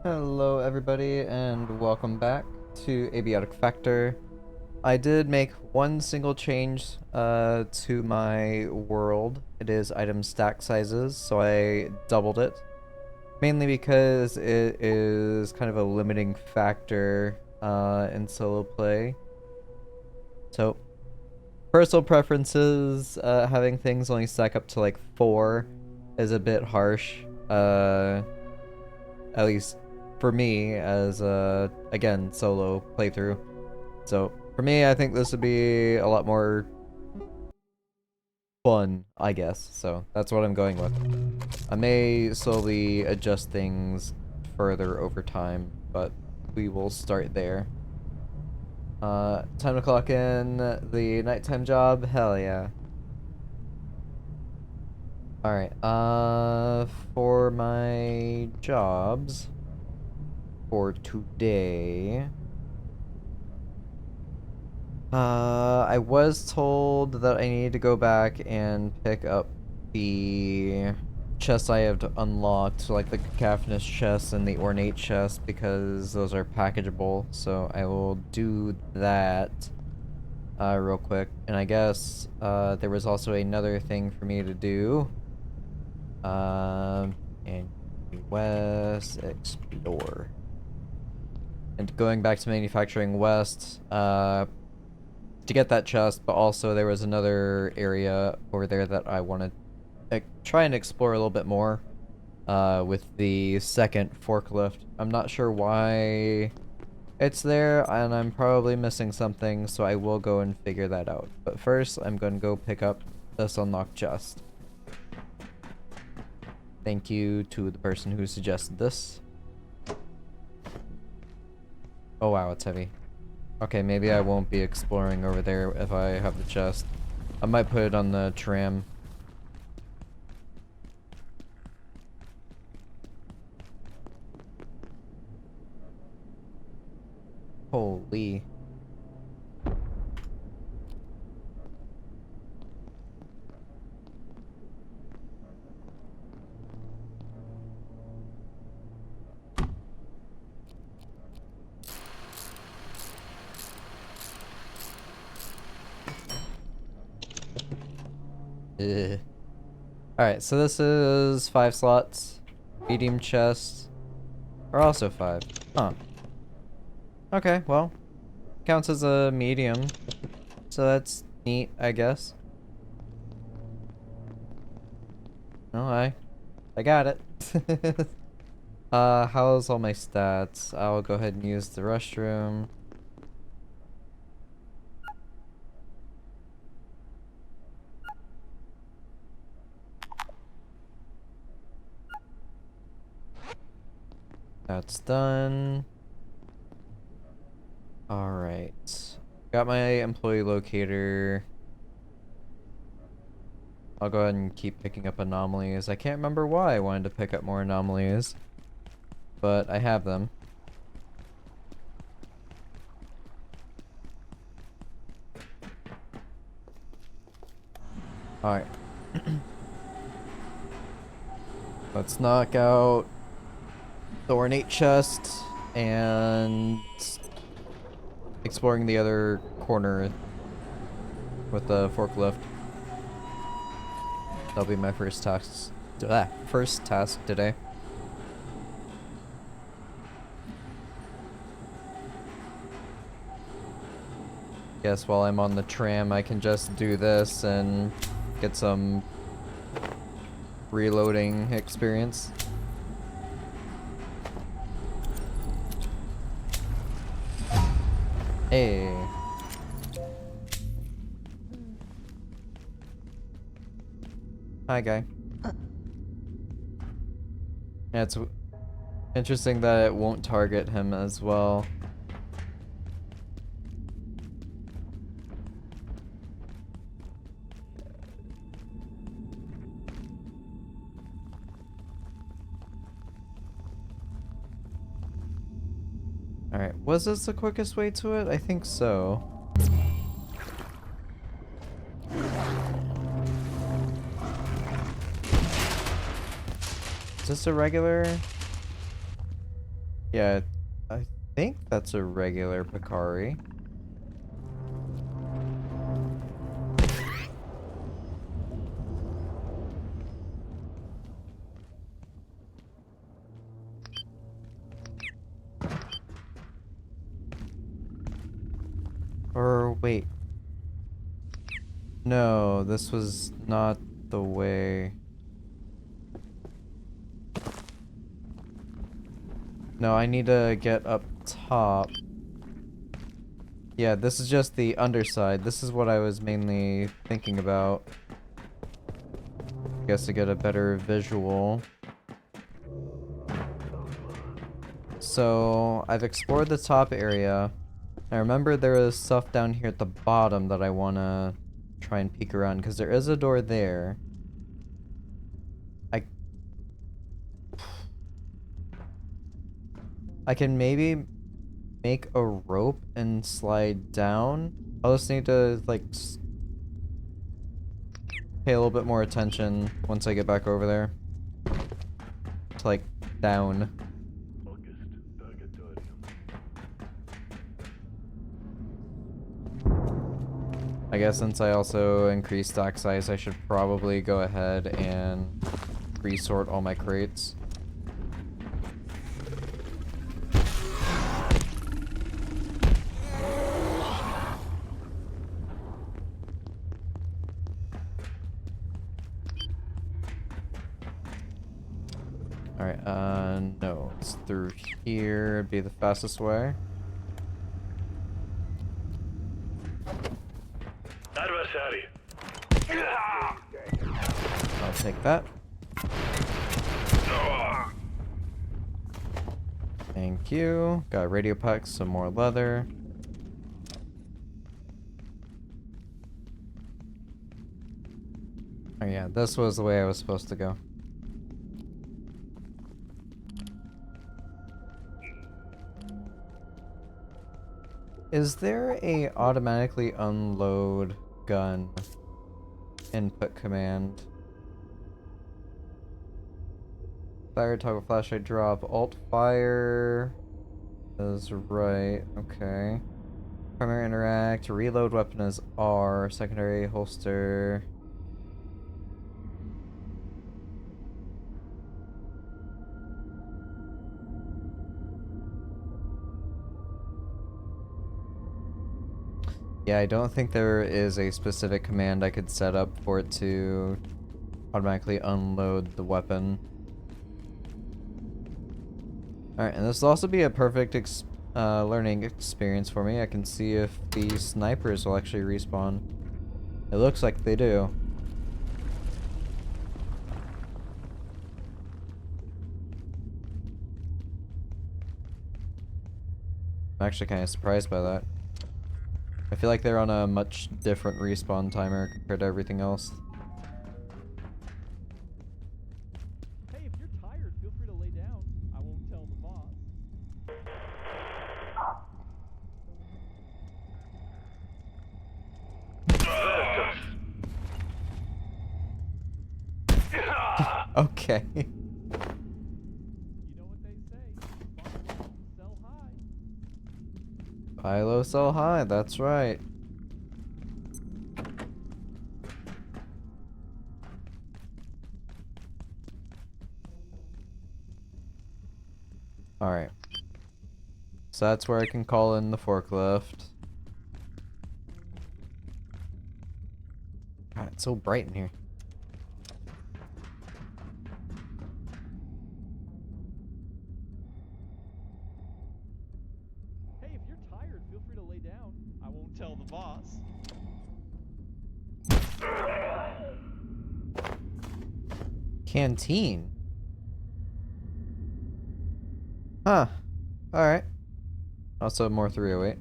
Hello everybody and welcome back to Abiotic Factor. I did make one single change to my world. It is item stack sizes, so I doubled it. Mainly because it is kind of a limiting factor in solo play. So, personal preferences, having things only stack up to like 4 is a bit harsh. At least for me as again, solo playthrough. So for me, I think this would be a lot more fun, I guess. So that's what I'm going with. I may slowly adjust things further over time, but we will start there. Time to clock in the nighttime job. Hell yeah. Alright, for my jobs for today, I was told that I need to go back and pick up the chests I have unlocked, like the cacophonous chest and the ornate chest, because those are packageable. So I will do that real quick. And I guess there was also another thing for me to do. And West explore. And going back to manufacturing West, to get that chest, but also there was another area over there that I wanted to try and explore a little bit more with the second forklift. I'm not sure why it's there, and I'm probably missing something, so I will go and figure that out. But first, I'm going to go pick up this unlocked chest. Thank you to the person who suggested this. Oh wow, it's heavy. Okay, maybe I won't be exploring over there if I have the chest. I might put it on the tram. Holy. Alright, so this is 5 slots. Medium chests are also 5. Huh. Okay, well, counts as a medium. So that's neat, I guess. Oh, I got it. How's all my stats? I'll go ahead and use the restroom. That's done. Alright. Got my employee locator. I'll go ahead and keep picking up anomalies. I can't remember why I wanted to pick up more anomalies, but I have them. Alright. Let's knock out the ornate chest and exploring the other corner with the forklift. That'll be my first task. First task today. Guess while I'm on the tram, I can just do this and get some reloading experience. Hey. Hi, guy. Yeah, it's interesting that it won't target him as well. Alright, was this the quickest way to it? I think so. Is this a regular? Yeah, I think that's a regular Picari. Or wait. No, this was not the way. No, I need to get up top. Yeah, this is just the underside. This is what I was mainly thinking about. I guess to get a better visual. So, I've explored the top area. I remember there is stuff down here at the bottom that I want to try and peek around, because there is a door there. I can maybe make a rope and slide down. I'll just need to, like, pay a little bit more attention once I get back over there. To, like, down. I guess since I also increased stack size, I should probably go ahead and resort all my crates. Alright, no, it's through here, it'd be the fastest way. I'll take that. Thank you. Got radio packs, some more leather. Oh yeah, this was the way I was supposed to go. Is there a automatically unload gun input command? Fire, toggle flashlight drop, alt fire is right, okay. Primary interact, reload weapon is R, secondary holster. Yeah, I don't think there is a specific command I could set up for it to automatically unload the weapon. Alright, and this will also be a perfect learning experience for me. I can see if the snipers will actually respawn. It looks like they do. I'm actually kind of surprised by that. I feel like they're on a much different respawn timer compared to everything else. Hey, if you're tired, feel free to lay down. I won't tell the boss. Okay. You know what they say, buy low, sell high. Buy low, sell high, that's right. Alright. So that's where I can call in the forklift. God, it's so bright in here. Hey, if you're tired, feel free to lay down. I won't tell the boss. Canteen. Huh. Alright. Also more 308.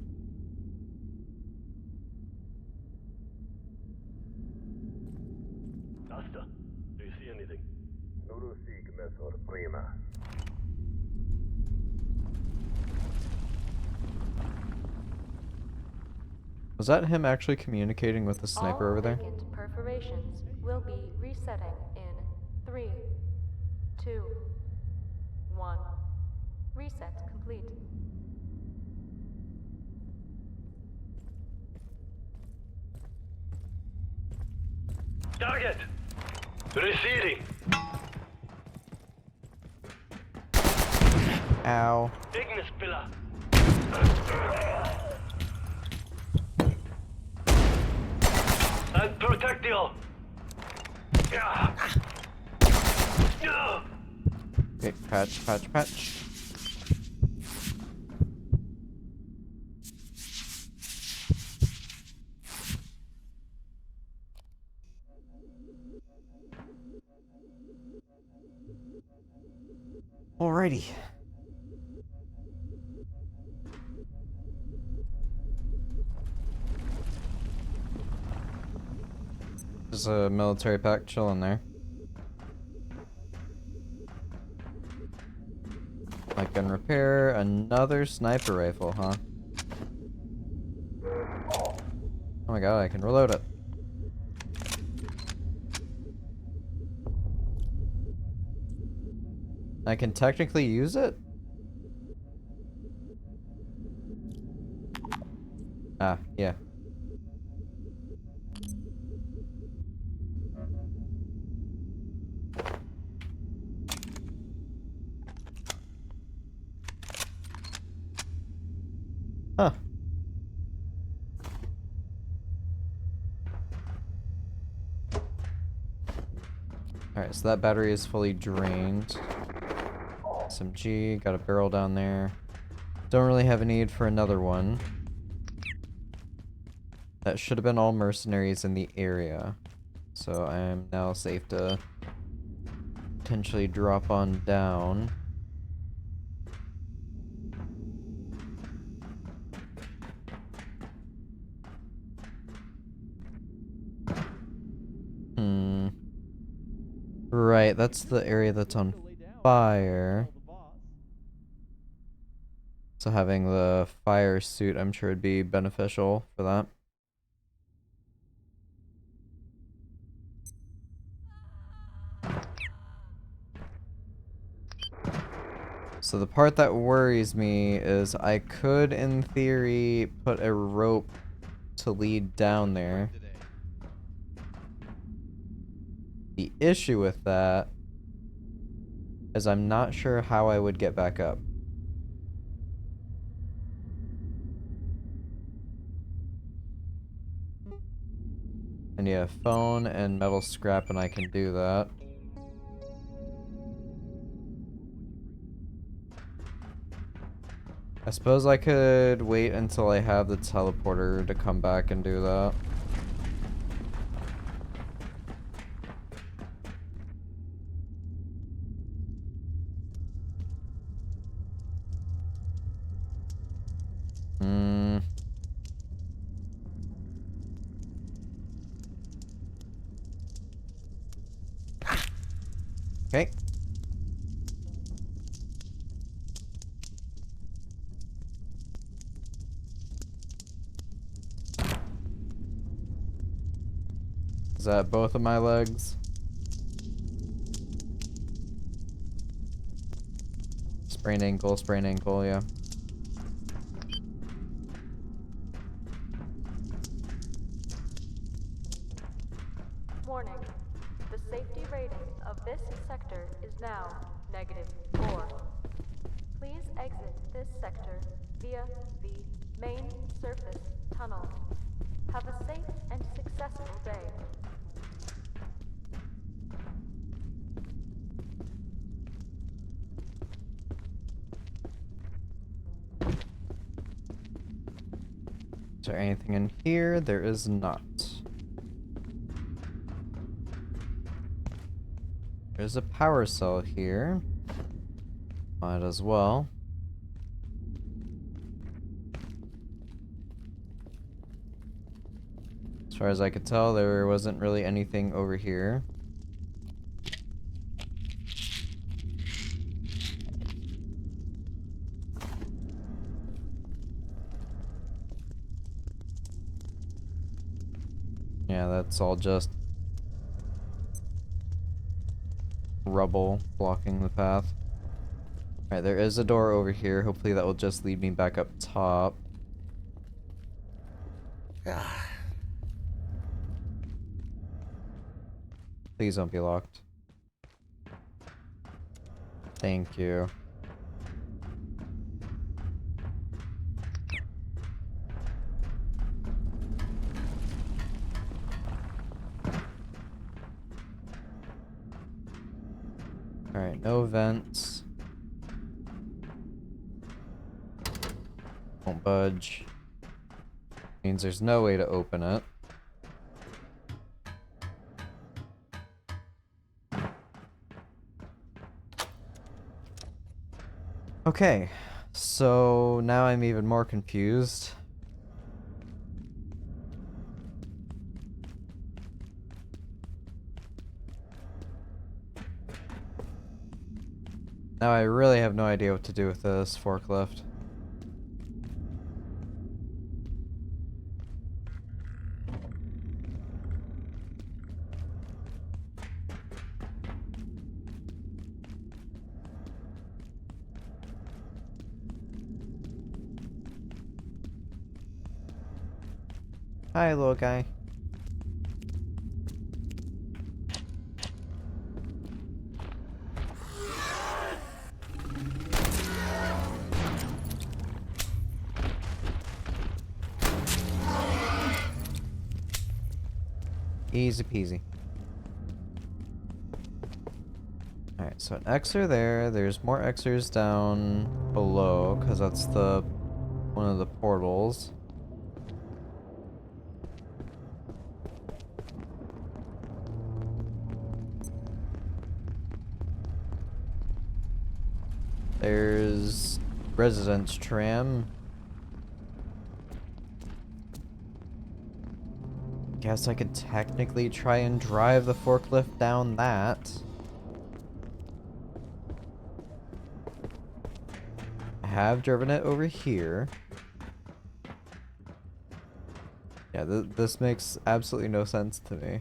Asta, do you see anything? Non si come for prima. Was that him actually communicating with the sniper over there? All vacant perforations will be resetting in 3, 2, 1. Reset complete. complete. Target! Receding! Ow. Ignis pillar! And protect you! Okay, patch. Alrighty. There's a military pack chilling there. I can repair another sniper rifle, huh? Oh my god, I can reload it. I can technically use it? Ah, yeah. Huh. Alright, so that battery is fully drained. SMG, got a barrel down there. Don't really have a need for another one. That should have been all mercenaries in the area. So I am now safe to potentially drop on down. Right, that's the area that's on fire. So having the fire suit, I'm sure would be beneficial for that. So the part that worries me is I could, in theory, put a rope to lead down there. The issue with that is I'm not sure how I would get back up. And yeah, phone and metal scrap, and I can do that. I suppose I could wait until I have the teleporter to come back and do that. Okay. Is that both of my legs? Sprained ankle, yeah. Warning. The safety rating of this sector is now -4. Please exit this sector via the main surface tunnel. Have a safe and successful day. Is there anything in here? There is not. There's a power cell here. Might as well. As far as I could tell, there wasn't really anything over here. Yeah, that's all just rubble blocking the path. Alright, there is a door over here. Hopefully that will just lead me back up top. Please don't be locked. Thank you. Alright, no vents. Won't budge. Means there's no way to open it. Okay, so now I'm even more confused. Now I really have no idea what to do with this forklift. Hi, little guy. Easy peasy. Alright, so an Xer there. There's more Xers down below, because that's the one of the portals. There's residence tram. Guess I could technically try and drive the forklift down that. I have driven it over here. Yeah, this makes absolutely no sense to me.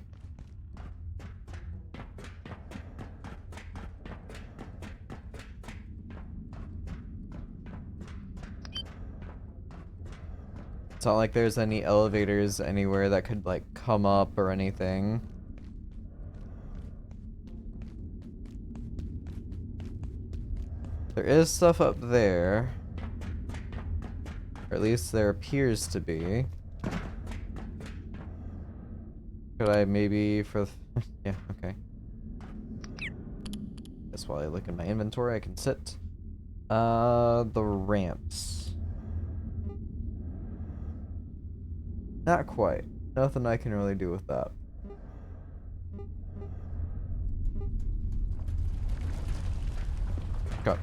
It's not like there's any elevators anywhere that could, like, come up or anything. There is stuff up there. Or at least there appears to be. Could I maybe for... yeah, okay. Guess while I look in my inventory I can sit. The ramps. Not quite. Nothing I can really do with that. Got.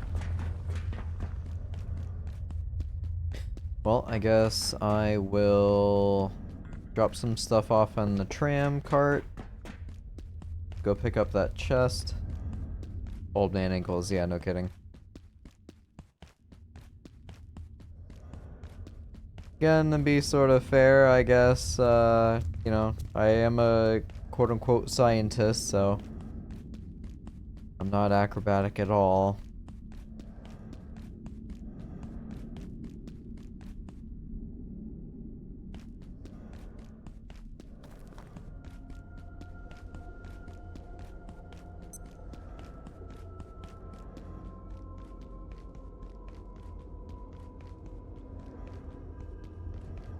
Well, I guess I will drop some stuff off on the tram cart. Go pick up that chest. Old man ankles, yeah, no kidding. Gonna be sort of fair, I guess. You know, I am a quote-unquote scientist, so I'm not acrobatic at all.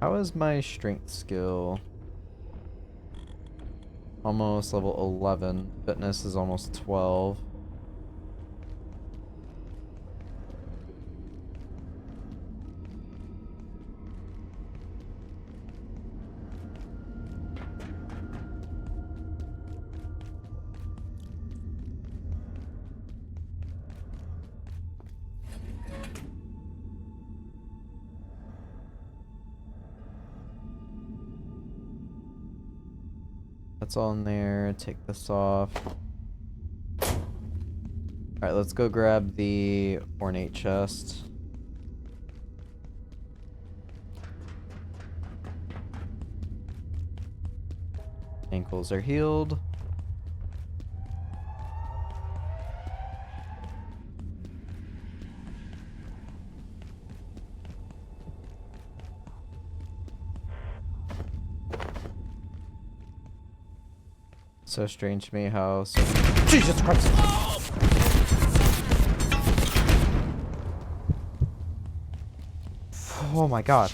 How is my strength skill? Almost level 11. Fitness is almost 12. That's all in there. Take this off. Alright, let's go grab the ornate chest. Ankles are healed. So strange to me how Jesus Christ! Oh my god.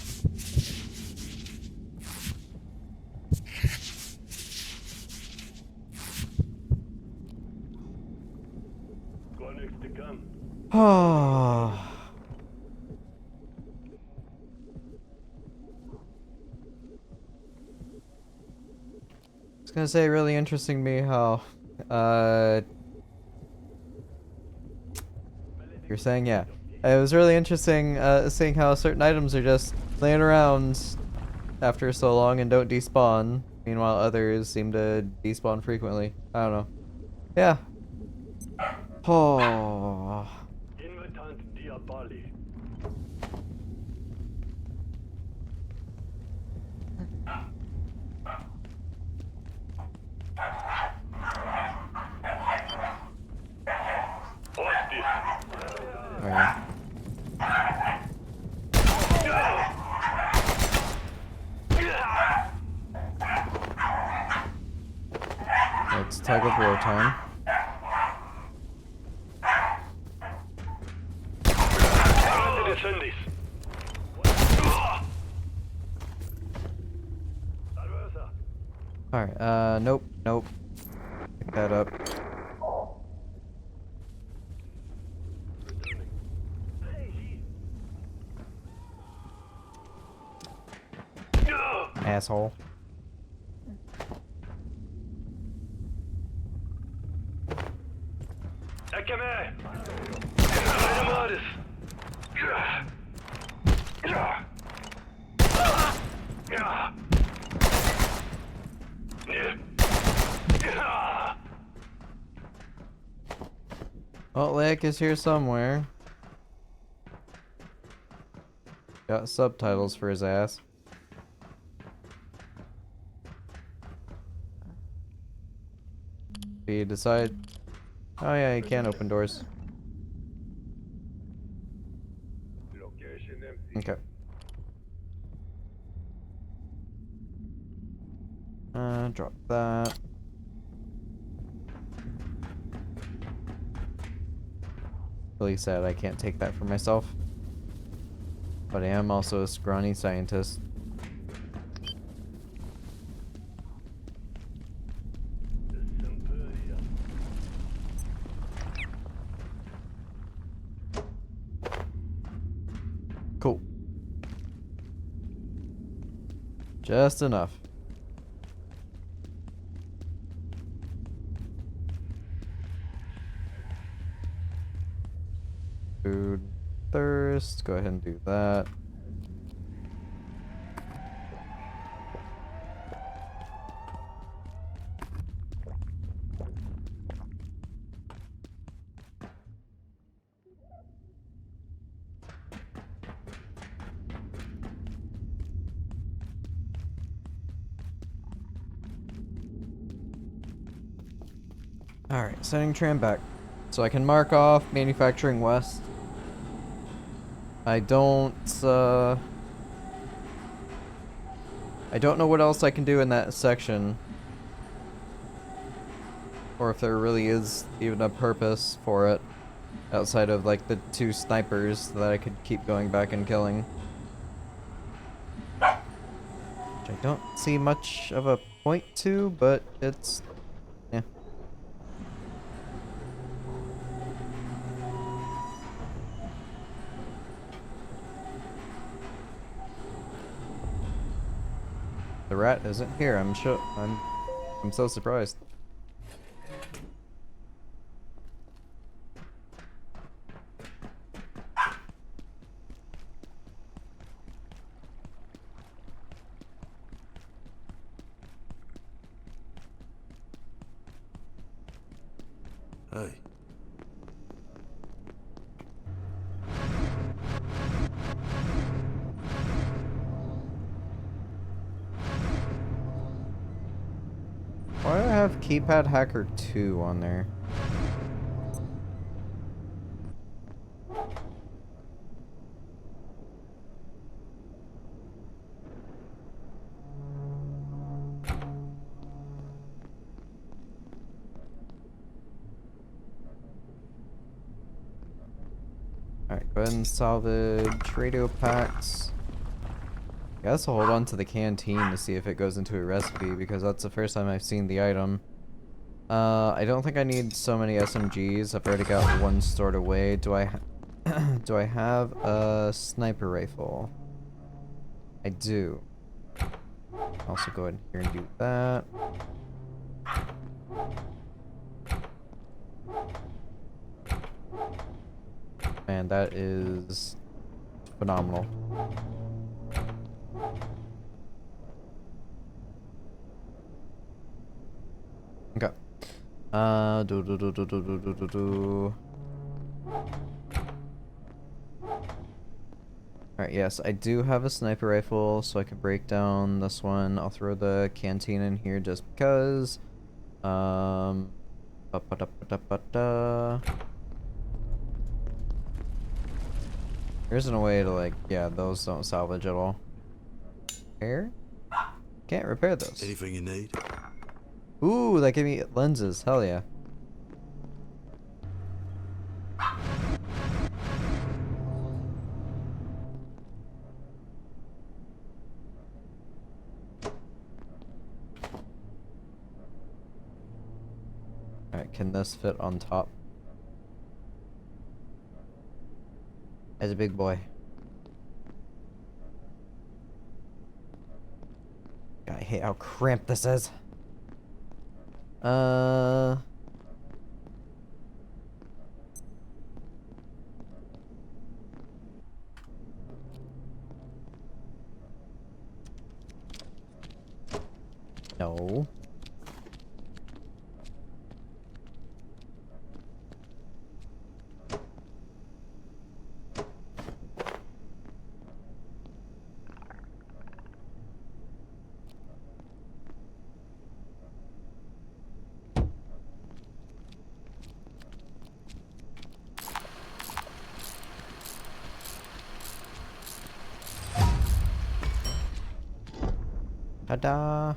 Got next to come. Oh. I was gonna say really interesting to me how you're saying, yeah. It was really interesting seeing how certain items are just laying around after so long and don't despawn. Meanwhile, others seem to despawn frequently. I don't know. Yeah. Oh. Invitant Diabali. Hostis. Okay. It's tug of war time. Descendis. Alright, nope, nope. Pick that up. Asshole. Akame. Dynamatis. Oh, Lake is here somewhere. Got subtitles for his ass. He decide. Oh yeah, he can open doors. Location empty. Okay. Drop that. Really sad I can't take that for myself. But I am also a scrawny scientist. Cool. Just enough. Food, thirst. Go ahead and do that. Alright, sending tram back. So I can mark off Manufacturing West. I don't know what else I can do in that section. Or if there really is even a purpose for it. Outside of like the 2 snipers that I could keep going back and killing. Which I don't see much of a point to, but it's... yeah. The rat isn't here. I'm so surprised. Hey. Why do I have Keypad Hacker 2 on there? Alright, go ahead and salvage radio packs. I guess I'll hold on to the canteen to see if it goes into a recipe, because that's the first time I've seen the item. I don't think I need so many SMGs. I've already got one stored away. Do I do I have a sniper rifle? I do. Also go ahead here and do that. Man, that is phenomenal. Okay. Alright, yes, I do have a sniper rifle, so I can break down this one. I'll throw the canteen in here just because. There isn't a way to, like, yeah, those don't salvage at all. Repair? Can't repair those. Anything you need? Ooh, that gave me lenses. Hell yeah. Alright, can this fit on top? As a big boy. God, I hate how cramped this is. No. Ta-da!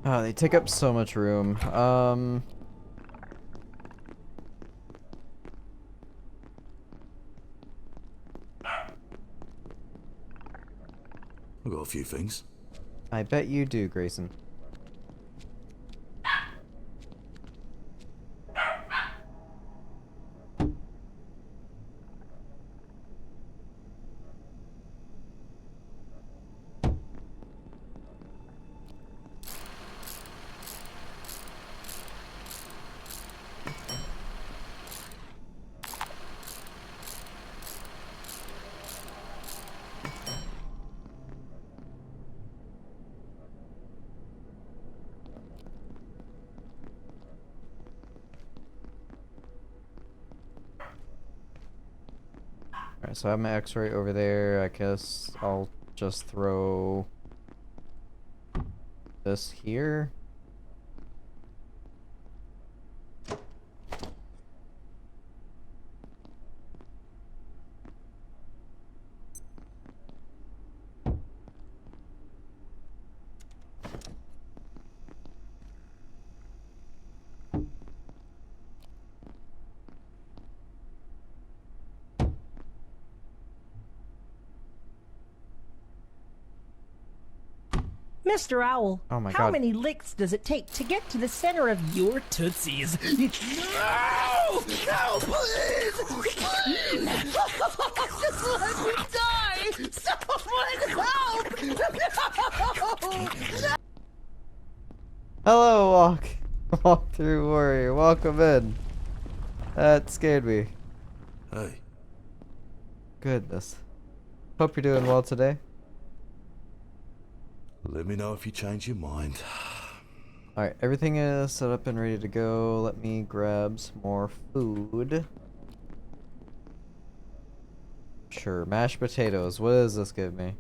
Oh, they take up so much room. I've got a few things. I bet you do, Grayson. Alright, so I have my X-ray over there. I guess I'll just throw this here. Mr. Owl, Oh my how God. many licks does it take to get to the center of your tootsies? No! No, please! Please! Let me die! Someone help! No! Hello, walk through warrior. Welcome in. That scared me. Hey, Goodness. Hope you're doing well today. let me know if you change your mind. Alright, everything is set up and ready to go. Let me grab some more food. Sure, mashed potatoes. What does this give me?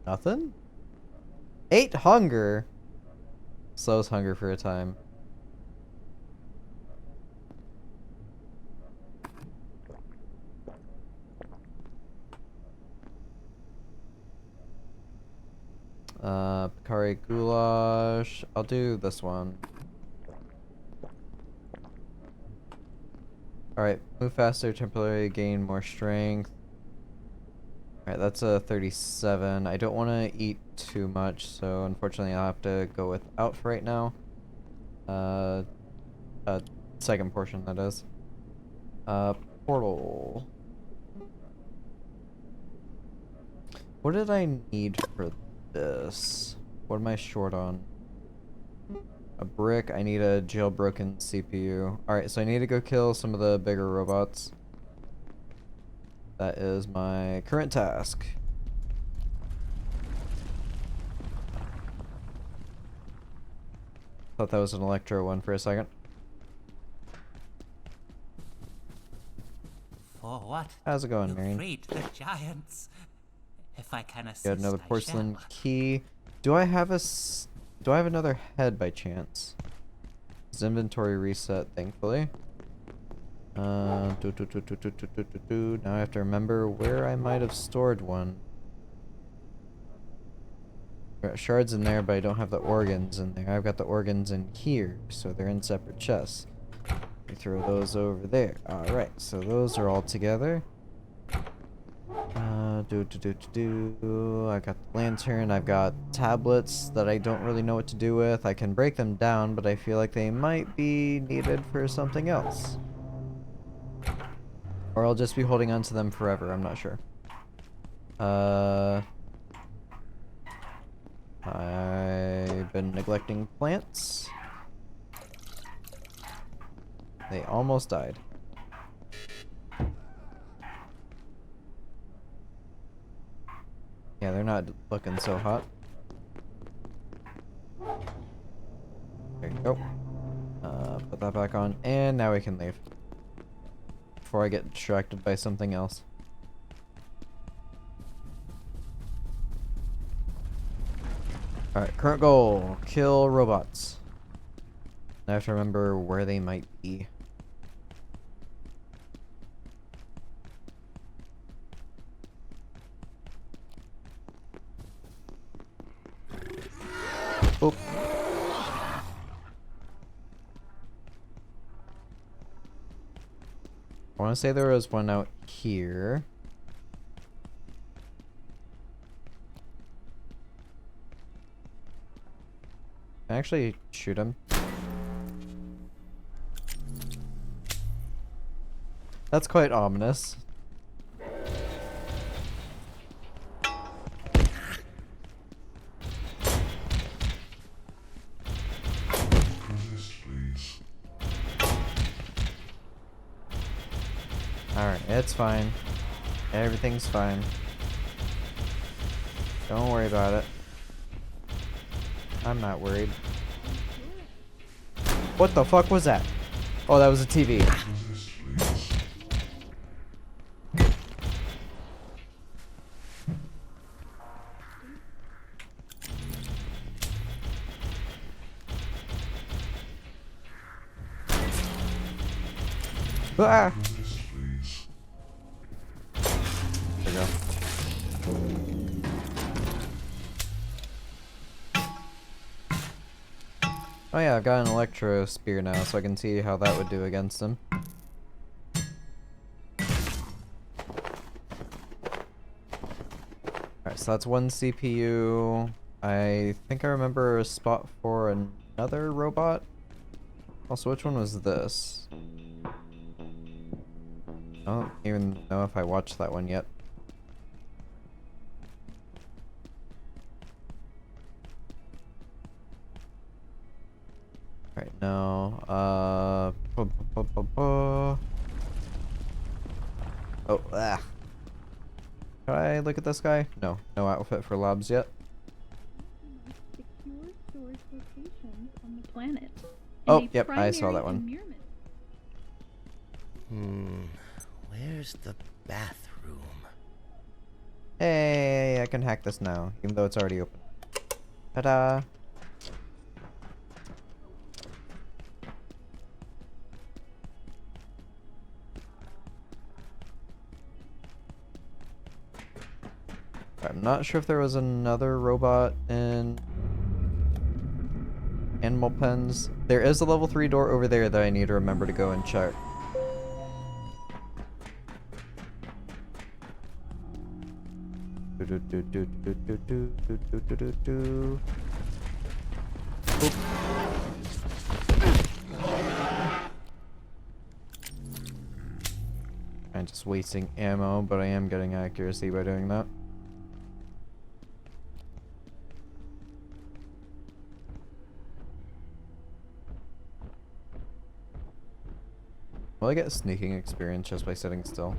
Nothing? 8 hunger? Slows hunger for a time. curry goulash. I'll do this one. Alright, move faster, temporarily gain more strength. Alright, that's a 37. I don't want to eat too much, so unfortunately I'll have to go without for right now. Second portion, that is. Portal. What did I need for this? What am I short on? A brick. I need a jailbroken CPU. Alright, so I need to go kill some of the bigger robots. That is my current task. Thought that was an electro one for a second. For what? How's it going, You Marion? freed the giants. If I can assist, Got another I porcelain shall. key. Do I have another head by chance? Is inventory reset, thankfully. Now I have to remember where I might have stored one. There are shards in there, but I don't have the organs in there. I've got the organs in here, so they're in separate chests. We throw those over there. Alright, so those are all together. I got the lantern, I've got tablets that I don't really know what to do with. I can break them down, but I feel like they might be needed for something else. Or I'll just be holding on to them forever, I'm not sure. I've been neglecting plants. They almost died. Yeah, they're not looking so hot. There you go. Put that back on, and now we can leave. Before I get distracted by something else. Alright, current goal. Kill robots. I have to remember where they might be. Oop. I want to say there was one out here. Can I actually shoot him? That's quite ominous. Alright, it's fine. Everything's fine. Don't worry about it. I'm not worried. What the fuck was that? Oh, that was a TV. Ah! There we go. Oh yeah, I've got an electro spear now, so I can see how that would do against him. Alright, so that's one CPU. I think I remember a spot for another robot. Also, which one was this? I don't even know if I watched that one yet. Right now, oh, ah. Can I look at this guy? No, no outfit for labs yet. Secure storage locations on the planet. Oh, And a yep, I saw that primary one. immurement. Where's the bathroom? Hey, I can hack this now, even though it's already open. Ta-da! I'm not sure if there was another robot in animal pens. There is a level 3 door over there that I need to remember to go and check. Oop. I'm just wasting ammo, but I am getting accuracy by doing that. Will I get sneaking experience just by sitting still?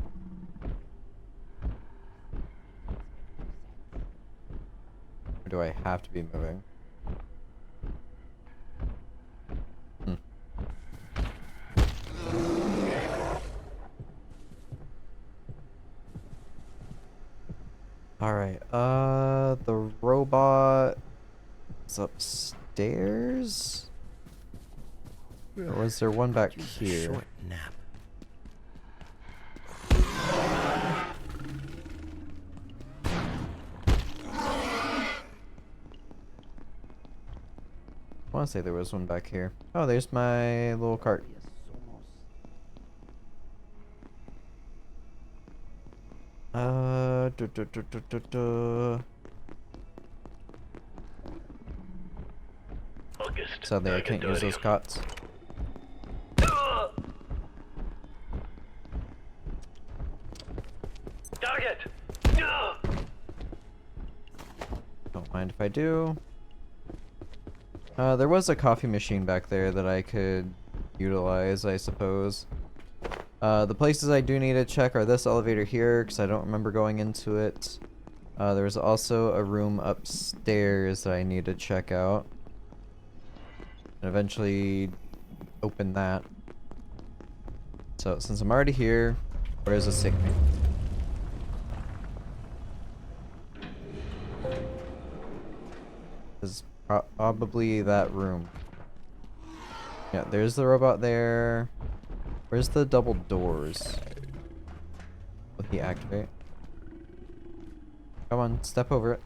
Or do I have to be moving? Alright, the robot is upstairs? Or was there one back here? Short nap. I want to say there was one back here. Oh, there's my little cart. August. Sadly, I can't use those cots. Target! Don't mind if I do. There was a coffee machine back there that I could utilize, I suppose. The places I do need to check are this elevator here, because I don't remember going into it. There's also a room upstairs that I need to check out. And eventually open that. So, since I'm already here, where does this take me? This is probably that room. Yeah, there's the robot there. Where's the double doors? Will he activate? Come on, step over it.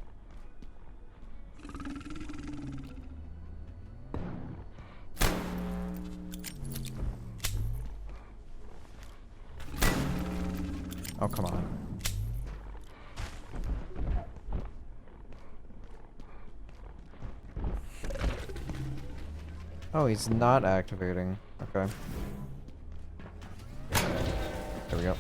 Oh, come on. Oh, he's not activating. Okay. There we go.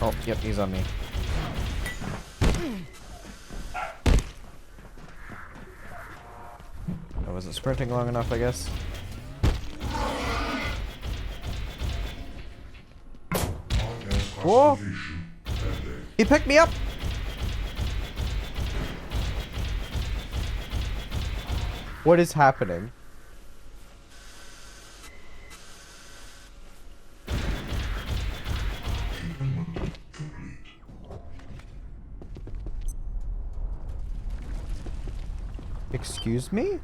Oh, yep, he's on me. I wasn't sprinting long enough, I guess. Whoa! He picked me up! What is happening? Excuse me?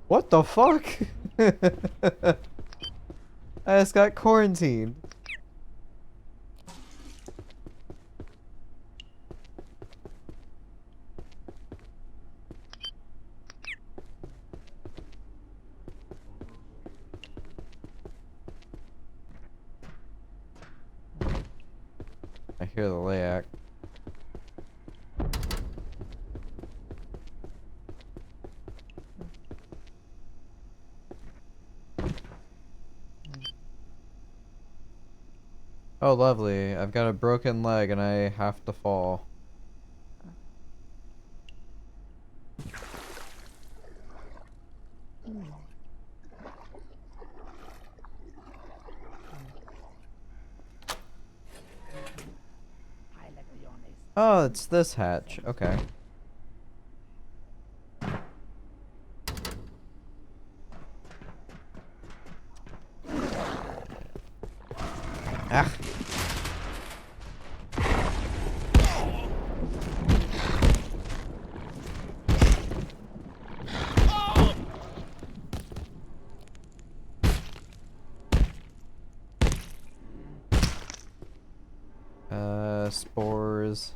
What the fuck? I just got quarantined. I hear the layak. Oh, lovely. I've got a broken leg and I have to fall. Oh, it's this hatch. Okay. Ah. spores.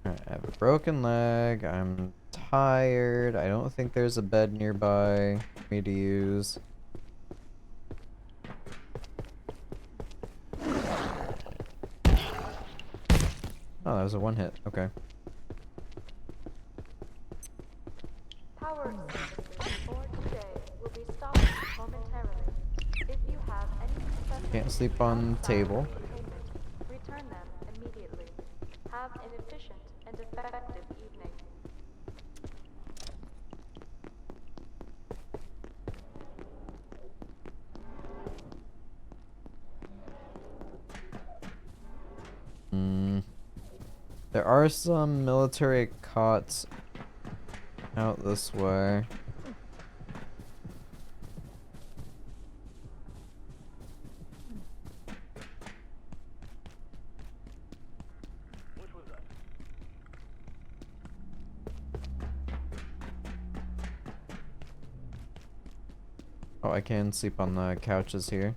Alright, I have a broken leg. I'm tired. I don't think there's a bed nearby for me to use. Oh, that was a one hit. Okay. Power services for today will be stopped momentarily. If you have any successes Can't sleep on outside table. containment, return them immediately. Have an efficient and effective evening. There are some military cots out this way. Which was that? Oh, I can sleep on the couches here.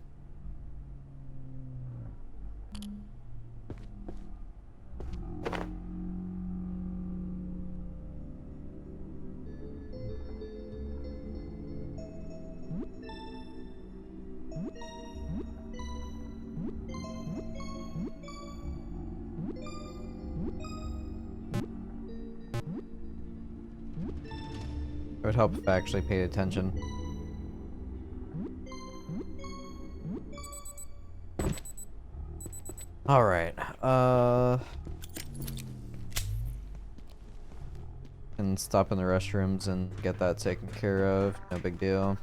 It would help if I actually paid attention. Alright, can stop in the restrooms and get that taken care of. No big deal.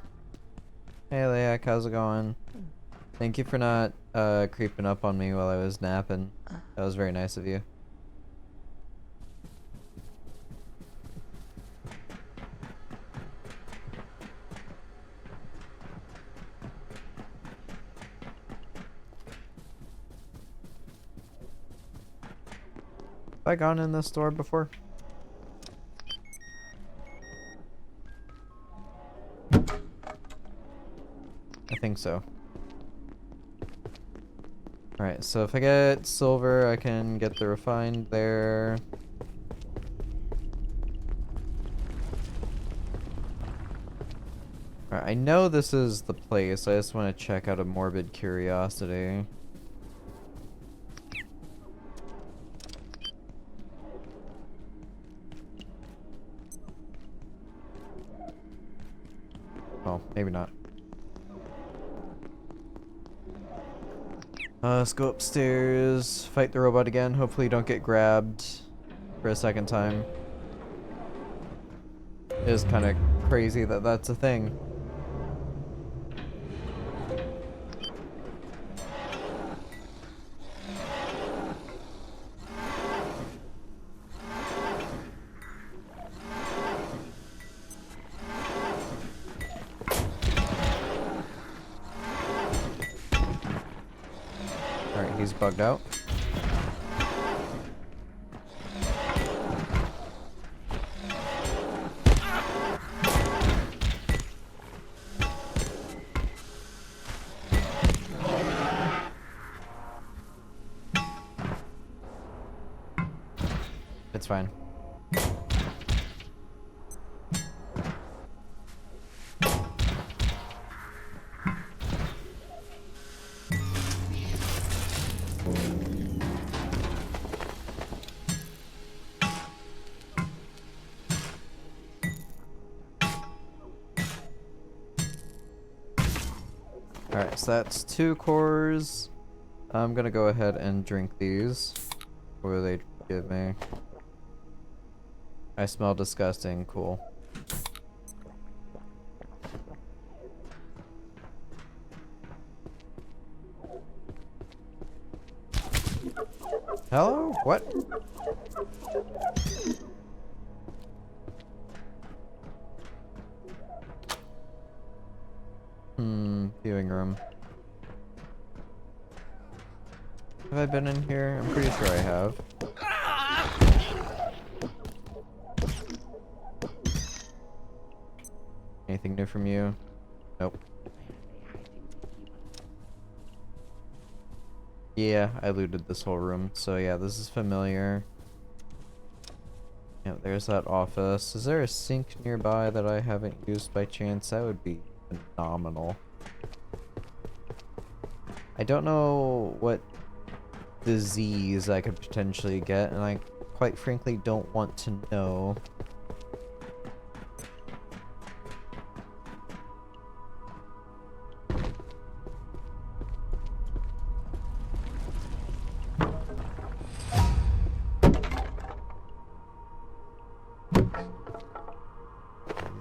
Hey Leak, how's it going? Thank you for not creeping up on me while I was napping. That was very nice of you. Have I gone in this store before? I think so. Alright, so if I get silver, I can get the refined there. Alright, I know this is the place. I just want to check out a morbid curiosity. Oh, maybe not. Let's go upstairs, fight the robot again. Hopefully don't get grabbed for a second time. It is kind of crazy that that's a thing. Alright, he's bugged out. It's fine. Alright, so that's 2 cores. I'm gonna go ahead and drink these. What do they give me? I smell disgusting. Cool. Hello? What? Viewing room. Have I been in here? I'm pretty sure I have. Anything new from you? Nope. Yeah, I looted this whole room, so yeah, this is familiar. Yeah, there's that office. Is there a sink nearby that I haven't used by chance? That would be phenomenal. I don't know what disease I could potentially get, and I quite frankly don't want to know.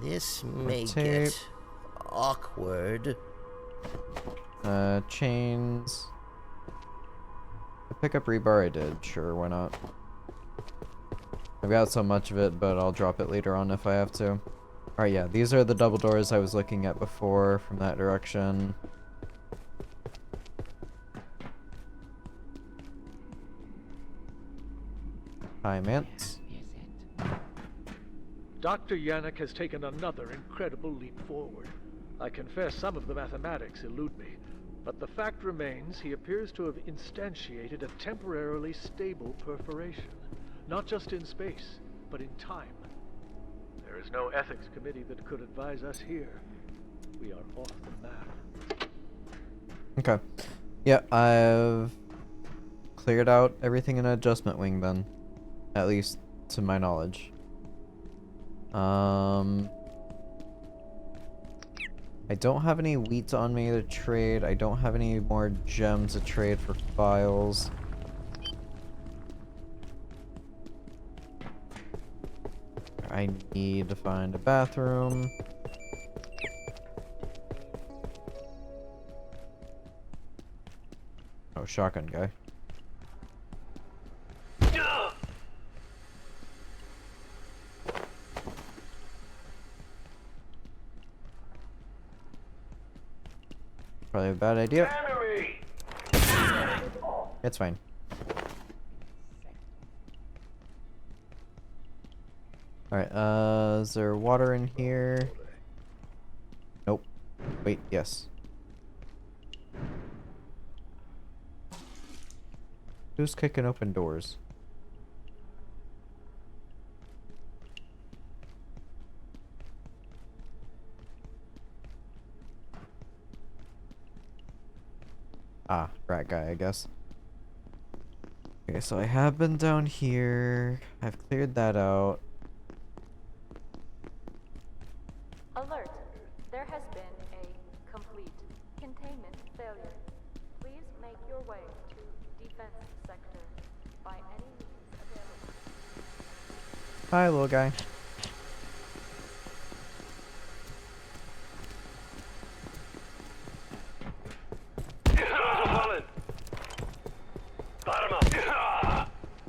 This may Tape. get awkward. Chains. The pickup rebar I did, sure, why not? I've got so much of it, but I'll drop it later on if I have to. Alright, yeah, these are the double doors I was looking at before from that direction. Hi, Mance. Dr. Yannick has taken another incredible leap forward. I confess some of the mathematics elude me, but the fact remains he appears to have instantiated a temporarily stable perforation, not just in space, but in time. There is no ethics committee that could advise us here. We are off the map. Okay. Yeah, I've cleared out everything in adjustment wing then. At least to my knowledge. I don't have any wheat on me to trade. I don't have any more gems to trade for files. I need to find a bathroom. Oh, shotgun guy. Probably a bad idea. It's fine. Alright, is there water in here? Nope. Wait, yes. Who's kicking open doors? Ah, rat guy, I guess. Okay, so I have been down here. I've cleared that out. Alert! There has been a complete containment failure. Please make your way to defense sector by any means available. Hi, little guy.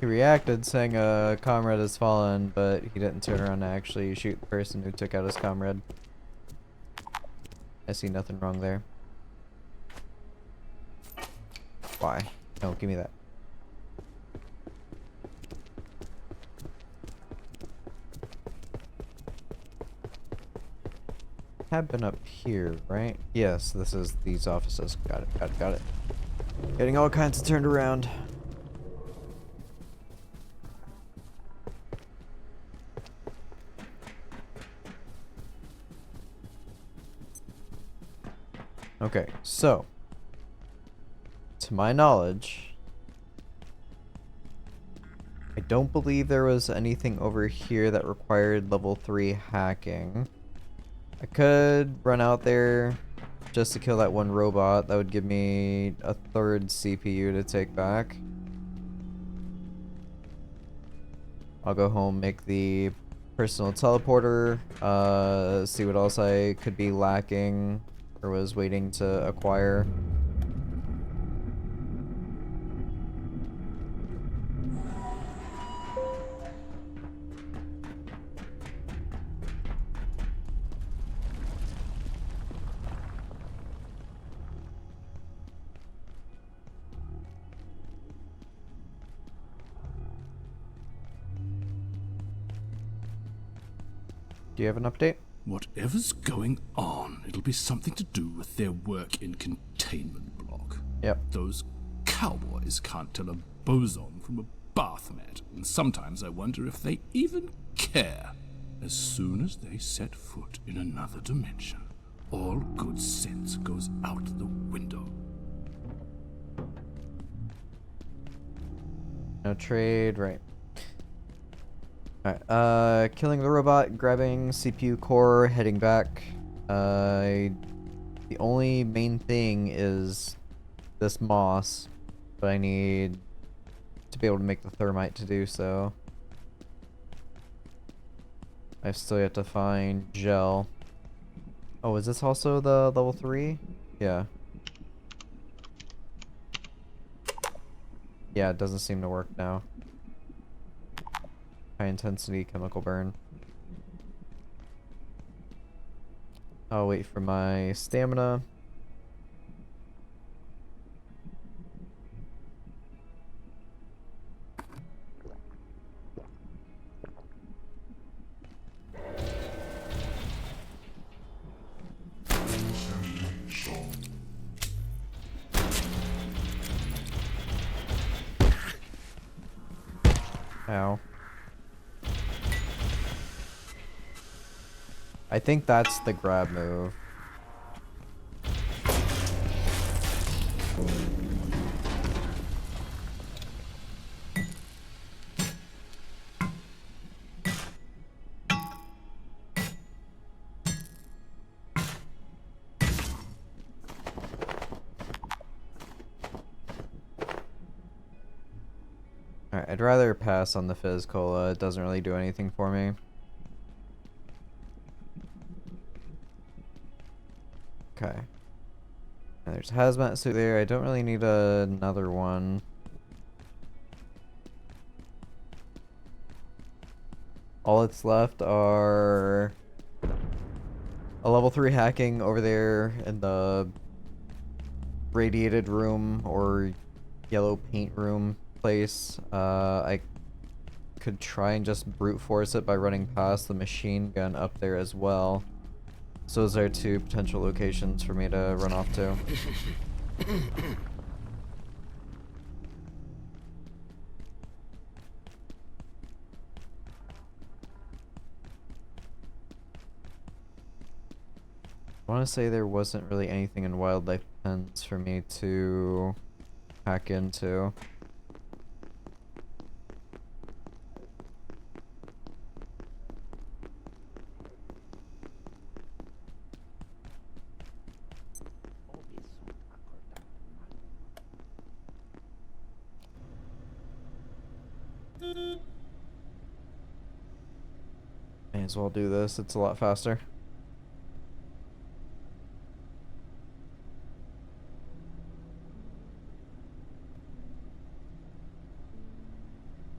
He reacted saying a comrade has fallen, but he didn't turn around to actually shoot the person who took out his comrade. I see nothing wrong there. Why? No, give me that. Have been up here, right? Yes, this is these offices. Got it, got it, got it. Getting all kinds of turned around. Okay, so to my knowledge, I don't believe there was anything over here that required level 3 hacking. I could run out there just to kill that one robot. That would give me a third CPU to take back. I'll go home, make the personal teleporter, see what else I could be lacking or was waiting to acquire. Do you have an update? Whatever's going on, it'll be something to do with their work in containment block. Yep. Those cowboys can't tell a boson from a bath mat, and sometimes I wonder if they even care. As soon as they set foot in another dimension, all good sense goes out the window. No trade, right. Alright, killing the robot, grabbing CPU core, heading back. The only main thing is this moss, but I need to be able to make the thermite to do so. I've still yet to find gel. Oh, is this also the level 3? Yeah. Yeah, it doesn't seem to work now. High intensity chemical burn. I'll wait for my stamina. Ow. I think that's the grab move. Alright, I'd rather pass on the Fizz Cola. It doesn't really do anything for me. Okay. And there's a hazmat suit there. I don't really need another one. All that's left are a level 3 hacking over there in the radiated room or yellow paint room place. I could try and just brute force it by running past the machine gun up there as well. So those are two potential locations for me to run off to. I want to say there wasn't really anything in wildlife pens for me to hack into. May as well do this, it's a lot faster.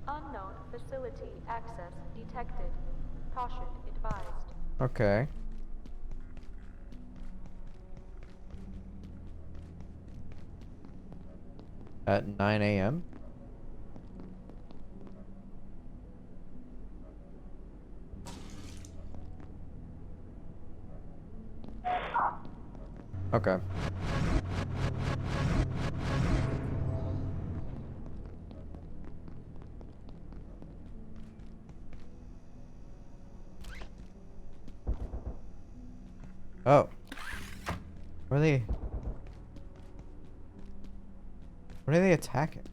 Unknown facility access detected. Caution advised. Okay. At 9 a.m.? Okay. Oh. What are they? What are they attacking?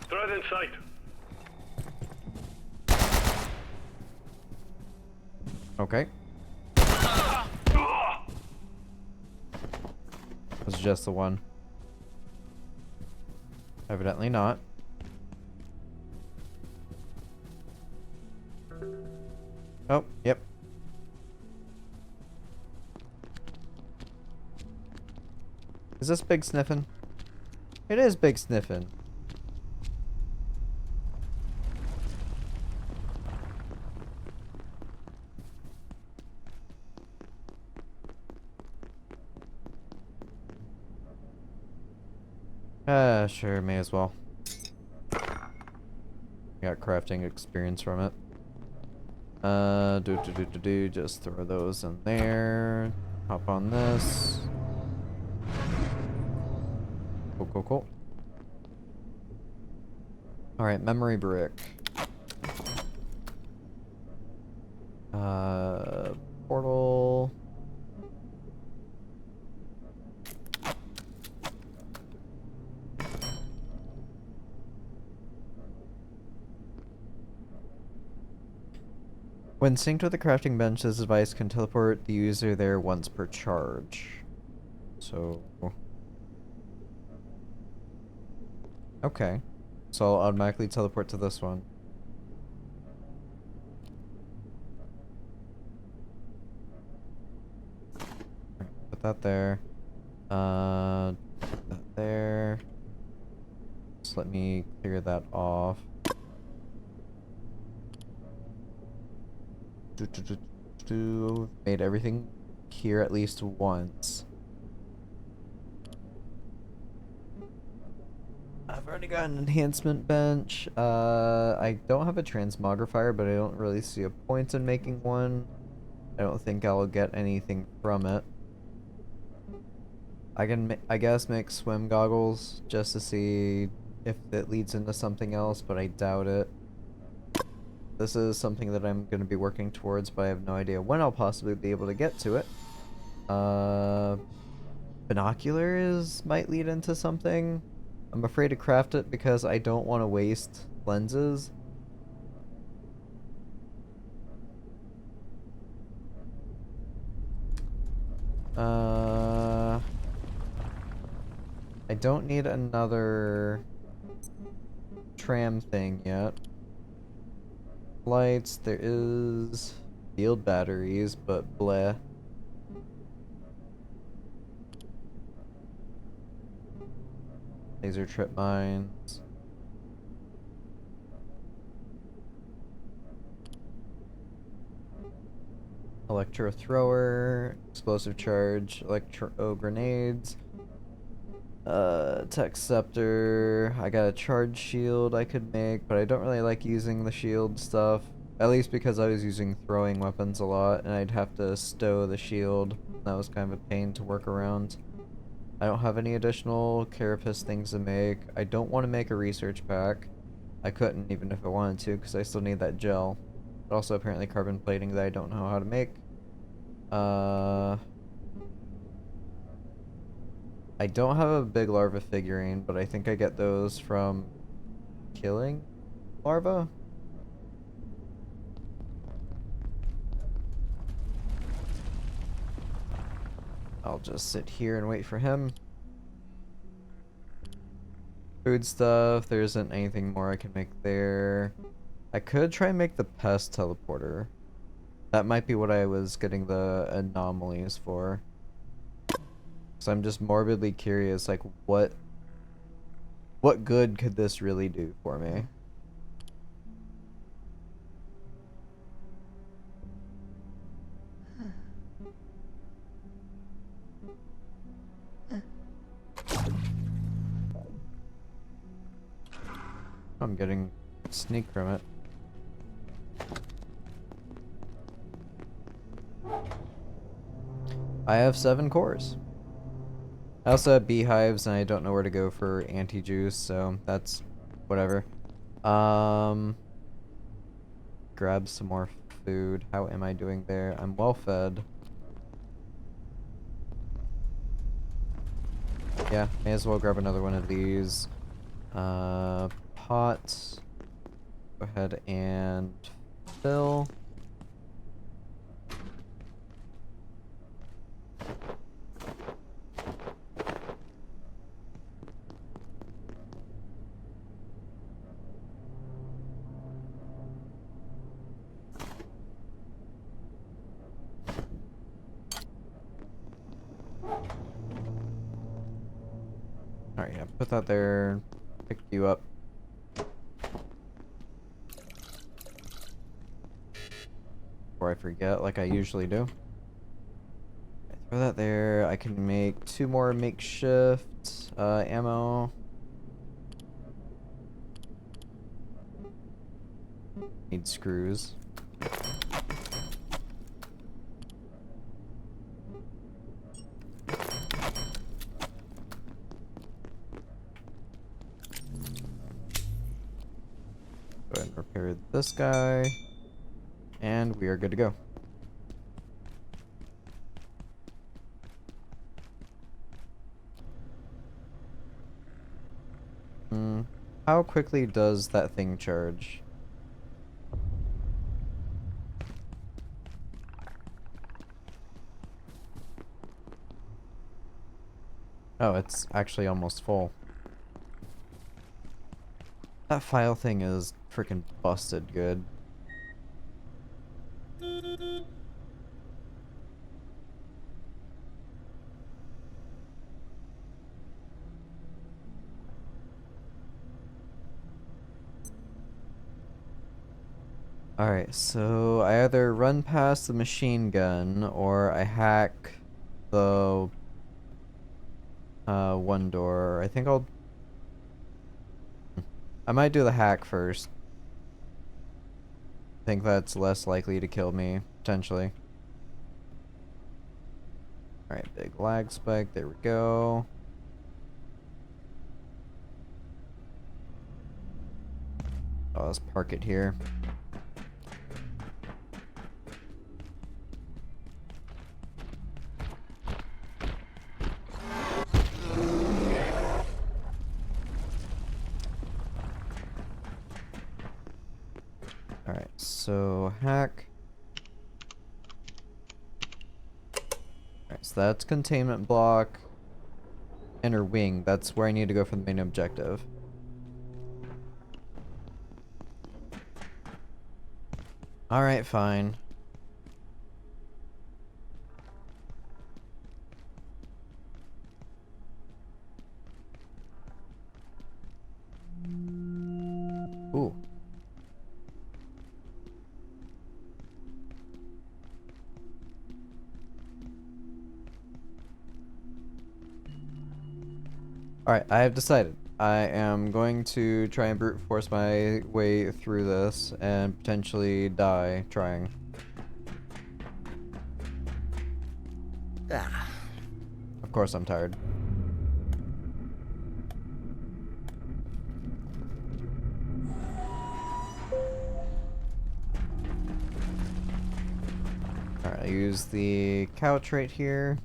Threat in sight. Okay. Was just the one. Evidently not. Oh, yep. Is this Big Sniffin'? It is Big Sniffin'. Sure, may as well. Got crafting experience from it. Just throw those in there. Hop on this. Cool. Alright, memory brick. Portal. When synced with the crafting bench, this device can teleport the user there once per charge. So... okay. So I'll automatically teleport to this one. Put that there. Put that there. Just let me clear that off. Made everything here at least once. I've already got an enhancement bench. I don't have a transmogrifier, but I don't really see a point in making one. I don't think I'll get anything from it. I can, I guess, make swim goggles just to see if it leads into something else, but I doubt it. This is something that I'm going to be working towards, but I have no idea when I'll possibly be able to get to it. Binoculars might lead into something. I'm afraid to craft it because I don't want to waste lenses. I don't need another tram thing yet. Lights, there is field batteries, but bleh. Laser trip mines. Electro thrower, explosive charge, electro grenades. Tech scepter. I got a charge shield I could make, but I don't really like using the shield stuff. At least because I was using throwing weapons a lot, and I'd have to stow the shield. That was kind of a pain to work around. I don't have any additional carapace things to make. I don't want to make a research pack. I couldn't even if I wanted to, because I still need that gel. But also apparently carbon plating that I don't know how to make. I don't have a big larva figurine, but I think I get those from killing larva. I'll just sit here and wait for him. Food stuff, there isn't anything more I can make there. I could try and make the pest teleporter. That might be what I was getting the anomalies for. So I'm just morbidly curious, like, what good could this really do for me? I'm getting sneak from it. I have 7 cores. I also have beehives, and I don't know where to go for anti-juice, so that's whatever. Grab some more food. How am I doing there? I'm well fed. Yeah, may as well grab another one of these. Pots. Go ahead and fill. Alright, yeah, put that there. Pick you up. Before I forget, like I usually do. Throw that there. I can make 2 more makeshift ammo. Need screws. Go ahead and repair this guy. And we are good to go. How quickly does that thing charge? Oh, it's actually almost full. That file thing is freaking busted good. Alright, so I either run past the machine gun or I hack the one door. I think I might do the hack first. I think that's less likely to kill me, potentially. Alright, big lag spike, there we go. Oh, let's park it here. Alright, so hack. Alright, so that's containment block. Inner wing, that's where I need to go for the main objective. Alright, fine. Ooh. Alright, I have decided. I am going to try and brute force my way through this and potentially die trying. Ah. Of course I'm tired. Alright, I use the couch right here.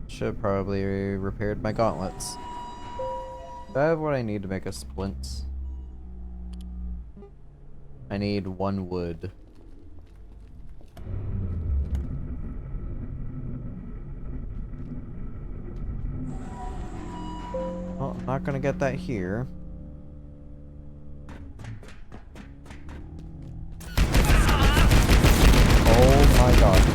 Should probably repaired my gauntlets. Do I have what I need to make a splint? I need 1 wood. Well, I'm not gonna get that here. Oh my god.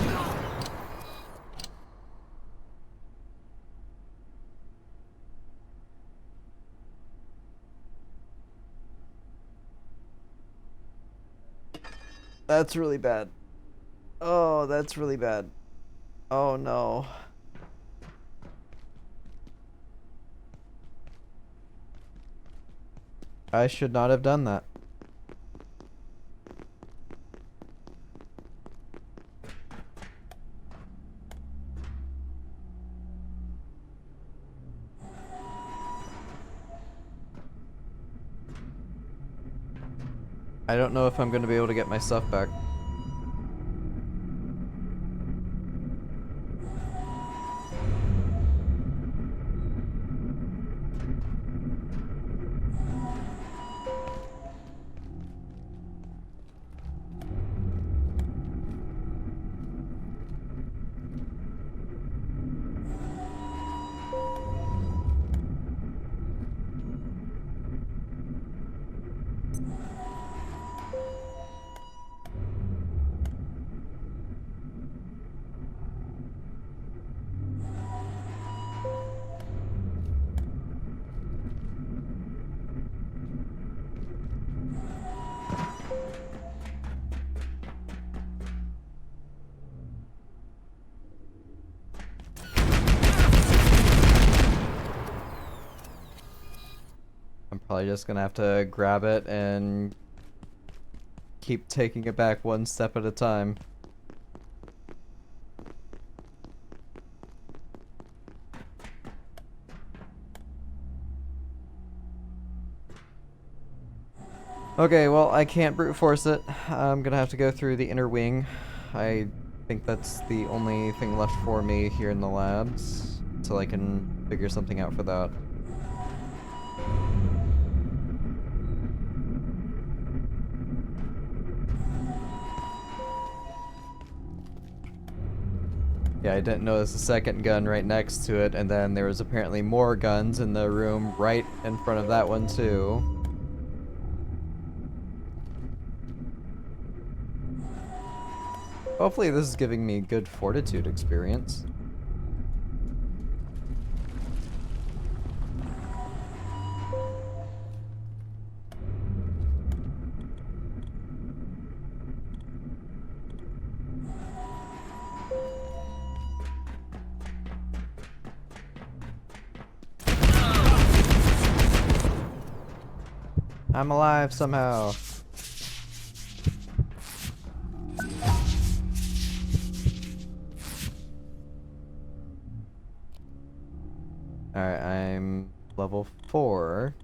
That's really bad. Oh, that's really bad. Oh no. I should not have done that. I don't know if I'm going to be able to get my stuff back. Probably just gonna have to grab it and keep taking it back one step at a time. Okay, well, I can't brute force it. I'm gonna have to go through the inner wing. I think that's the only thing left for me here in the labs, until I can figure something out for that. Yeah, I didn't notice a second gun right next to it, and then there was apparently more guns in the room right in front of that one too. Hopefully this is giving me good fortitude experience. I'm alive somehow. Alright, I'm level 4.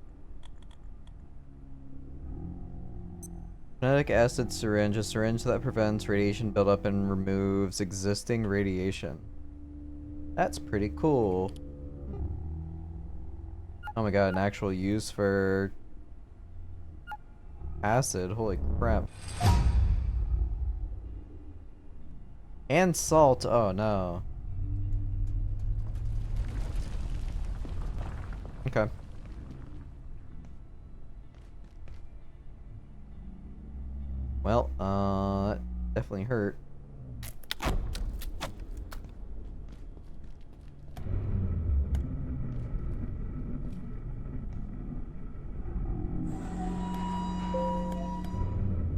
Genetic acid syringe, a syringe that prevents radiation buildup and removes existing radiation. That's pretty cool. Oh my god, an actual use for acid, holy crap. And salt, oh no. Okay. Well, that definitely hurt.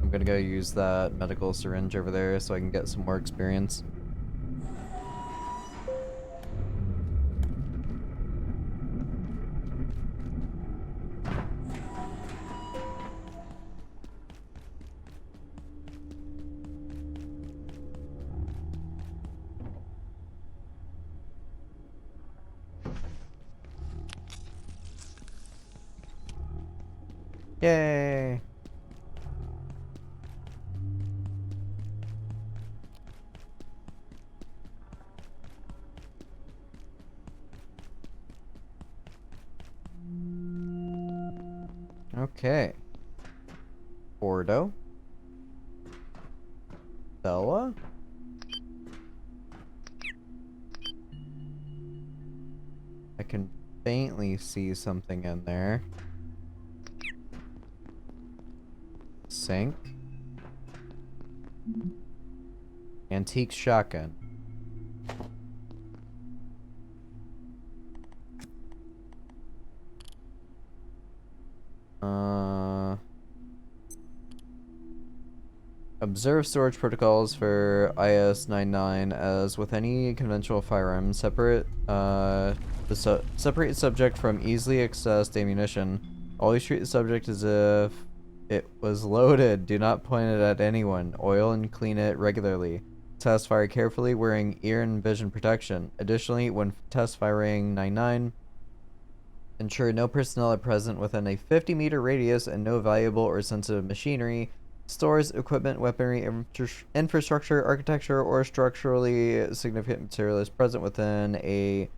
I'm gonna go use that medical syringe over there so I can get some more experience. Yay! Okay. Ordo. Bella? I can faintly see something in there. Sink. Antique shotgun. Observe storage protocols for IS-99 as with any conventional firearm. Separate separate subject from easily accessed ammunition. Always treat the subject as if it was loaded. Do not point it at anyone. Oil and clean it regularly. Test fire carefully wearing ear and vision protection. Additionally, when test firing 99, ensure no personnel are present within a 50-meter radius and no valuable or sensitive machinery, stores, equipment, weaponry, infrastructure, architecture, or structurally significant material is present within a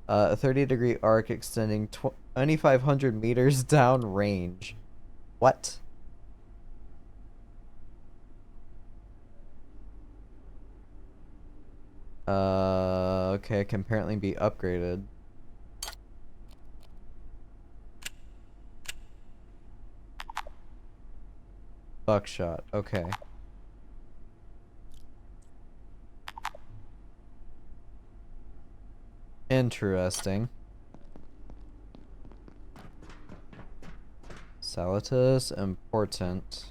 30-degree arc extending 2,500 meters down range. What? Okay, can apparently be upgraded. Buckshot, okay. Interesting. Salatus, important.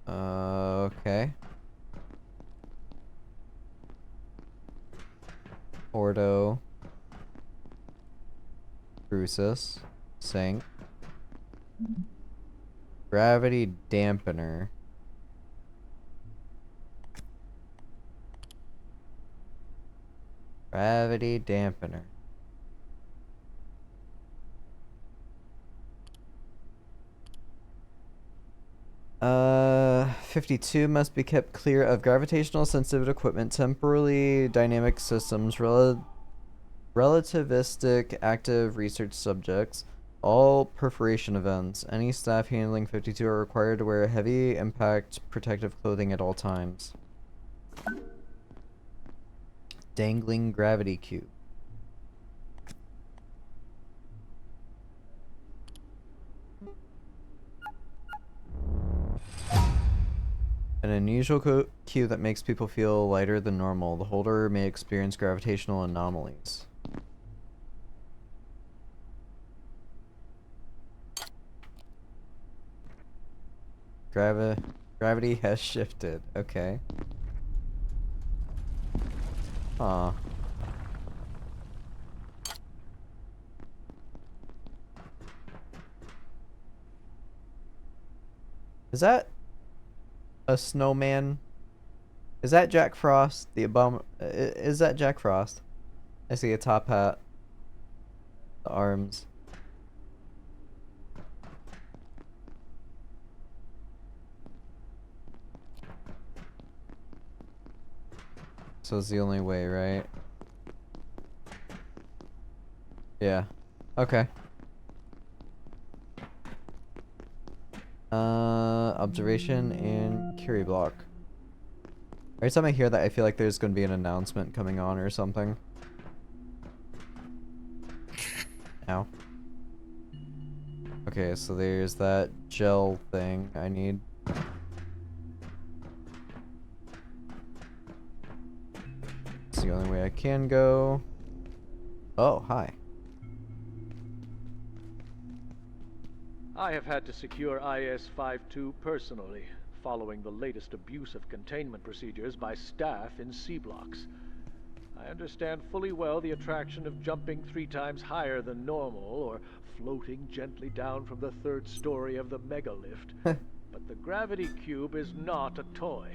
Okay. Ordo. Crucis. Sink. Gravity dampener. Gravity dampener. 52 must be kept clear of gravitational sensitive equipment, temporally dynamic systems, relativistic active research subjects, all perforation events. Any staff handling 52 are required to wear heavy impact protective clothing at all times. Dangling gravity cube. An unusual cube that makes people feel lighter than normal. The holder may experience gravitational anomalies. Gravity has shifted. Okay. Huh. Is that a snowman? Is that Jack Frost? Is that Jack Frost? I see a top hat. The arms. So it's the only way, right? Yeah. Okay. Observation and Curie block. Every time I hear that, I feel like there's going to be an announcement coming on or something. Ow. Okay, so there's that gel thing I need. It's the only way I can go. Oh, hi. I have had to secure IS-52 personally, following the latest abuse of containment procedures by staff in C-blocks. I understand fully well the attraction of jumping 3 times higher than normal, or floating gently down from the 3rd story of the megalift. But the gravity cube is not a toy.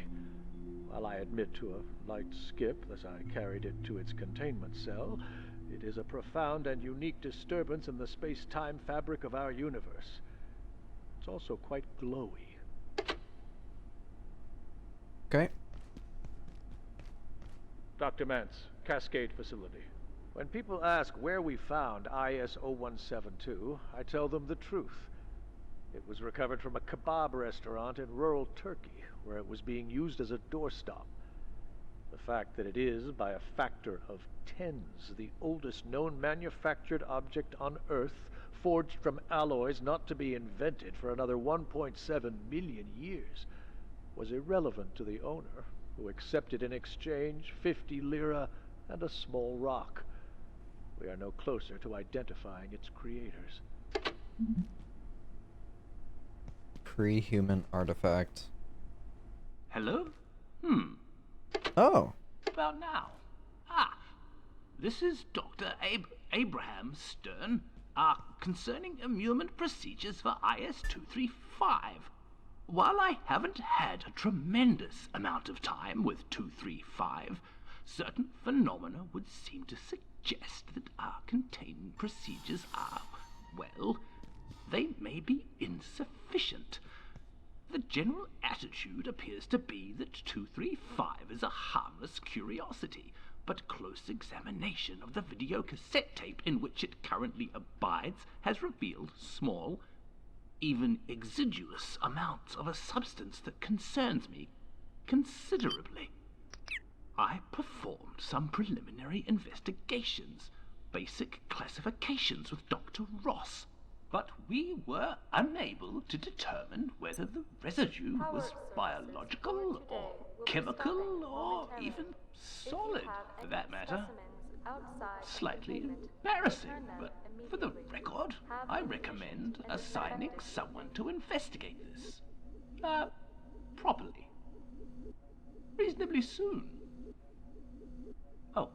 While I admit to a light skip as I carried it to its containment cell, it is a profound and unique disturbance in the space-time fabric of our universe. It's also quite glowy. Okay. Dr. Mance, Cascade Facility. When people ask where we found IS-0172, I tell them the truth. It was recovered from a kebab restaurant in rural Turkey, where it was being used as a doorstop. The fact that it is, by a factor of tens, the oldest known manufactured object on Earth, forged from alloys not to be invented for another 1.7 million years, was irrelevant to the owner, who accepted in exchange 50 lira and a small rock. We are no closer to identifying its creators. Pre-human artifact. Hello? Oh. About now. This is Dr. Abraham Stern, concerning immune procedures for IS-235. While I haven't had a tremendous amount of time with 235, certain phenomena would seem to suggest that our containment procedures are, well, they may be insufficient. The general attitude appears to be that 235 is a harmless curiosity, but close examination of the videocassette tape in which it currently abides has revealed small, even exiguous amounts of a substance that concerns me considerably. I performed some preliminary investigations, basic classifications with Dr. Ross, but we were unable to determine whether the residue was biological or chemical or even solid, for that matter. Slightly embarrassing, but for the record, I recommend assigning someone to investigate this. Properly. Reasonably soon. Oh.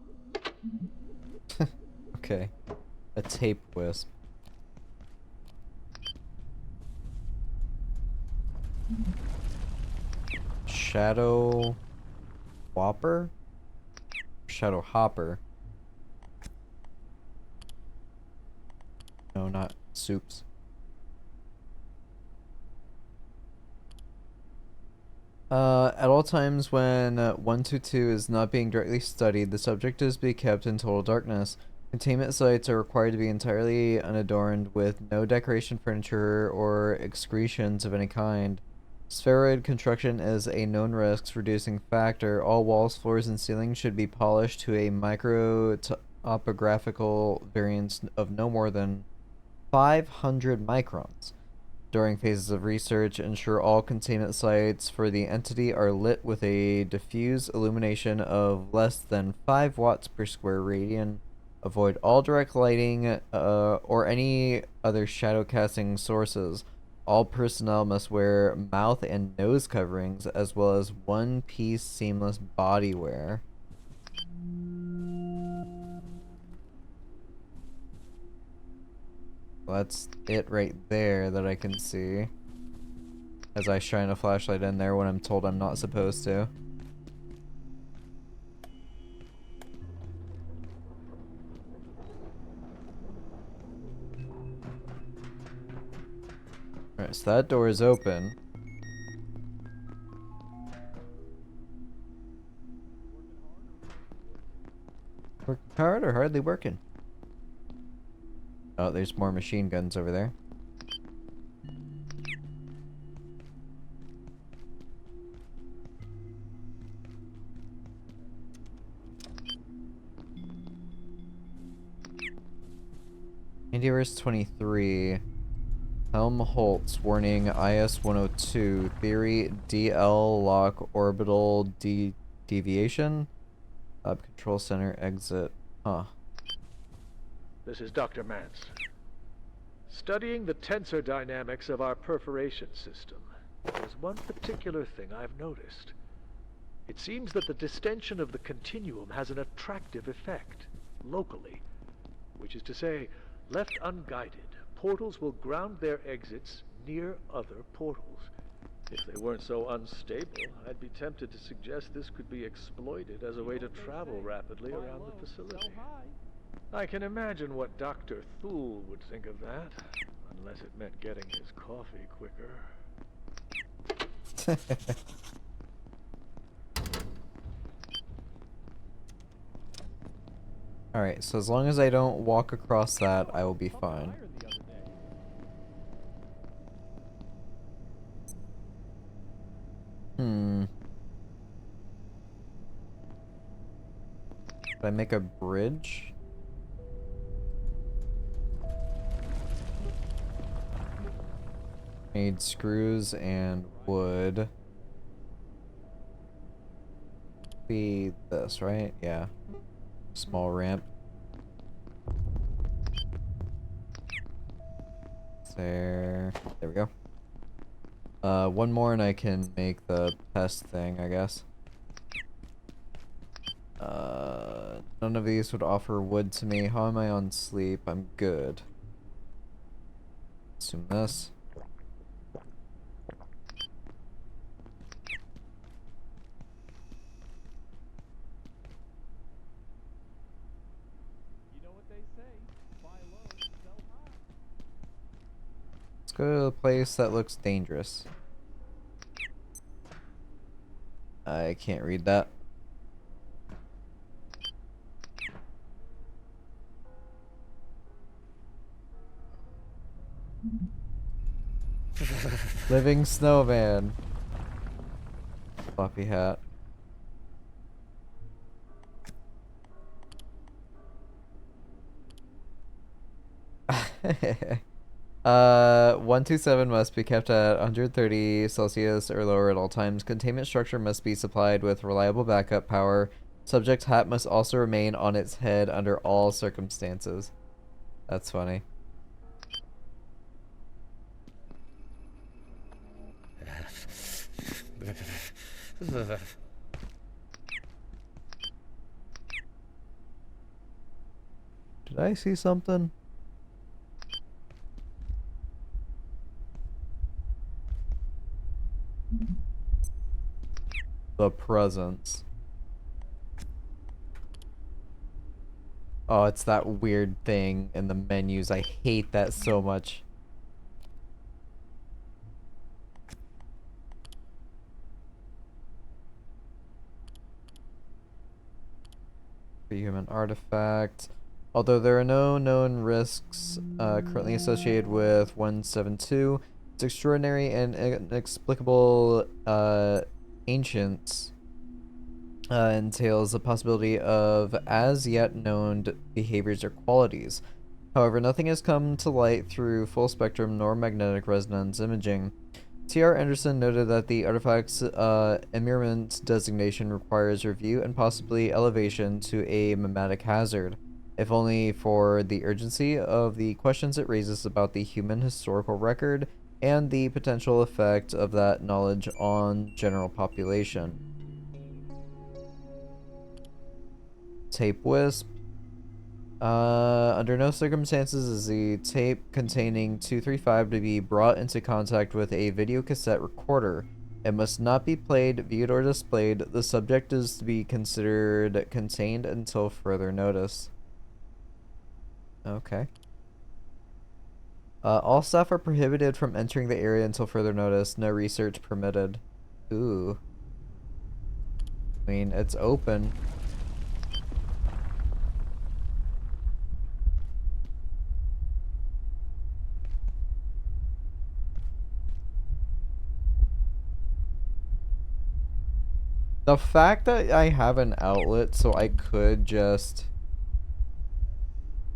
Okay. A tape wisp. Shadow Whopper? Shadow Hopper. No, not soups. At all times when 122 is not being directly studied, the subject is to be kept in total darkness. Containment sites are required to be entirely unadorned with no decoration furniture or excretions of any kind. Spheroid construction is a known risk reducing factor. All walls, floors, and ceilings should be polished to a micro-topographical variance of no more than 500 microns. During phases of research, ensure all containment sites for the entity are lit with a diffuse illumination of less than 5 watts per square radian. Avoid all direct lighting or any other shadow casting sources. All personnel must wear mouth and nose coverings as well as one-piece seamless body wear. Well, that's it right there that I can see. As I shine a flashlight in there when I'm told I'm not supposed to. Alright, so that door is open. Working hard or hardly working? Oh, there's more machine guns over there. Antivirus 23. Helmholtz warning IS-102 theory DL lock orbital deviation. Control center exit. Huh. This is Dr. Mance. Studying the tensor dynamics of our perforation system, there's one particular thing I've noticed. It seems that the distension of the continuum has an attractive effect, locally. Which is to say, left unguided, portals will ground their exits near other portals. If they weren't so unstable, I'd be tempted to suggest this could be exploited as a way to travel rapidly around the facility. I can imagine what Dr. Thule would think of that, unless it meant getting his coffee quicker. Alright, so as long as I don't walk across that, I will be fine. Did I make a bridge? Made screws and wood. Be this, right? Yeah. Small ramp. There we go. One more and I can make the test thing, I guess. None of these would offer wood to me. How am I on sleep? I'm good. Assume this. Let's go to a place that looks dangerous. I can't read that. Living snowman. Floppy hat. 127 must be kept at 130 Celsius or lower at all times. Containment structure must be supplied with reliable backup power. Subject's hat must also remain on its head under all circumstances. That's funny. Did I see something? The presence. Oh, it's that weird thing in the menus. I hate that so much. Human artifact. Although there are no known risks currently associated with 172, its extraordinary and inexplicable ancients entails the possibility of as yet known behaviors or qualities. However, nothing has come to light through full spectrum nor magnetic resonance imaging. T.R. Anderson noted that the artifact's immurement designation requires review and possibly elevation to a mimetic hazard, if only for the urgency of the questions it raises about the human historical record and the potential effect of that knowledge on general population. Tape Wisp. Under no circumstances is the tape containing 235 to be brought into contact with a videocassette recorder. It must not be played, viewed, or displayed. The subject is to be considered contained until further notice. Okay. All staff are prohibited from entering the area until further notice. No research permitted. Ooh. I mean, it's open. The fact that I have an outlet so I could just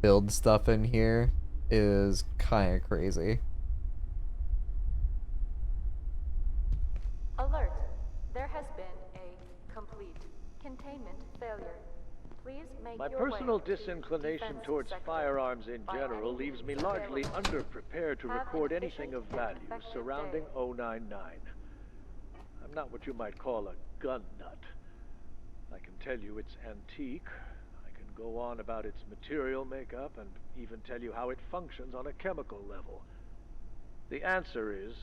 build stuff in here is kind of crazy. Alert. There has been a complete containment failure. Please make My your personal way to disinclination defense towards sector. firearms in By general any leaves me means largely available. underprepared to Have record an anything of efficient and value effective surrounding day. 099. I'm not what you might call a gun nut. I can tell you it's antique. I can go on about its material makeup and even tell you how it functions on a chemical level. The answer is,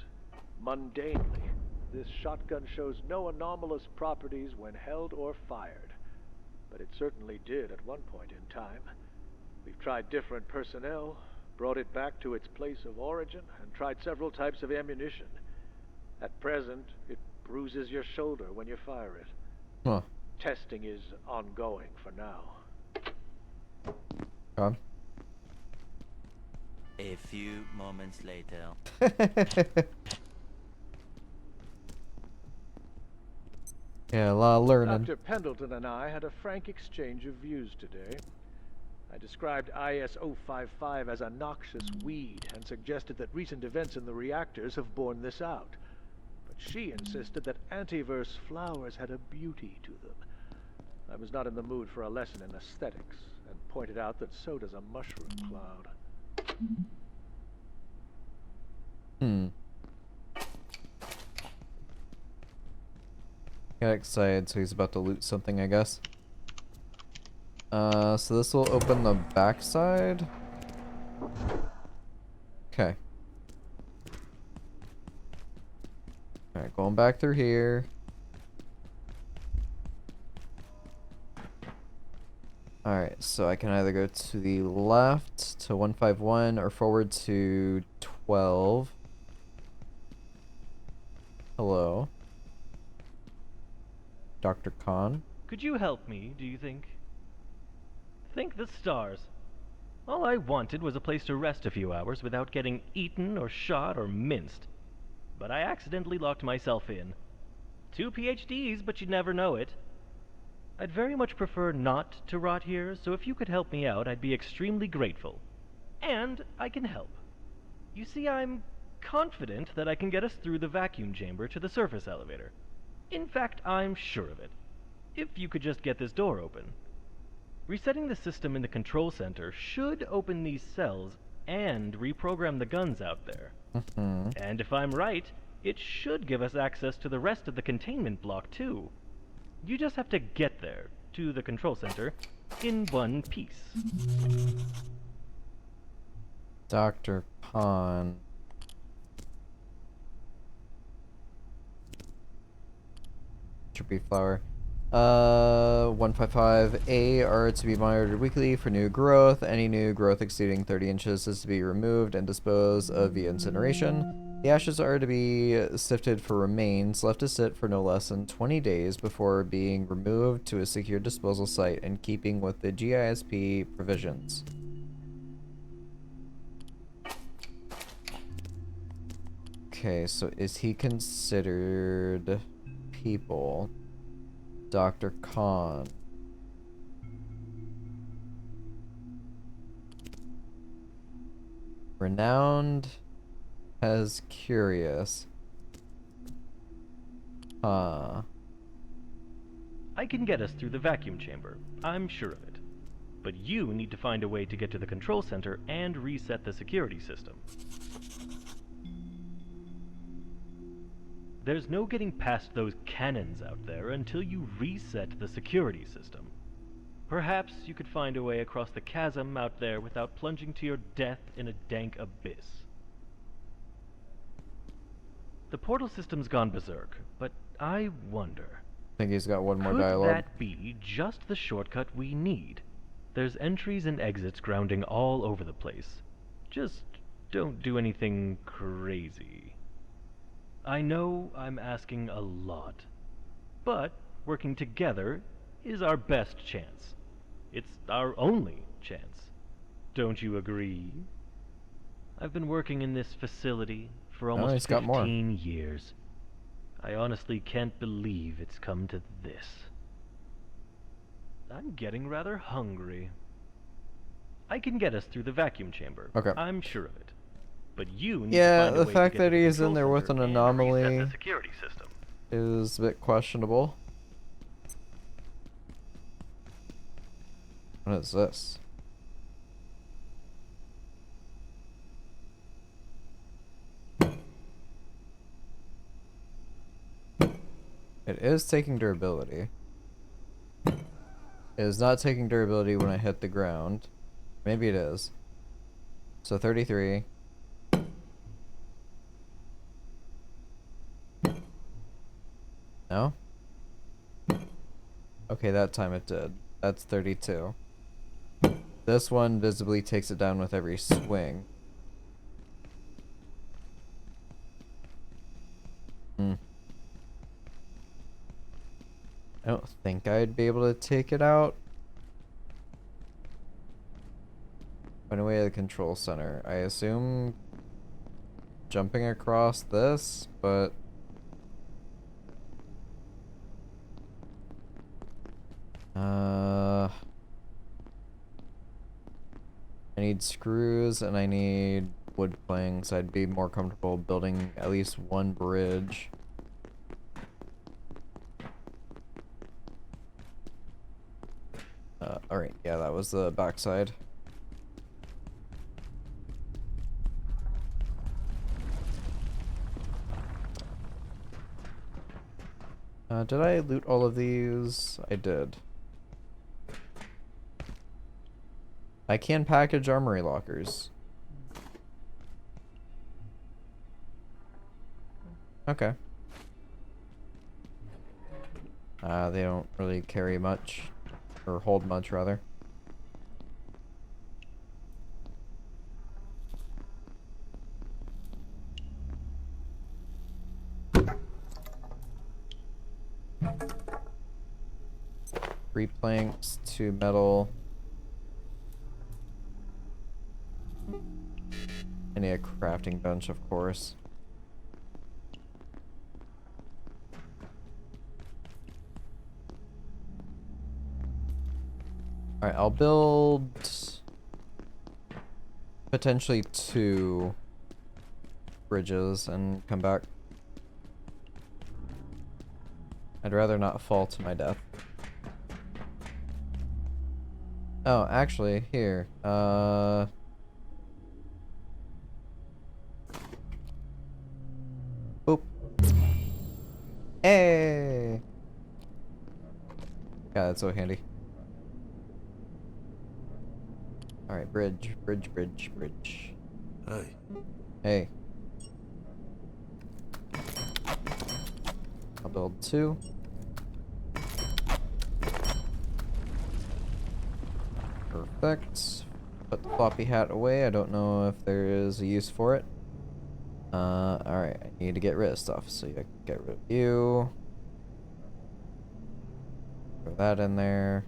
mundanely, this shotgun shows no anomalous properties when held or fired. But it certainly did at one point in time. We've tried different personnel, brought it back to its place of origin, and tried several types of ammunition. At present, it bruises your shoulder when you fire it. Huh. Testing is ongoing for now. A few moments later. Yeah, a lot of learning. Dr. Pendleton and I had a frank exchange of views today. I described IS-055 as a noxious weed and suggested that recent events in the reactors have borne this out. But she insisted that antiverse flowers had a beauty to them. I was not in the mood for a lesson in aesthetics and pointed out that so does a mushroom cloud. Got excited, so he's about to loot something, I guess. So this will open the backside. Okay. Alright, going back through here. Alright, so I can either go to the left to 151 or forward to 12. Hello. Dr. Khan. Could you help me, do you think? Think the stars. All I wanted was a place to rest a few hours without getting eaten or shot or minced. But I accidentally locked myself in. 2 PhDs, but you'd never know it. I'd very much prefer not to rot here, so if you could help me out, I'd be extremely grateful. And I can help. You see, I'm confident that I can get us through the vacuum chamber to the surface elevator. In fact, I'm sure of it. If you could just get this door open. Resetting the system in the control center should open these cells and reprogram the guns out there. And if I'm right, it should give us access to the rest of the containment block too. You just have to get there, to the control center, in one piece. Dr. Khan. beef flour. 155A are to be monitored weekly for new growth. Any new growth exceeding 30 inches is to be removed and disposed of via incineration. The ashes are to be sifted for remains, left to sit for no less than 20 days before being removed to a secure disposal site in keeping with the GISP provisions. Okay, so is he considered people? Dr. Khan. Renowned as curious. I can get us through the vacuum chamber. I'm sure of it. But you need to find a way to get to the control center and reset the security system. There's no getting past those cannons out there until you reset the security system. Perhaps you could find a way across the chasm out there without plunging to your death in a dank abyss. The portal system's gone berserk, but I wonder... I think he's got one more could dialogue. that be just the shortcut we need? There's entries and exits grounding all over the place. Just don't do anything crazy. I know I'm asking a lot, but working together is our best chance. It's our only chance. Don't you agree? I've been working in this facility for almost he's got more. 15 years. I honestly can't believe it's come to this. I'm getting rather hungry. I can get us through the vacuum chamber. Okay. I'm sure of it. But you need Yeah, to find a the way fact to get that to the he's in control there with center an and anomaly reset the security system. is a bit questionable. What is this? It is taking durability. It is not taking durability when I hit the ground. Maybe it is. So 33. No? Okay, that time it did. That's 32. This one visibly takes it down with every swing. I don't think I'd be able to take it out. Find a way to the control center. I assume jumping across this, but I need screws and I need wood planks. I'd be more comfortable building at least one bridge. Alright, yeah, that was the backside. Did I loot all of these? I did. I can package armory lockers. Okay. They don't really carry much. Or hold much, rather. Three planks, 2 metal. I need a crafting bench, of course. Alright, I'll build potentially 2 bridges and come back. I'd rather not fall to my death. Oh, actually, here. Oop. Hey! God, that's so handy. Alright, bridge. Hey. Hey. I'll build 2. Perfect. Put the floppy hat away. I don't know if there is a use for it. Alright, I need to get rid of stuff, so I can get rid of you. Throw that in there.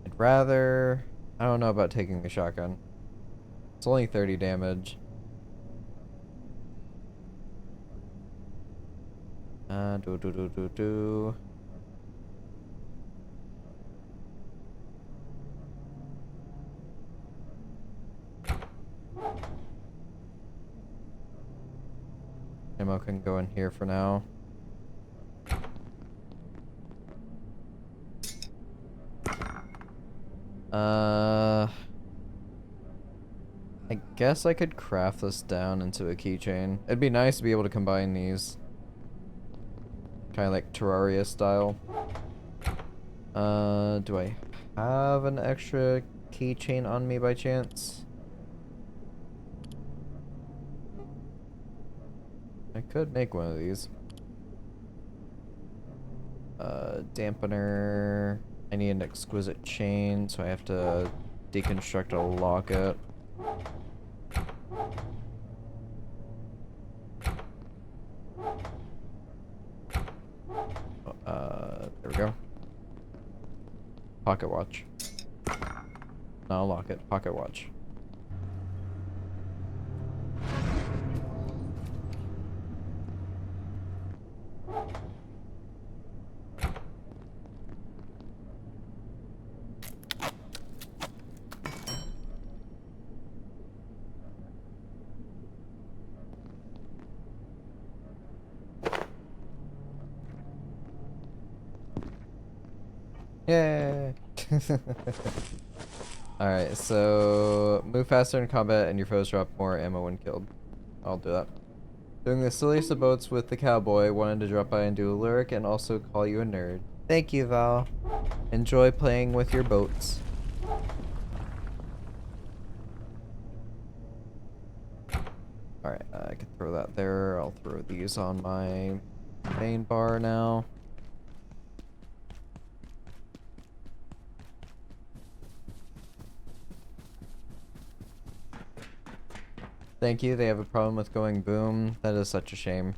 I'd rather... I don't know about taking the shotgun. It's only 30 damage. Do. Ammo can go in here for now. I guess I could craft this down into a keychain. It'd be nice to be able to combine these. Kind of like Terraria style. Do I have an extra keychain on me by chance? I could make one of these. Dampener. I need an exquisite chain, so I have to deconstruct a locket. There we go. Pocket watch. No, locket. Pocket watch. Yay! Alright, so move faster in combat and your foes drop more ammo when killed. I'll do that. Doing the silliest of boats with the cowboy, wanted to drop by and do a lyric and also call you a nerd. Thank you, Val. Enjoy playing with your boats. Alright, I can throw that there. I'll throw these on my main bar now. Thank you, they have a problem with going boom. That is such a shame.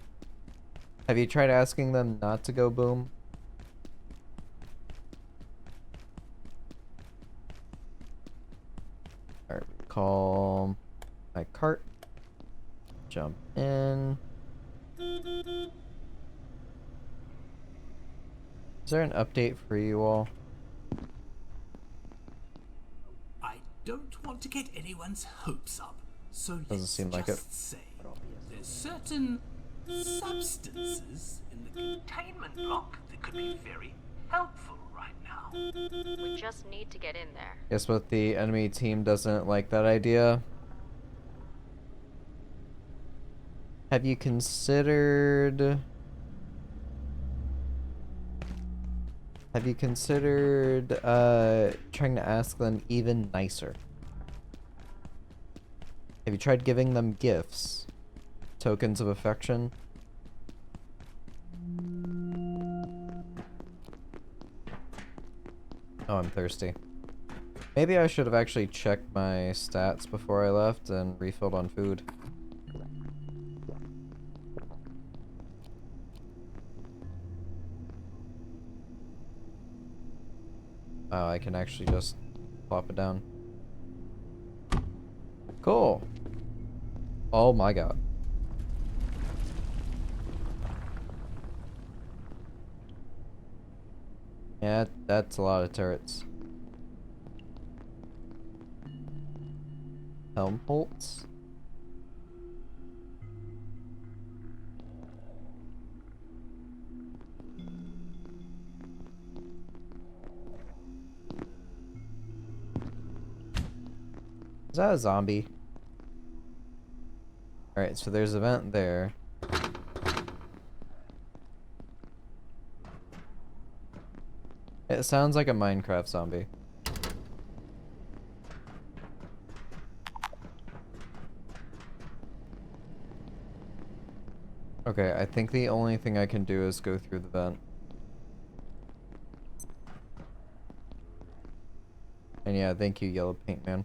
Have you tried asking them not to go boom? Alright, call my cart. Jump in. Is there an update for you all? I don't want to get anyone's hopes up, so Doesn't let's seem like just it. say there's certain substances in the containment block that could be very helpful right now. We just need to get in there. Guess what, the enemy team doesn't like that idea. Have you considered... trying to ask them even nicer? Have you tried giving them gifts? Tokens of affection? Oh, I'm thirsty. Maybe I should have actually checked my stats before I left and refilled on food. Oh, I can actually just plop it down. Cool. Oh my god. Yeah, that's a lot of turrets. Helmholtz? Is that a zombie? Alright, so there's a vent there. It sounds like a Minecraft zombie. Okay, I think the only thing I can do is go through the vent. And yeah, thank you, Yellow Paint Man.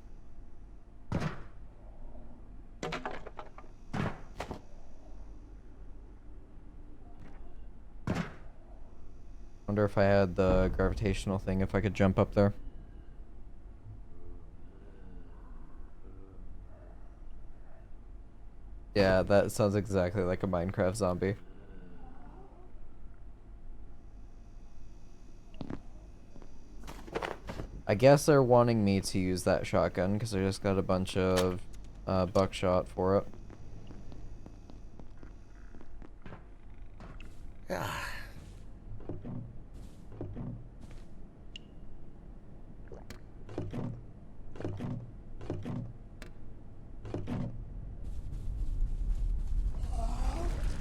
Wonder if I had the gravitational thing, if I could jump up there. Yeah, that sounds exactly like a Minecraft zombie. I guess they're wanting me to use that shotgun because I just got a bunch of buckshot for it.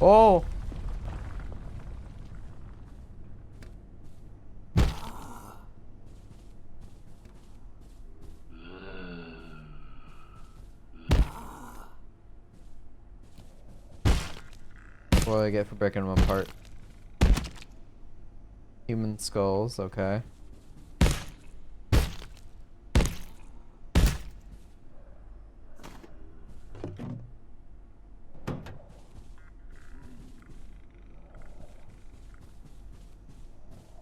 Oh! What do I get for breaking them apart? Human skulls, okay.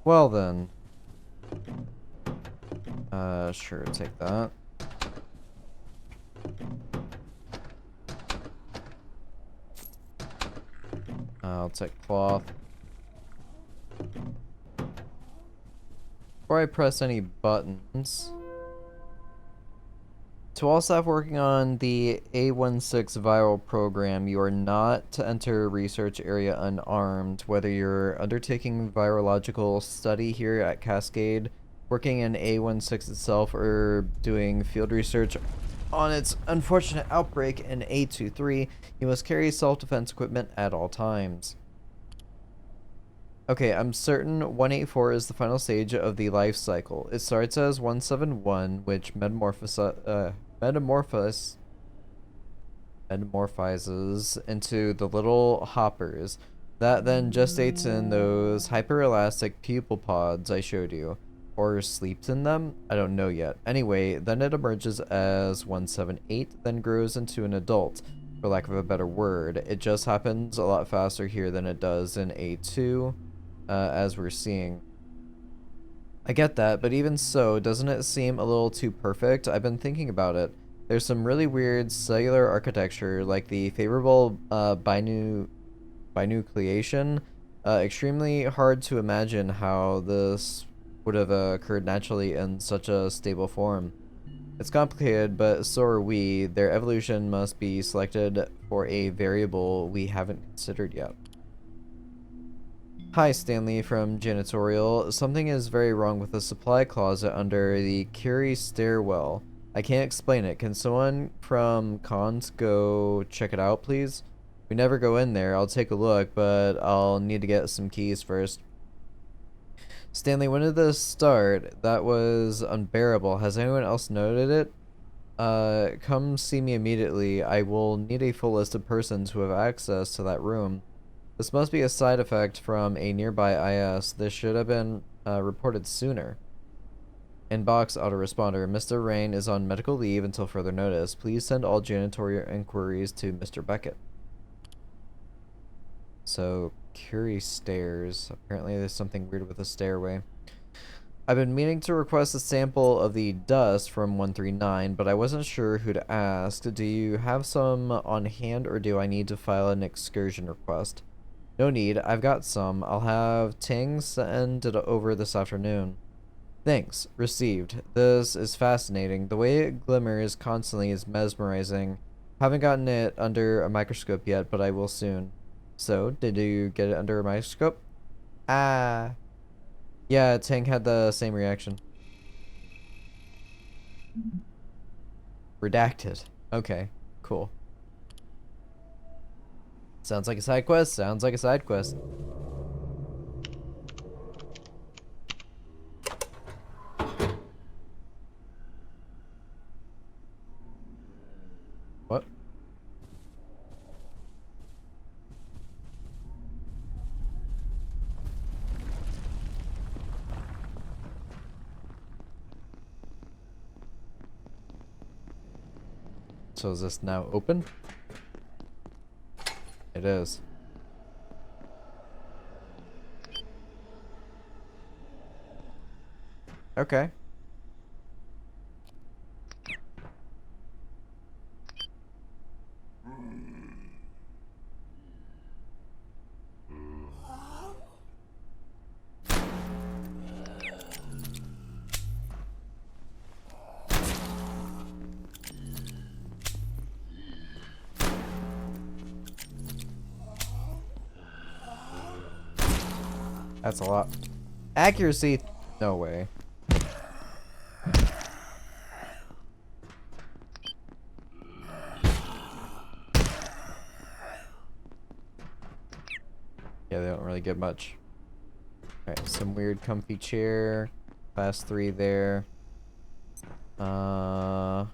Well then. Sure, take that. I'll take cloth. Before I press any buttons. To all staff working on the A16 viral program, you are not to enter research area unarmed, whether you're undertaking virological study here at Cascade, working in A16 itself, or doing field research on its unfortunate outbreak in A23, you must carry self-defense equipment at all times. Okay, I'm certain 184 is the final stage of the life cycle. It starts as 171, which metamorphizes into the little hoppers. That then gestates in those hyperelastic pupil pods I showed you. Or sleeps in them? I don't know yet. Anyway, then it emerges as 178, then grows into an adult, for lack of a better word. It just happens a lot faster here than it does in A2. As we're seeing. I get that, but even so, doesn't it seem a little too perfect? I've been thinking about it. There's some really weird cellular architecture, like the favorable binucleation. Extremely hard to imagine how this would have occurred naturally in such a stable form. It's complicated, but so are we. Their evolution must be selected for a variable we haven't considered yet. Hi, Stanley from Janitorial. Something is very wrong with the supply closet under the Curie stairwell. I can't explain it. Can someone from Cons go check it out, please? We never go in there. I'll take a look, but I'll need to get some keys first. Stanley, when did this start? That was unbearable. Has anyone else noted it? Come see me immediately. I will need a full list of persons who have access to that room. This must be a side effect from a nearby IS. This should have been reported sooner. Inbox autoresponder. Mr. Rain is on medical leave until further notice. Please send all janitorial inquiries to Mr. Beckett. So, Curie stairs. Apparently there's something weird with the stairway. I've been meaning to request a sample of the dust from 139, but I wasn't sure who to ask. Do you have some on hand, or do I need to file an excursion request? No need, I've got some. I'll have Ting send it over this afternoon. Thanks. Received. This is fascinating. The way it glimmers constantly is mesmerizing. Haven't gotten it under a microscope yet, but I will soon. So, did you get it under a microscope? Ah. Yeah, Ting had the same reaction. Redacted. Okay, cool. Sounds like a side quest. Sounds like a side quest. What? So is this now open? It is. Okay. That's a lot. Accuracy? No way. Yeah, they don't really get much. Alright, some weird comfy chair. Class 3 there. A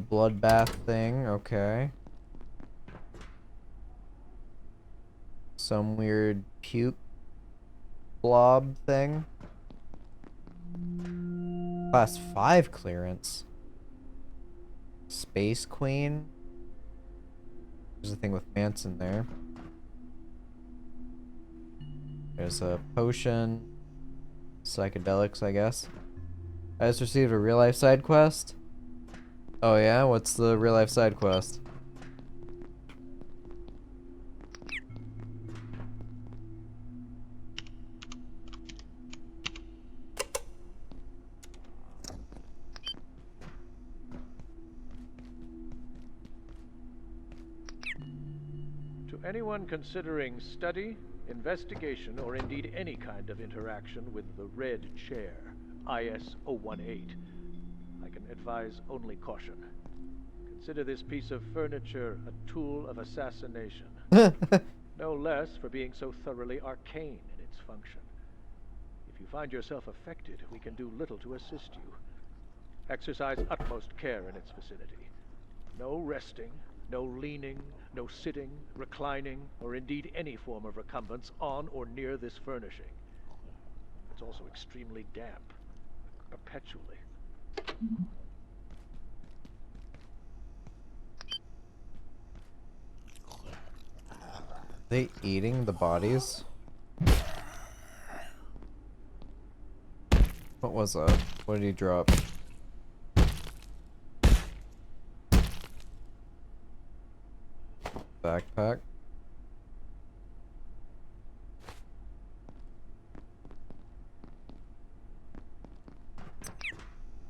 bloodbath thing, okay. Some weird puke blob thing. Class 5 clearance. Space Queen. There's a thing with Manson there. There's a potion. Psychedelics, I guess. I just received a real life side quest. Oh yeah? What's the real life side quest? To anyone considering study, investigation, or indeed any kind of interaction with the Red Chair, IS-018, I can advise only caution. Consider this piece of furniture a tool of assassination. No less for being so thoroughly arcane in its function. If you find yourself affected, we can do little to assist you. Exercise utmost care in its vicinity. No resting, no leaning, no sitting, reclining, or indeed any form of recumbence on or near this furnishing. It's also extremely damp, perpetually. They eating the bodies? What was that? What did he drop? Backpack.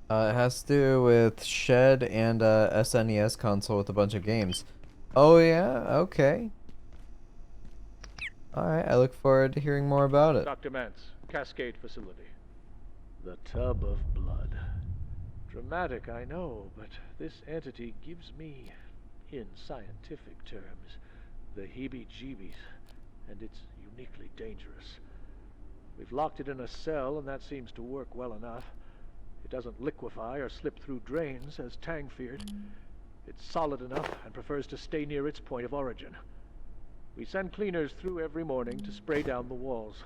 It has to do with Shed and SNES console with a bunch of games. Oh yeah? Okay. Alright, I look forward to hearing more about it. Dr. Mance, Cascade Facility. The Tub of Blood. Dramatic, I know, but this entity gives me, in scientific terms, the heebie-jeebies, and it's uniquely dangerous. We've locked it in a cell, and that seems to work well enough. It doesn't liquefy or slip through drains, as Tang feared. It's solid enough and prefers to stay near its point of origin. We send cleaners through every morning to spray down the walls.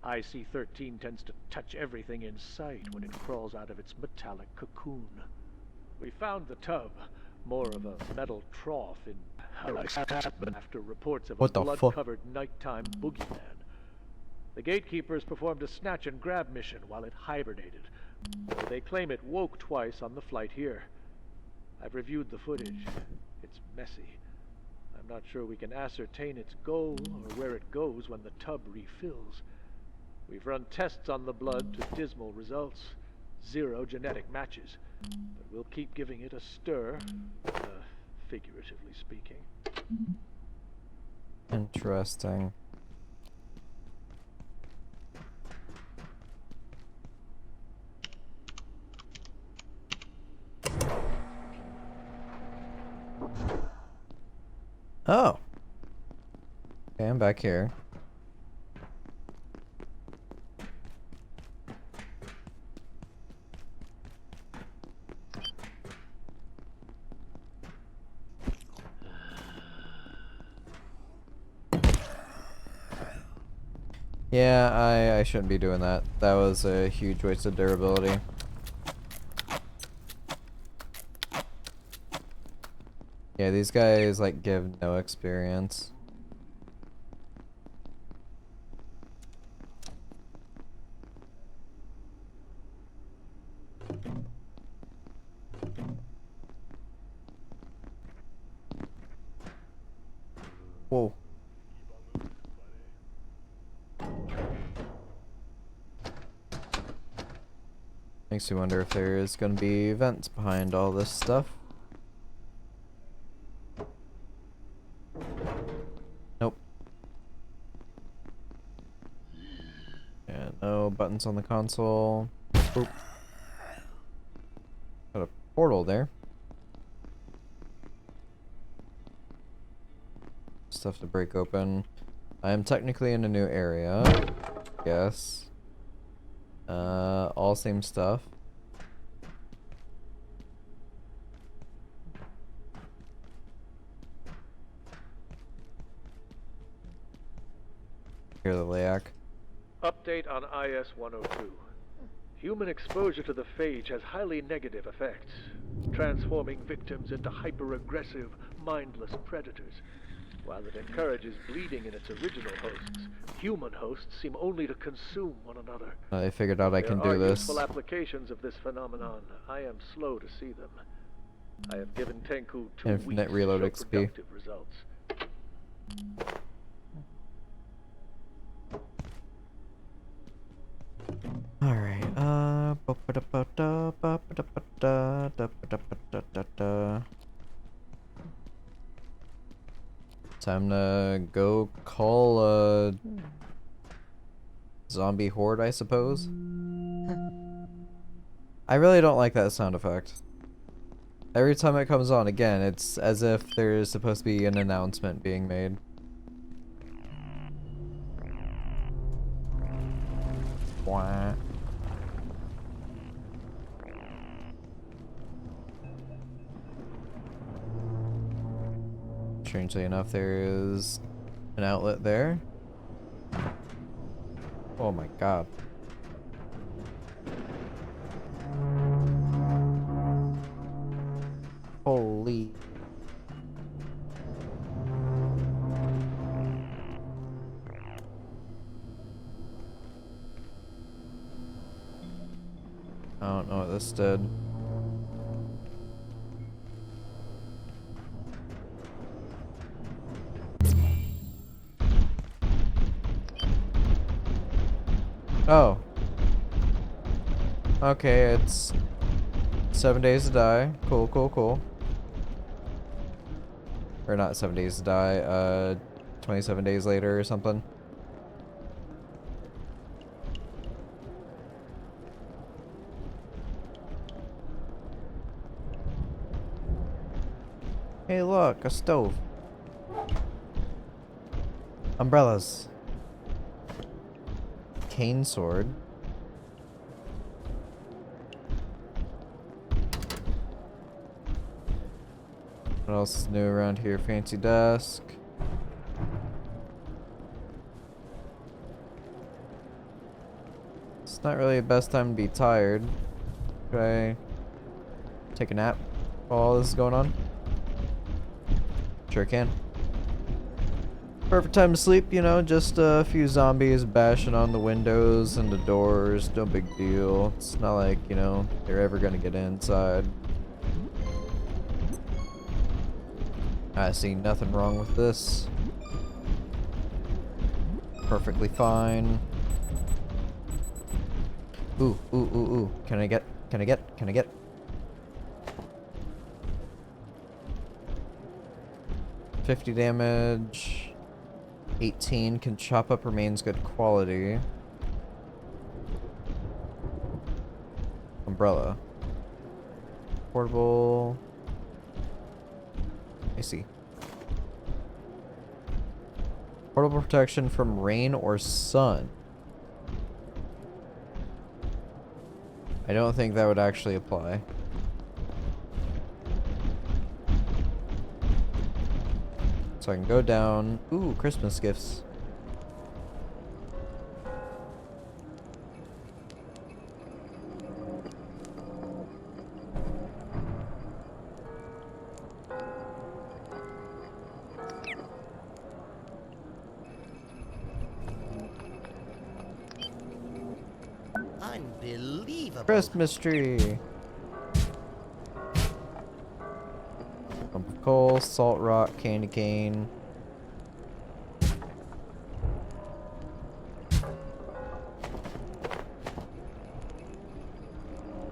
IC-13 tends to touch everything in sight when it crawls out of its metallic cocoon. We found the tub, more of a metal trough in after reports of a blood-covered nighttime boogeyman. The gatekeepers performed a snatch and grab mission while it hibernated. They claim it woke twice on the flight here. I've reviewed the footage. It's messy. I'm not sure we can ascertain its goal or where it goes when the tub refills. We've run tests on the blood to dismal results. 0 genetic matches. But we'll keep giving it a stir, figuratively speaking. Interesting. Oh. Okay, I'm back here. Yeah, I shouldn't be doing that. That was a huge waste of durability. Yeah, these guys like give no experience. Whoa. Makes me wonder if there's gonna be events behind all this stuff. Nope. Yeah, no buttons on the console. Oop. Got a portal there. Stuff to break open. I am technically in a new area. Yes. All same stuff. Hear the layak. Update on IS-102. Human exposure to the phage has highly negative effects, transforming victims into hyper-aggressive, mindless predators. While it encourages bleeding in its original hosts, human hosts seem only to consume one another. I figured out I can do There are this. useful applications of this phenomenon. I am slow to see them. I have given Tenku 2 Infinite weeks reload to show XP. productive results. Alright, time to go call a zombie horde, I suppose. I really don't like that sound effect. Every time it comes on again, it's as if there's supposed to be an announcement being made. Wah. Strangely enough, there is an outlet there. Oh my god. Holy. I don't know what this did. Oh. Okay, it's 7 days to die. Cool, cool, cool. Or not 7 days to die, 27 days later or something. Hey look, a stove. Umbrellas. Cane sword. What else is new around here? Fancy desk. It's not really the best time to be tired. Could I take a nap while all this is going on? Sure can. Perfect time to sleep, you know, just a few zombies bashing on the windows and the doors. No big deal. It's not like, you know, they're ever gonna get inside. I see nothing wrong with this. Perfectly fine. Ooh, ooh, ooh, ooh. Can I get? 50 damage. 18 can chop up, remains good quality. Umbrella. Portable. I see. Portable protection from rain or sun. I don't think that would actually apply. So I can go down. Ooh, Christmas gifts. Unbelievable. Christmas tree. Lump of coal, salt rock, candy cane.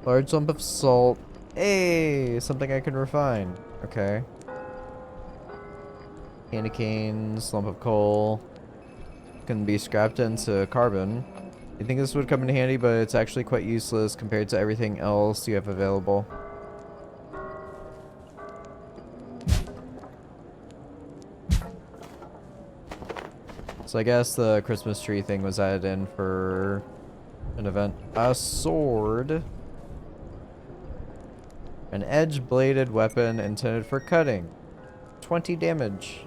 Large lump of salt. Hey, something I can refine. Okay. Candy canes, lump of coal. Can be scrapped into carbon. You think this would come in handy, but it's actually quite useless compared to everything else you have available. So I guess the Christmas tree thing was added in for an event. A sword. An edge-bladed weapon intended for cutting. 20 damage.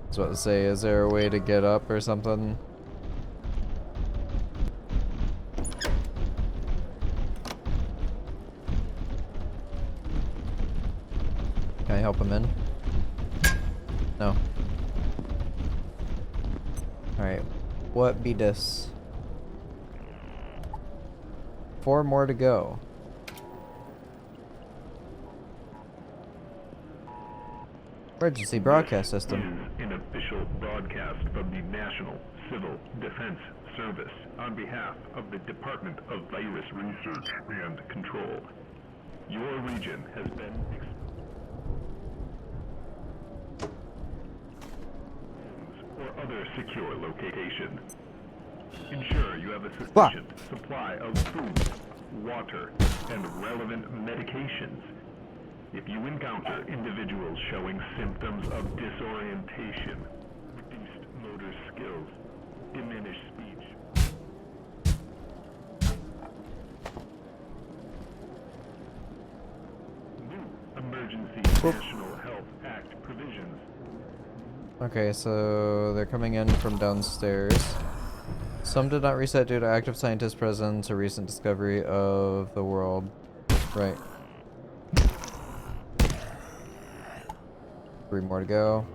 I was about to say, is there a way to get up or something? Can I help him in? No. Alright. What be this? 4 more to go. Emergency broadcast system. This is an official broadcast from the National Civil Defense Service on behalf of the Department of Virus Research and Control. Your region has been or other secure location. Ensure you have a sufficient supply of food, water, and relevant medications. If you encounter individuals showing symptoms of disorientation, reduced motor skills, diminished speech, new Emergency National Health Act provisions. Okay, so they're coming in from downstairs. Some did not reset due to active scientist presence or recent discovery of the world. Right. 3 more to go.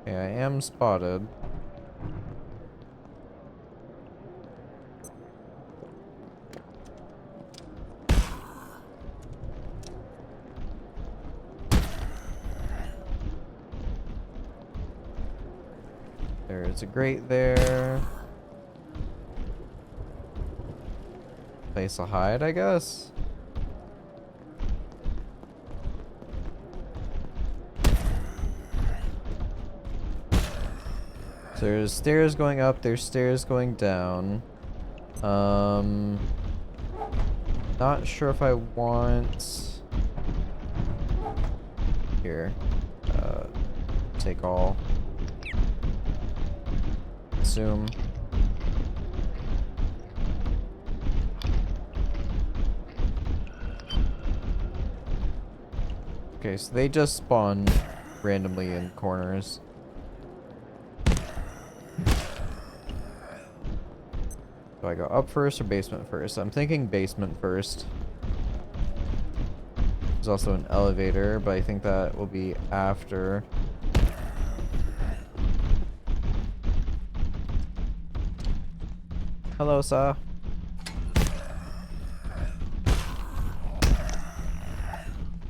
Okay, I am spotted. There's a grate there. Place to hide, I guess. So there's stairs going up, there's stairs going down. Not sure if I want... Here. Take all. Assume. Okay, so they just spawn randomly in corners. Do I go up first or basement first? I'm thinking basement first. There's also an elevator, but I think that will be after. Hello, sir.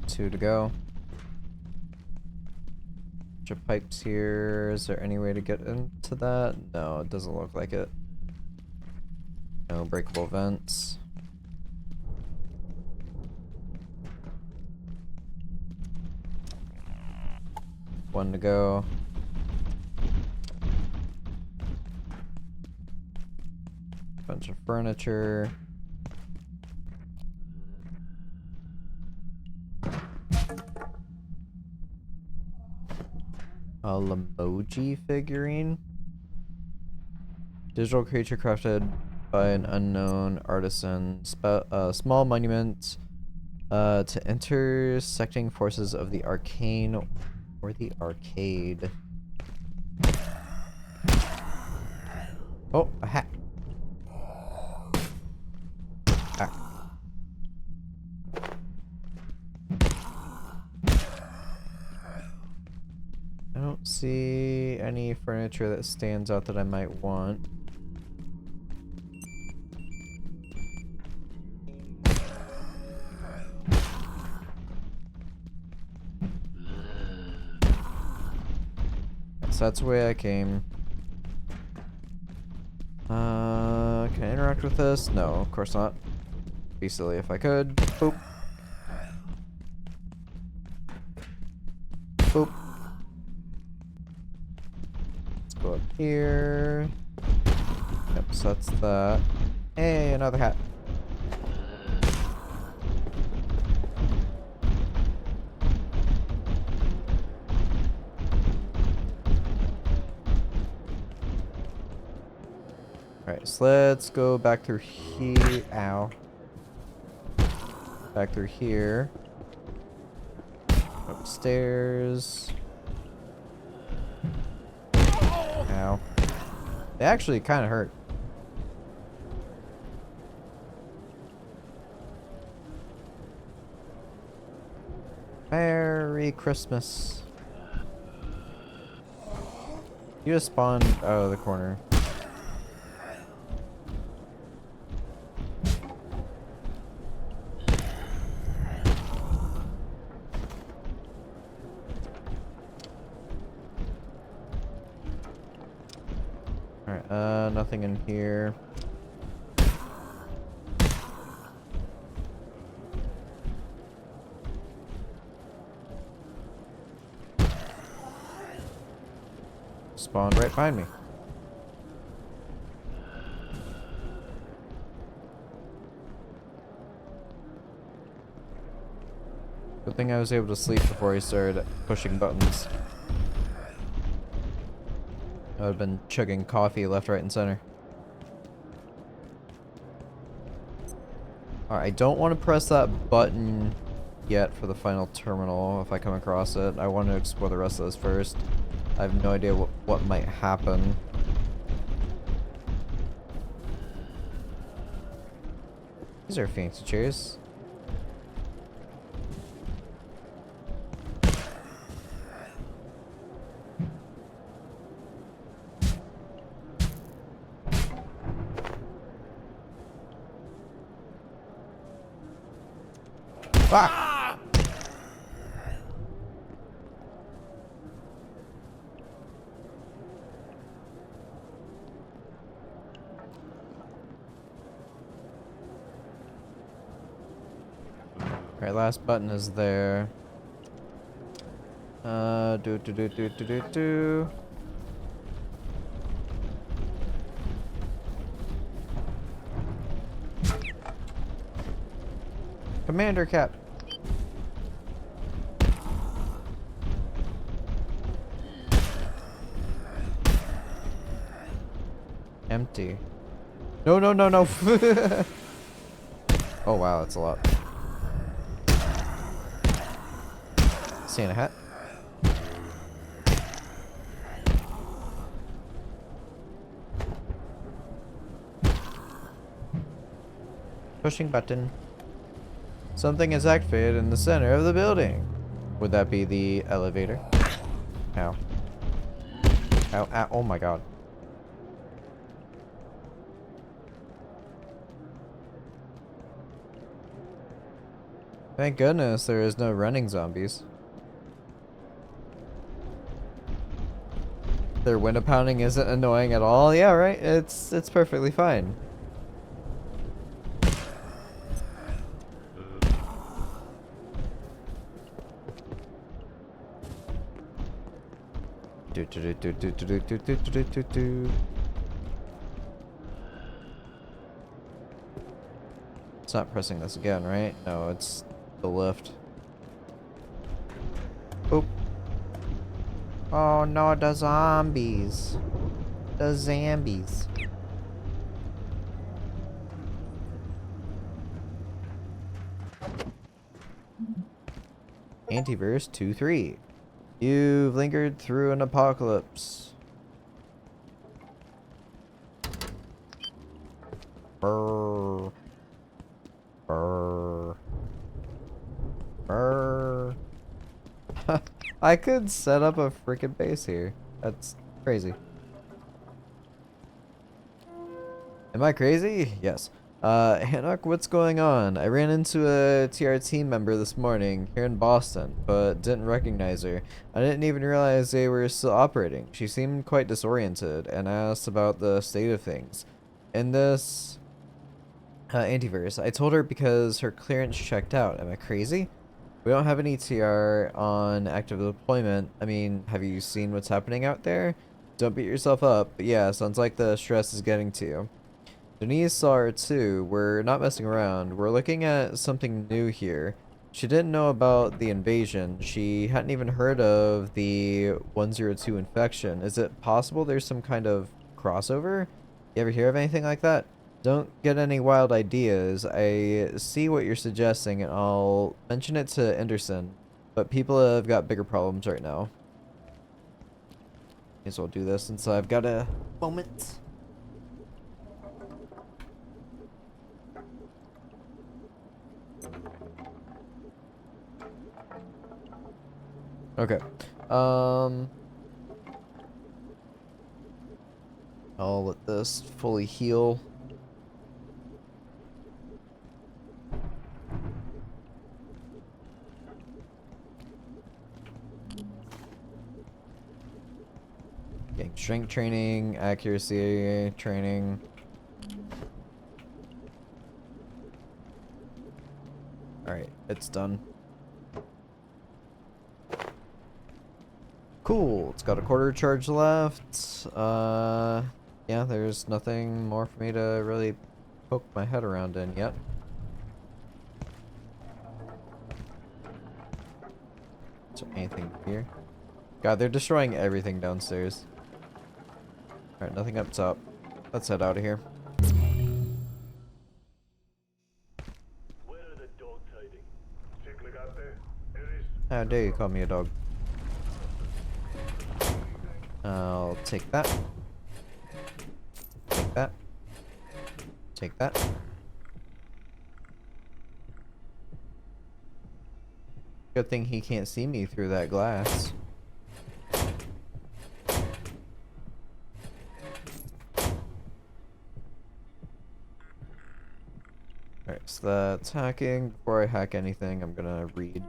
Two to go. Bunch of pipes here. Is there any way to get into that? No, it doesn't look like it. No breakable vents. One to go. Bunch of furniture. A Lamoji figurine. Digital creature crafted by an unknown artisan. Small monument to intersecting forces of the arcane Or the arcade. Oh, a hat. Ah. I don't see any furniture that stands out that I might want. So that's the way I came. Can I interact with this? No, of course not. Be silly if I could. Boop. Boop. Let's go up here. Yep, so that's that. Hey, another hat. Alright, so let's go back through here. Ow. Back through here. Upstairs. Ow. They actually kind of hurt. Merry Christmas. You just spawned out of the corner. Alright, nothing in here. Spawned right behind me. Good thing I was able to sleep before he started pushing buttons. I would have been chugging coffee left, right, and center. Alright, I don't want to press that button yet for the final terminal if I come across it. I want to explore the rest of this first. I have no idea what might happen. These are fancy chairs. Ah! Alright, last button is there. Do. Commander Cap. Empty. No. Oh wow, that's a lot. Santa hat. Pushing button. Something is activated in the center of the building. Would that be the elevator? Ow. Ow, ow, oh my god. Thank goodness there is no running zombies. Their window pounding isn't annoying at all. Yeah, right? It's perfectly fine. It's not pressing this again, right? No, it's the lift. Oop. Oh no, the zombies. The zombies. Antivirus 2.3. You've lingered through an apocalypse. Brr. Brr. Brr. I could set up a freaking base here. That's crazy. Am I crazy? Yes. Hanok, what's going on? I ran into a TR team member this morning here in Boston, but didn't recognize her. I didn't even realize they were still operating. She seemed quite disoriented and asked about the state of things. In this antivirus, I told her because her clearance checked out. Am I crazy? We don't have any TR on active deployment. I mean, have you seen what's happening out there? Don't beat yourself up, but yeah, sounds like the stress is getting to you. Denise saw her too. We're not messing around. We're looking at something new here. She didn't know about the invasion. She hadn't even heard of the 102 infection. Is it possible there's some kind of crossover? You ever hear of anything like that? Don't get any wild ideas. I see what you're suggesting and I'll mention it to Anderson. But people have got bigger problems right now. May as well do this since I've got a moment. Okay. I'll let this fully heal. Getting strength training, accuracy training. Alright, it's done. Cool, it's got a quarter charge left. Yeah, there's nothing more for me to really poke my head around in yet. Is there anything here? God, they're destroying everything downstairs. Alright, nothing up top. Let's head out of here. How dare you call me a dog? I'll take that. Take that. Take that. Good thing he can't see me through that glass. Alright, so that's hacking. Before I hack anything, I'm gonna read.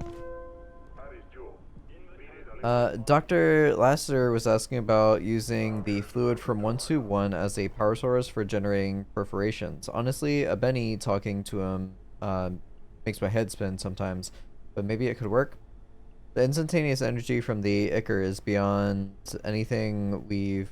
Dr. Lasseter was asking about using the fluid from 121 as a power source for generating perforations. Honestly, a Benny talking to him makes my head spin sometimes, but maybe it could work. The instantaneous energy from the Ichor is beyond anything we've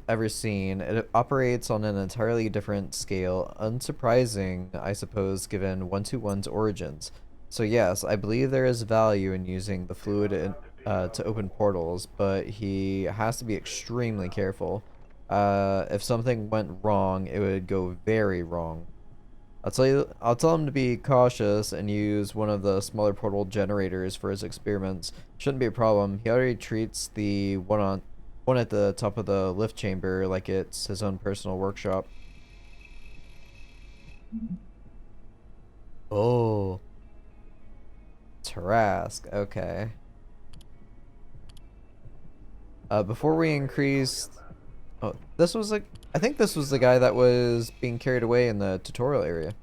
ever seen. It operates on an entirely different scale. Unsurprising, I suppose, given 121's origins. So yes, I believe there is value in using the fluid to open portals, but he has to be extremely careful. If something went wrong, it would go very wrong. I'll tell him to be cautious and use one of the smaller portal generators for his experiments. Shouldn't be a problem. He already treats the one at the top of the lift chamber like it's his own personal workshop. Oh. Tarask, okay. Before we increased... Oh, this was like... I think this was the guy that was being carried away in the tutorial area.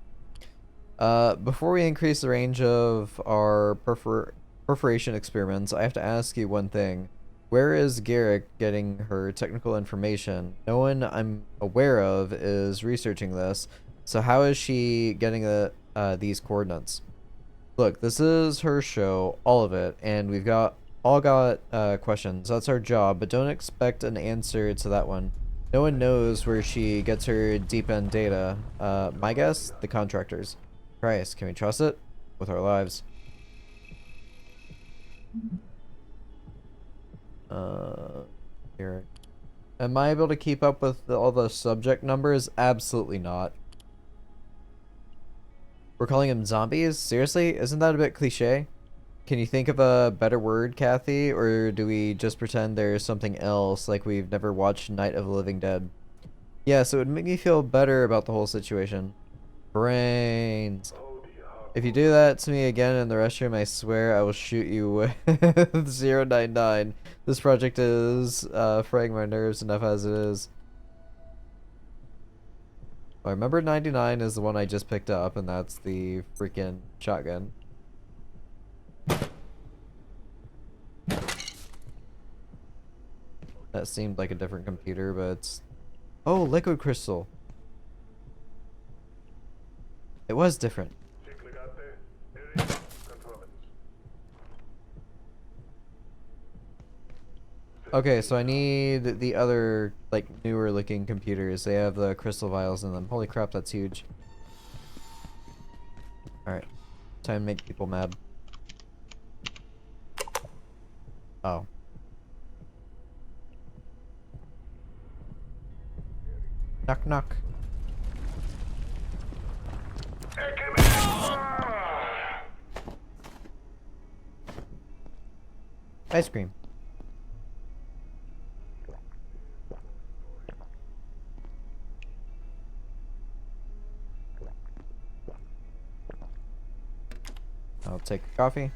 Before we increase the range of our perforation experiments, I have to ask you one thing. Where is Garrick getting her technical information? No one I'm aware of is researching this, so how is she getting these coordinates? Look, this is her show, all of it, and we've all got questions. That's our job, but don't expect an answer to that one. No one knows where she gets her deep end data. My guess? The contractors. Christ, can we trust it? With our lives. Here. Am I able to keep up with all the subject numbers? Absolutely not. We're calling them zombies? Seriously? Isn't that a bit cliche? Can you think of a better word, Kathy? Or do we just pretend there's something else, like we've never watched Night of the Living Dead? Yes, it would make me feel better about the whole situation. Brains. If you do that to me again in the restroom, I swear I will shoot you with 099. This project is fraying my nerves enough as it is. I remember 99 is the one I just picked up, and that's the freaking shotgun. That seemed like a different computer, but it's... Oh, liquid crystal. It was different. Okay, so I need the other, like, newer looking computers. They have the crystal vials in them. Holy crap, that's huge. Alright. Time to make people mad. Oh. Knock knock. Ice cream. I'll take a coffee.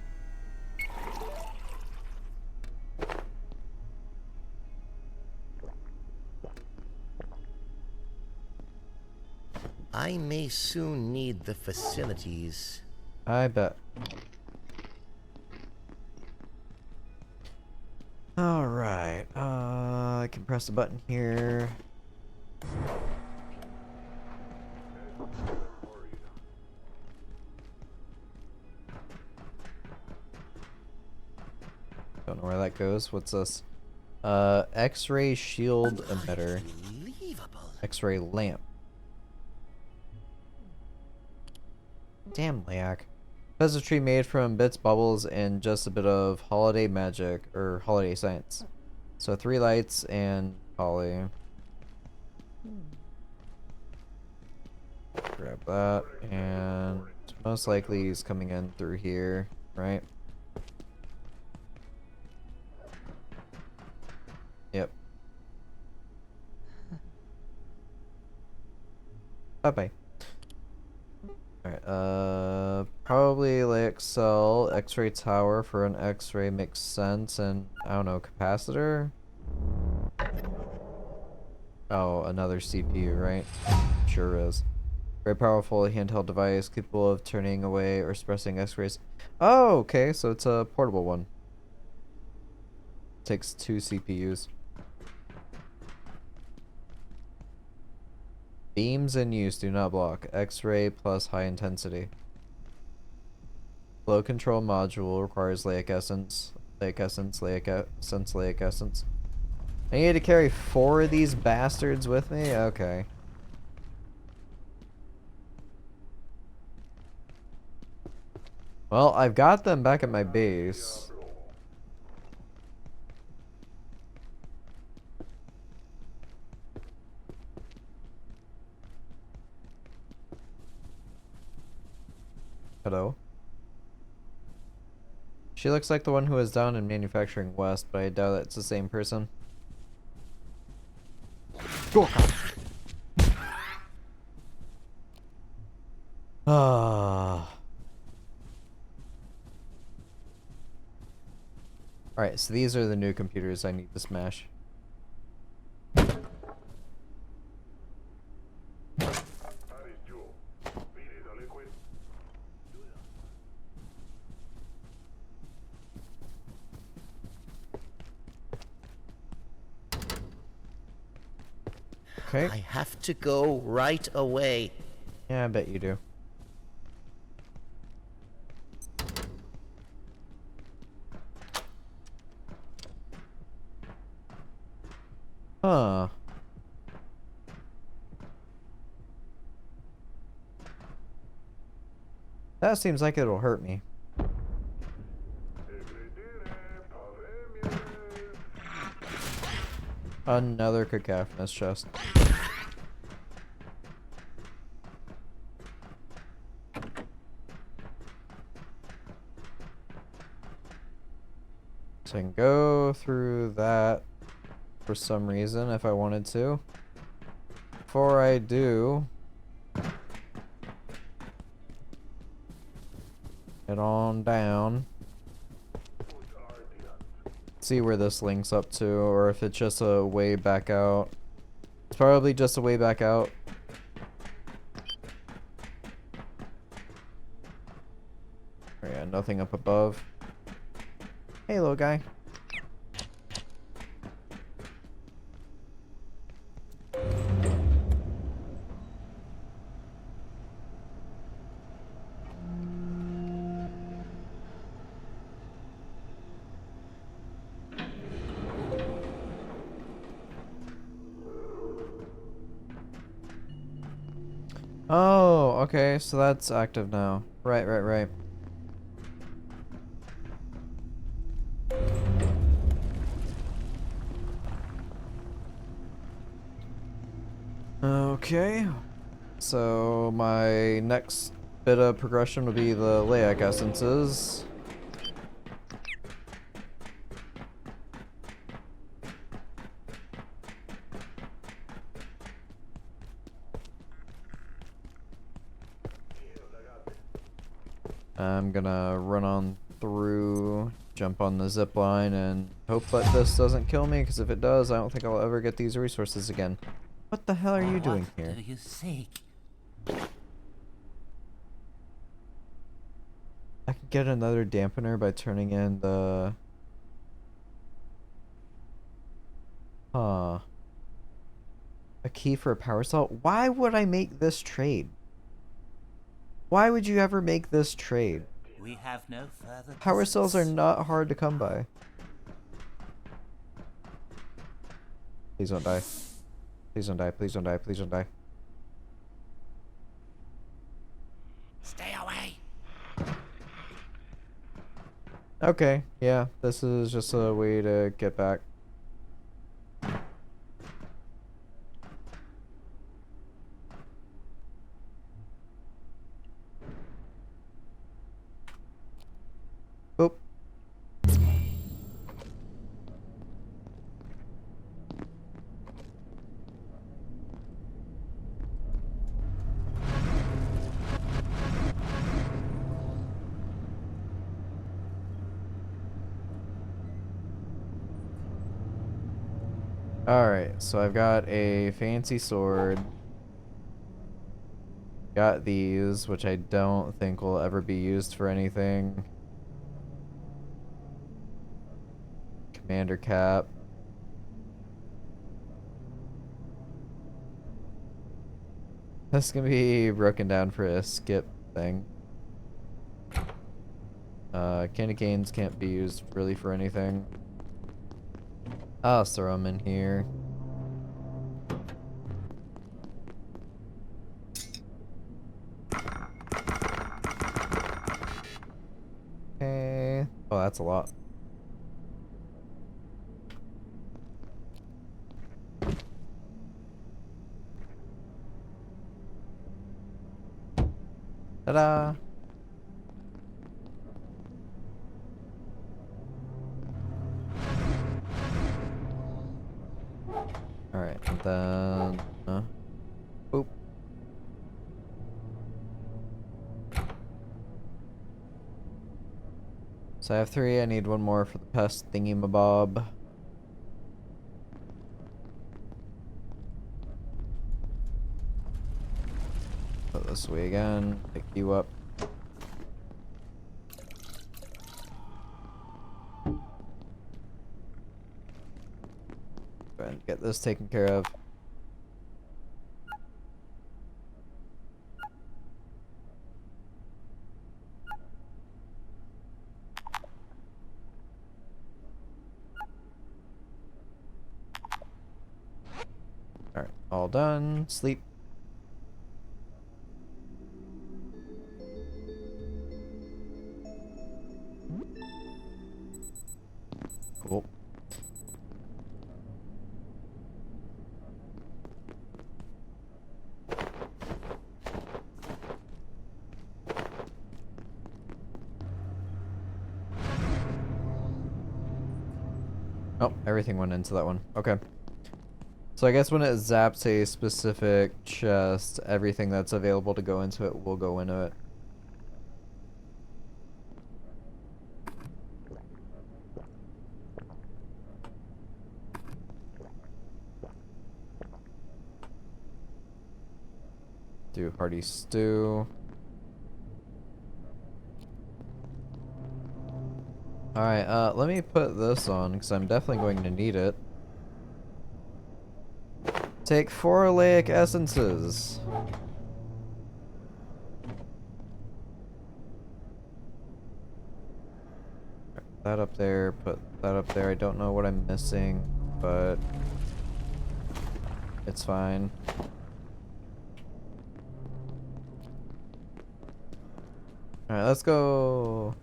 I may soon need the facilities. I bet. Alright, I can press a button here. Don't know where that goes. What's this? X-ray shield emitter. X-ray lamp. Damn, Layak. Peasantry made from bits, bubbles, and just a bit of holiday magic, or holiday science. So 3 lights and poly. Grab that, and most likely he's coming in through here, right? Yep. Bye-bye. Alright, probably like cell, X-ray tower for an X-ray makes sense, and I don't know, capacitor? Oh, another CPU, right? Sure is. Very powerful handheld device capable of turning away or suppressing X-rays. Oh, okay, so it's a portable one. Takes 2 CPUs. Beams in use do not block. X-ray plus high intensity. Flow control module requires Leic essence. Leic essence, Leic essence, Leic essence. I need to carry 4 of these bastards with me? Okay. Well, I've got them back at my base. Hello? She looks like the one who was down in Manufacturing West, but I doubt it's the same person. Ah. Alright, so these are the new computers I need to smash. Okay. I have to go right away. Yeah, I bet you do. Huh. That seems like it'll hurt me. Another cacophonous chest. So I can go through that for some reason if I wanted to. Before I do, head on down. See where this links up to, or if it's just a way back out. It's probably just a way back out. Oh yeah, nothing up above. Hey, little guy. Oh, okay, so that's active now. Right, right, right. Okay, so my next bit of progression will be the Laic essences. I'm gonna run on through, jump on the zip line, and hope that this doesn't kill me, because if it does, I don't think I'll ever get these resources again. What the hell are you doing here? What do you seek? I can get another dampener by turning in the... Huh. A key for a power cell? Why would I make this trade? Why would you ever make this trade? We have no further Power cells are business. not hard to come by. Please don't die. Please don't die, please don't die, please don't die. Stay away. Okay, yeah, this is just a way to get back. Boop. Alright, so I've got a fancy sword. Got these, which I don't think will ever be used for anything. Commander cap. This can be broken down for a skip thing. Candy canes can't be used really for anything. I'll throw them in here. Okay. Oh, that's a lot. Ta-da! Alright, and then... Boop. So I have 3, I need 1 more for the pest thingy-mabob. Go this way again, pick you up. Go ahead and get this taken care of. Alright, all done. Sleep. Cool. Oh, everything went into that one. Okay. So I guess when it zaps a specific chest, everything that's available to go into it will go into it. Do hearty stew. Alright, let me put this on, because I'm definitely going to need it. Take 4 oleic essences. Put that up there, put that up there. I don't know what I'm missing, but it's fine. Alright, let's go.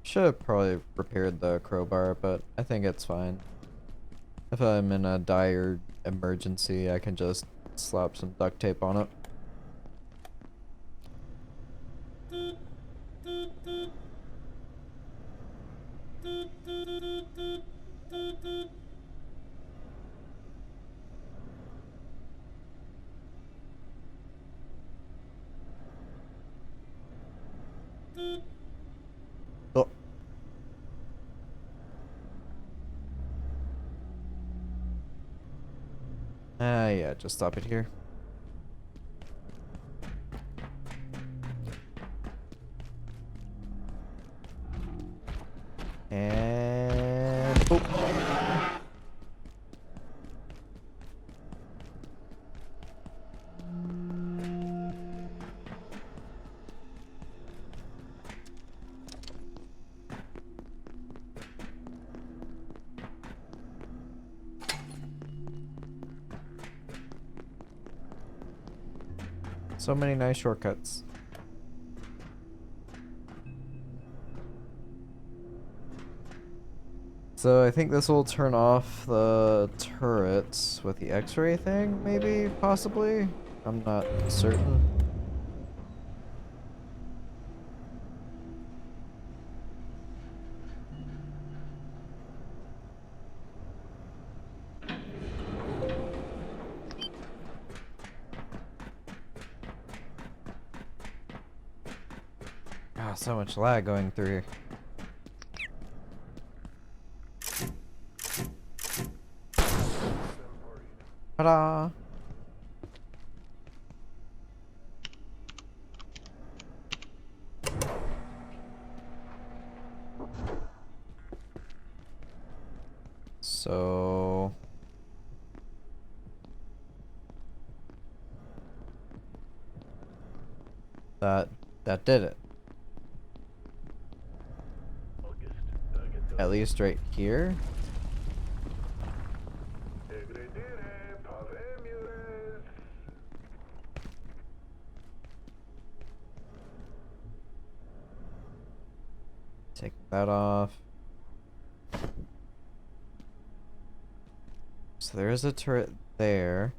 Should have probably repaired the crowbar, but I think it's fine. If I'm in a dire emergency, I can just slap some duct tape on it. Oh. Yeah, just stop it here. And boop. So many nice shortcuts. So I think this will turn off the turrets with the X-ray thing, maybe, possibly? I'm not certain. Ah, so much lag going through here. Ta-da! So... That did it. At least right here. Take that off. So there is a turret there.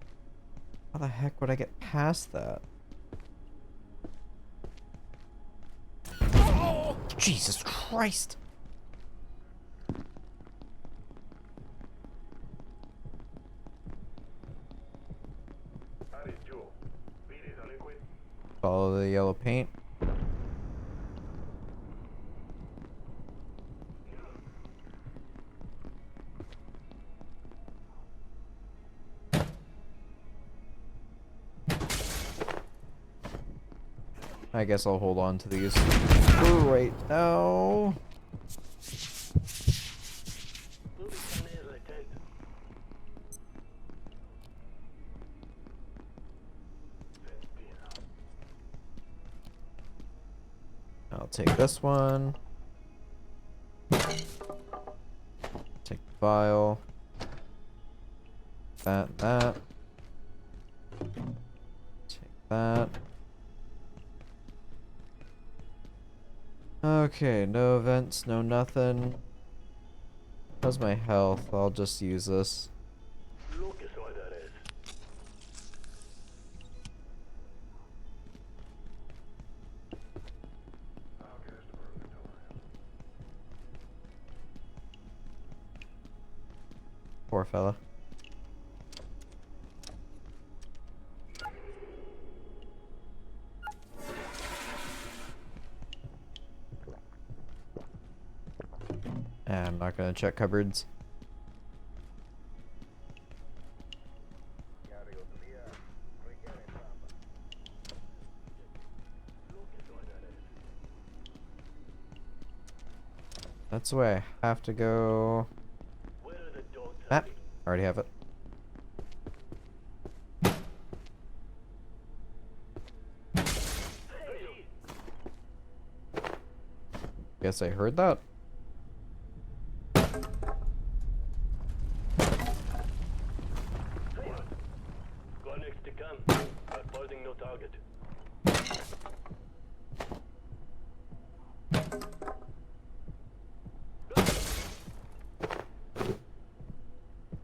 How the heck would I get past that? Oh, Jesus Christ! Follow the yellow paint. I guess I'll hold on to these right now. I'll take this one. Take the vial. That. Take that. Okay, no events, no nothing. How's my health? I'll just use this. Poor fella. I'm not gonna check cupboards. That's the way I have to go. Map. Already have it. Guess I heard that.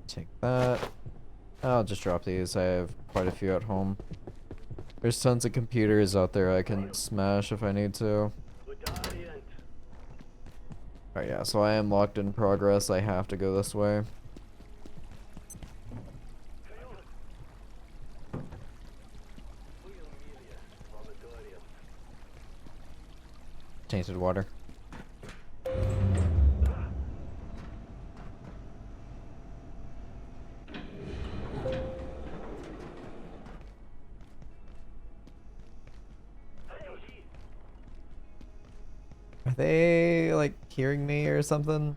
Take that. I'll just drop these. I have quite a few at home. There's tons of computers out there I can smash if I need to. Oh yeah, so I am locked in progress. I have to go this way. Tainted water. Are they like hearing me or something?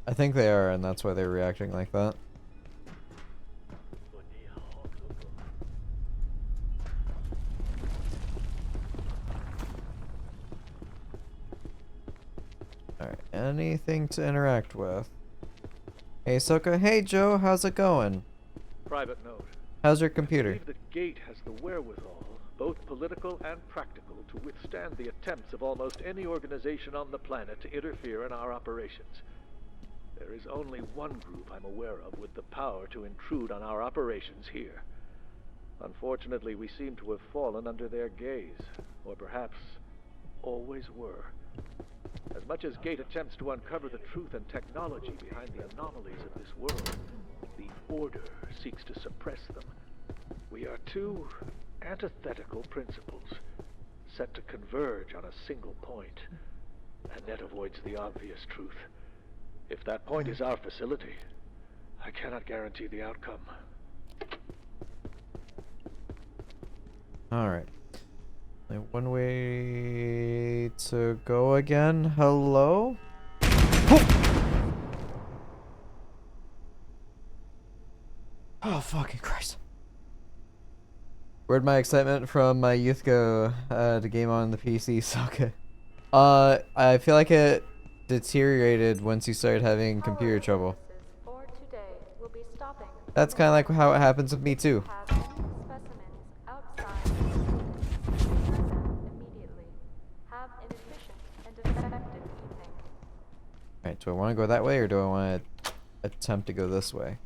I think they are, and that's why they're reacting like that. Alright, anything to interact with? Hey Soka, hey Joe, how's it going? Private note. How's your I computer? believe that Gate has the wherewithal, both political and practical, to withstand the attempts of almost any organization on the planet to interfere in our operations. There is only one group I'm aware of with the power to intrude on our operations here. Unfortunately, we seem to have fallen under their gaze, or perhaps always were. As much as Gate attempts to uncover the truth and technology behind the anomalies of this world, the Order seeks to suppress them. We are two antithetical principles, set to converge on a single point, and that avoids the obvious truth. If that point is our facility, I cannot guarantee the outcome. Alright. One way to go again. Hello? Oh, fucking Christ. Where'd my excitement from my youth go to game on the PC, Sokka? I feel like it deteriorated once you started having computer trouble. That's kind of like how it happens with me too. Alright, do I want to go that way or do I want to attempt to go this way?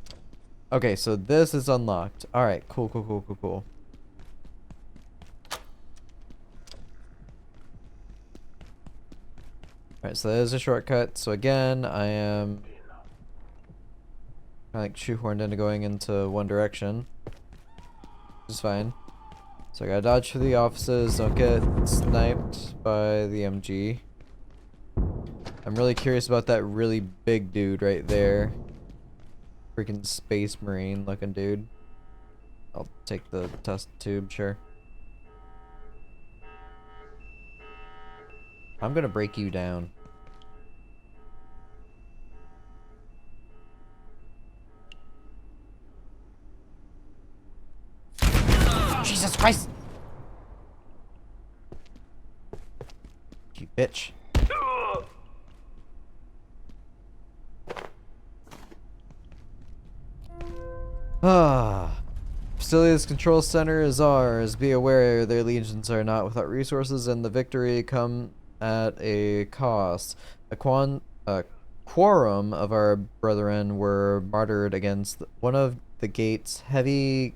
Okay, so this is unlocked. Alright, cool, cool, cool, cool, cool. Alright, so there's a shortcut. So again, I am kind of like shoehorned into going into one direction. Which is fine. So I gotta dodge through the offices, don't get sniped by the MG. I'm really curious about that really big dude right there. Freaking space marine looking dude. I'll take the test tube, sure. I'm gonna break you down. Jesus Christ! You bitch. Ah. Facilities Control Center is ours. Be aware their legions are not without resources and the victory come at a cost. a quorum of our brethren were martyred against one of the gate's heavy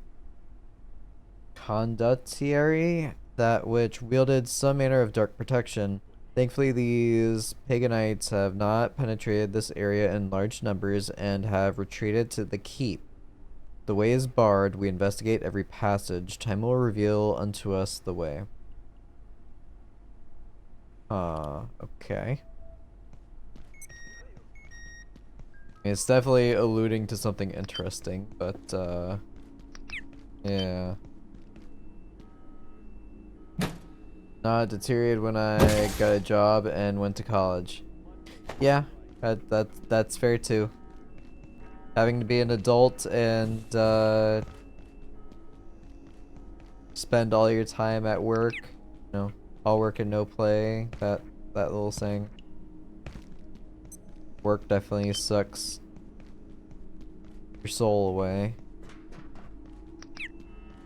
condottieri, that which wielded some manner of dark protection. Thankfully, these paganites have not penetrated this area in large numbers and have retreated to the keep. The way is barred. We investigate every passage. Time will reveal unto us the way. Okay. It's definitely alluding to something interesting, but, yeah. Not deteriorated when I got a job and went to college. Yeah, that's fair too. Having to be an adult and, spend all your time at work, you know, all work and no play, that little saying. Work definitely sucks your soul away.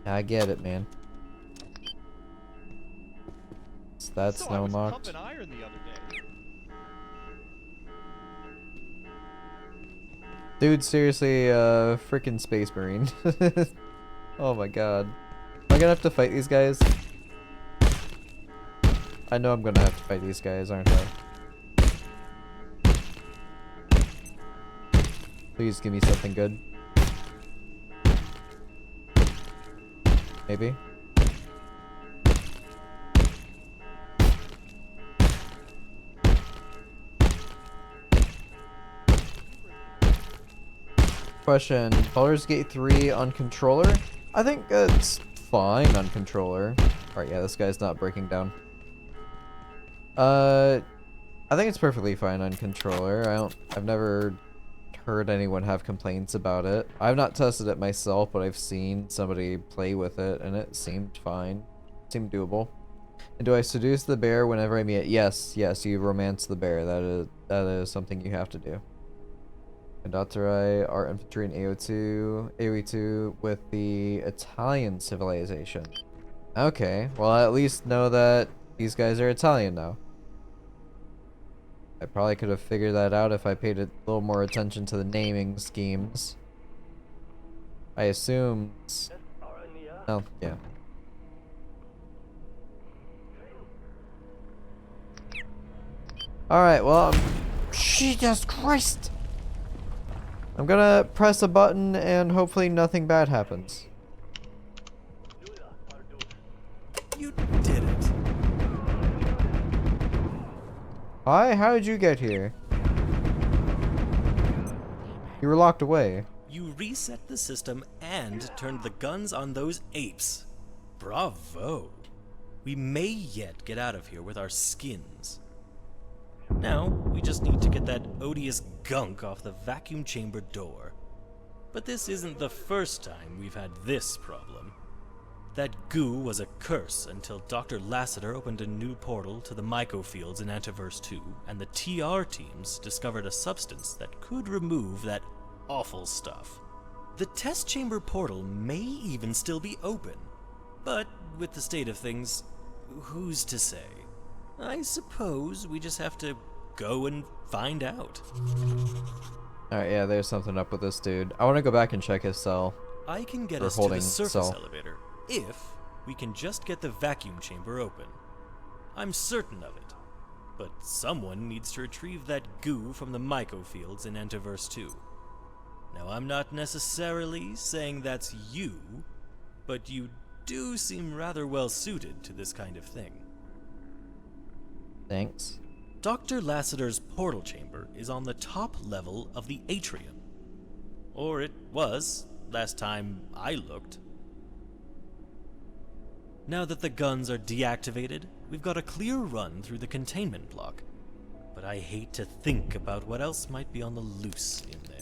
I get it, man. So that's now unlocked. Iron the other day. Dude, seriously, freaking space marine. Oh my god. Am I gonna have to fight these guys? I know I'm gonna have to fight these guys, aren't I? Please give me something good. Maybe? Question, Baldur's Gate 3 on controller? I think it's fine on controller. Alright, yeah, this guy's not breaking down. I think it's perfectly fine on controller. I've never heard anyone have complaints about it. I've not tested it myself, but I've seen somebody play with it and it seemed fine. It seemed doable. And do I seduce the bear whenever I meet it? Yes, you romance the bear. That is something you have to do. Condottieri are infantry in AoE2 with the Italian civilization. Okay, well I at least know that these guys are Italian now. I probably could have figured that out if I paid a little more attention to the naming schemes. I assumed... Oh, yeah. Alright, well, Jesus Christ! I'm gonna press a button and hopefully nothing bad happens. You did it. Hi, how did you get here? You were locked away. You reset the system and turned the guns on those apes. Bravo. We may yet get out of here with our skins. Now, we just need to get that odious gunk off the vacuum chamber door. But this isn't the first time we've had this problem. That goo was a curse until Dr. Lassiter opened a new portal to the mycofields in Antiverse 2, and the TR teams discovered a substance that could remove that awful stuff. The test chamber portal may even still be open, but with the state of things, who's to say? I suppose we just have to go and find out. Alright, yeah, there's something up with this dude. I want to go back and check his cell. I can get us to the surface elevator if we can just get the vacuum chamber open. I'm certain of it. But someone needs to retrieve that goo from the mycofields in Antiverse 2. Now, I'm not necessarily saying that's you, but you do seem rather well suited to this kind of thing. Thanks. Dr. Lassiter's portal chamber is on the top level of the atrium. Or it was, last time I looked. Now that the guns are deactivated, we've got a clear run through the containment block. But I hate to think about what else might be on the loose in there.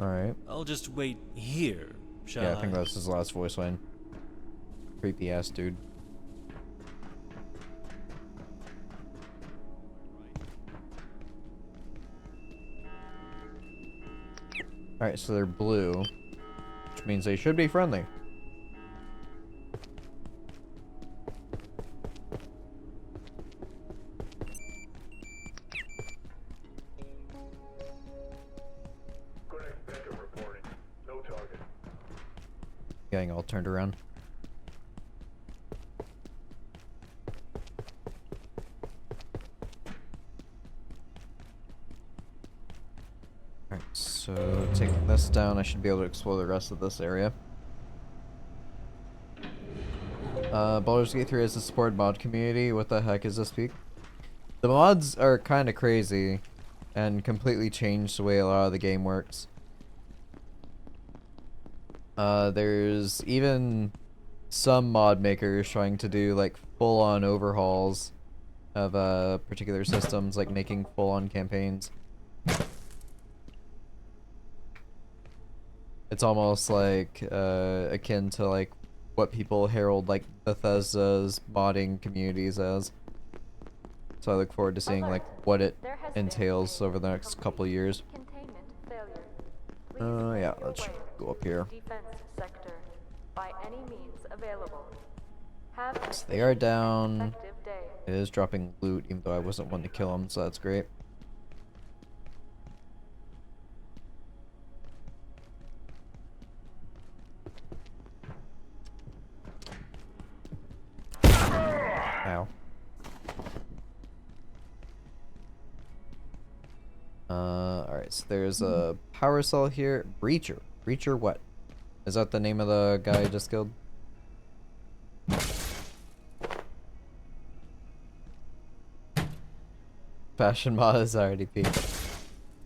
Alright. I'll just wait here, shall I? Yeah, I think that's his last voice line. Creepy ass dude. Alright, so they're blue, which means they should be friendly. Getting all turned around. Alright, so taking this down, I should be able to explore the rest of this area. Baldur's Gate 3 has a supported mod community. What the heck is this peak? The mods are kind of crazy and completely changed the way a lot of the game works. There's even some mod makers trying to do like full-on overhauls of particular systems, like making full-on campaigns. It's almost like akin to like what people herald like Bethesda's modding communities as. So I look forward to seeing like what it entails over the next couple of years. Yeah, let's go up here. So they are down. It is dropping loot, even though I wasn't one to kill them, so that's great. Ow. Alright, so there's a power cell here. Breacher. Breacher what? Is that the name of the guy I just killed? Fashion mod is already peaked.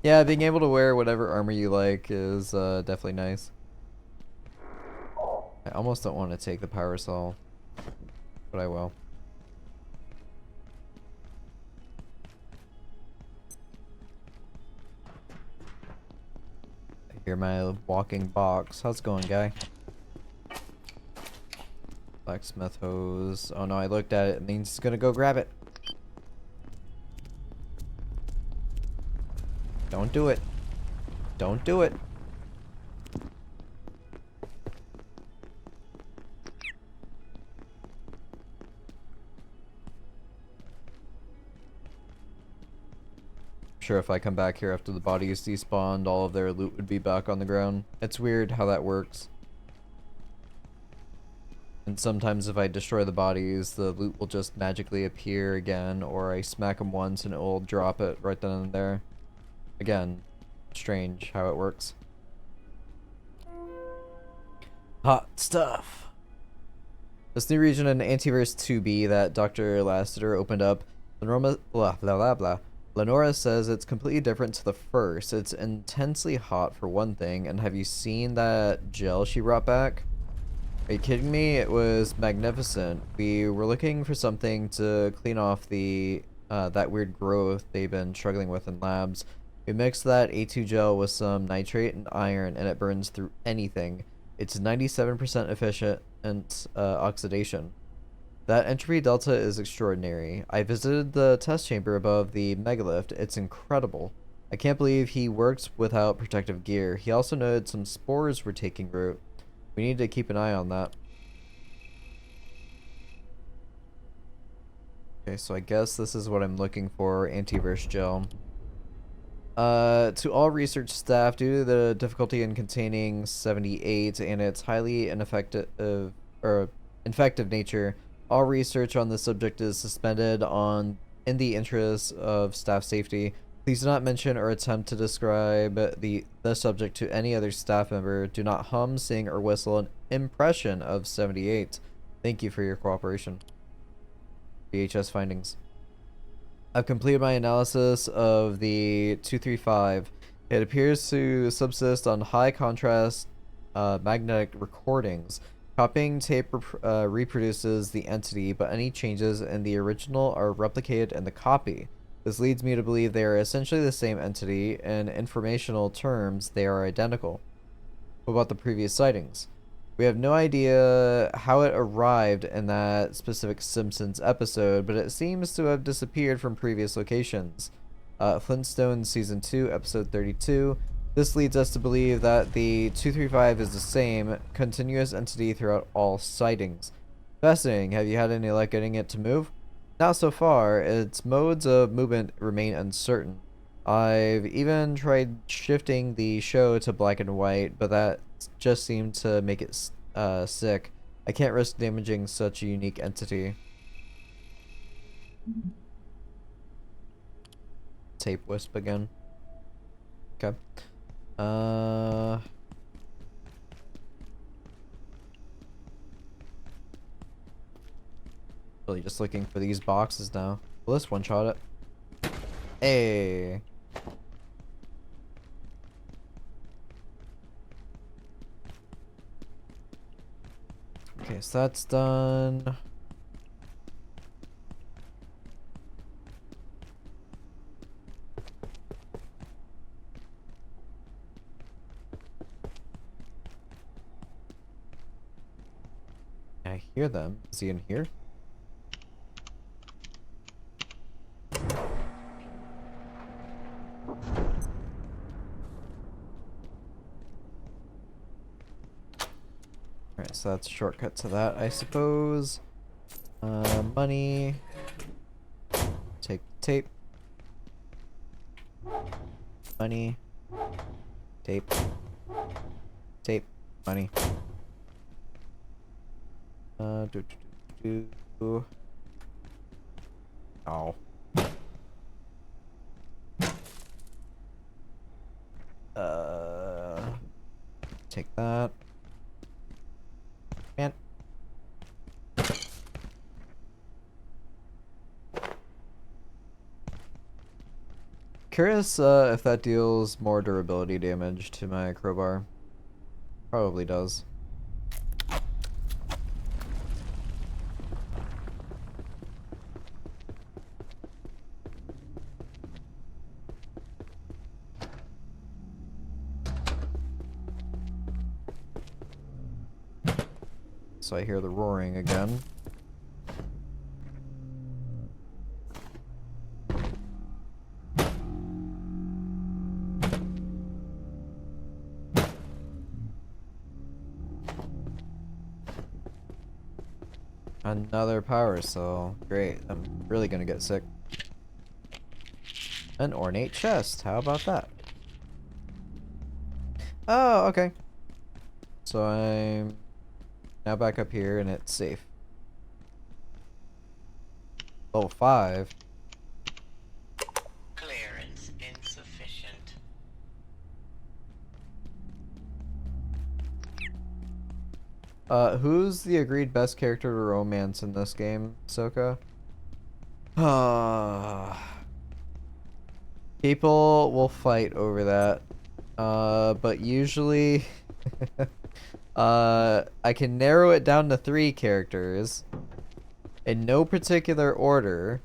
Yeah, being able to wear whatever armor you like is definitely nice. I almost don't want to take the power cell, but I will. Here's my walking box. How's it going, guy? Blacksmith hose. Oh no, I looked at it. It means it's gonna go grab it. Don't do it. Don't do it. Sure, if I come back here after the bodies despawned, all of their loot would be back on the ground. It's weird how that works. And sometimes if I destroy the bodies, the loot will just magically appear again, or I smack them once and it will drop it right then and there. Again, strange how it works. Hot stuff. This new region in Antiverse 2B that Dr. Lassiter opened up, blah blah blah blah. Lenora says it's completely different to the first. It's intensely hot for one thing, and have you seen that gel she brought back? Are you kidding me? It was magnificent. We were looking for something to clean off the that weird growth they've been struggling with in labs. We mixed that A2 gel with some nitrate and iron, and it burns through anything. It's 97% efficient and oxidation. That entropy delta is extraordinary. I visited the test chamber above the megalith. It's incredible. I can't believe he works without protective gear. He also noted some spores were taking root. We need to keep an eye on that. Okay, so I guess this is what I'm looking for, antivirus gel. To all research staff, due to the difficulty in containing 78 and its highly ineffective nature, all research on this subject is suspended in the interest of staff safety. Please do not mention or attempt to describe the subject to any other staff member. Do not hum, sing, or whistle an impression of 78. Thank you for your cooperation. VHS findings. I've completed my analysis of the 235. It appears to subsist on high contrast magnetic recordings. Copying tape reproduces the entity, but any changes in the original are replicated in the copy. This leads me to believe they are essentially the same entity. In informational terms, they are identical. What about the previous sightings? We have no idea how it arrived in that specific Simpsons episode, but it seems to have disappeared from previous locations. Flintstones Season 2, Episode 32. This leads us to believe that the 235 is the same continuous entity throughout all sightings. Fascinating. Have you had any luck getting it to move? Not so far. Its modes of movement remain uncertain. I've even tried shifting the show to black and white, but that just seemed to make it sick. I can't risk damaging such a unique entity. Tape wisp again. Okay. Really just looking for these boxes now. Well, this one shot it. Hey. Okay, so that's done. I hear them. Is he in here? Alright, so that's a shortcut to that, I suppose. Money. Take tape. Money. Tape. Tape. Money. Oh. Take that. Man. Curious if that deals more durability damage to my crowbar. Probably does. So I hear the roaring again. Another power cell. Great. I'm really gonna get sick. An ornate chest. How about that? Oh, okay. So I'm now back up here and it's safe. Level 5. Clearance insufficient. Who's the agreed best character to romance in this game, Soka? People will fight over that. But usually I can narrow it down to 3 characters in no particular order.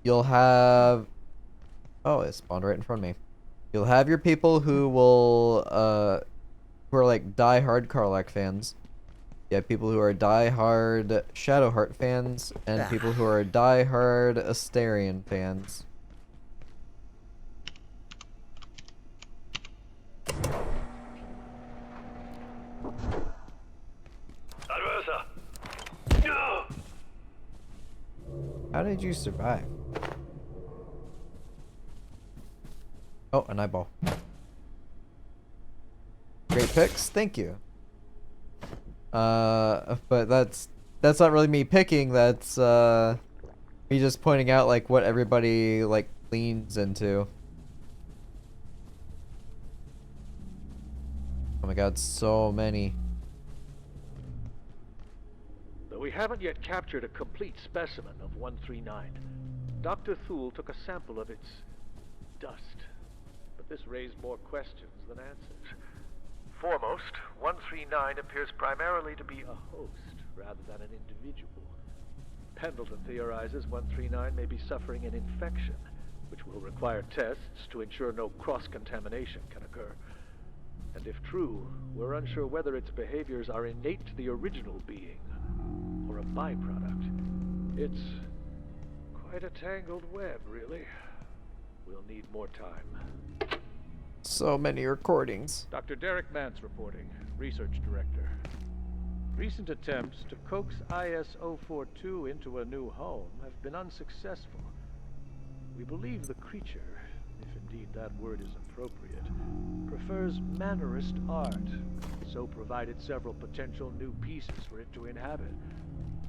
You'll have, oh, it spawned right in front of me. You'll have your people who will who are like die-hard Karlach fans. You have people who are die-hard Shadowheart fans, and people who are die-hard Asterion fans. How did you survive? Oh, an eyeball. Great picks, thank you. But that's not really me picking, that's me just pointing out like what everybody like leans into. Oh my god, so many. Though we haven't yet captured a complete specimen of 139, Dr. Thule took a sample of its dust. But this raised more questions than answers. Foremost, 139 appears primarily to be a host rather than an individual. Pendleton theorizes 139 may be suffering an infection, which will require tests to ensure no cross-contamination can occur. And if true, we're unsure whether its behaviors are innate to the original being, or a byproduct. It's quite a tangled web, really. We'll need more time. So many recordings. Dr. Derek Mance reporting, Research Director. Recent attempts to coax IS-042 into a new home have been unsuccessful. We believe the creature, if indeed that word is appropriate, prefers mannerist art, so provided several potential new pieces for it to inhabit,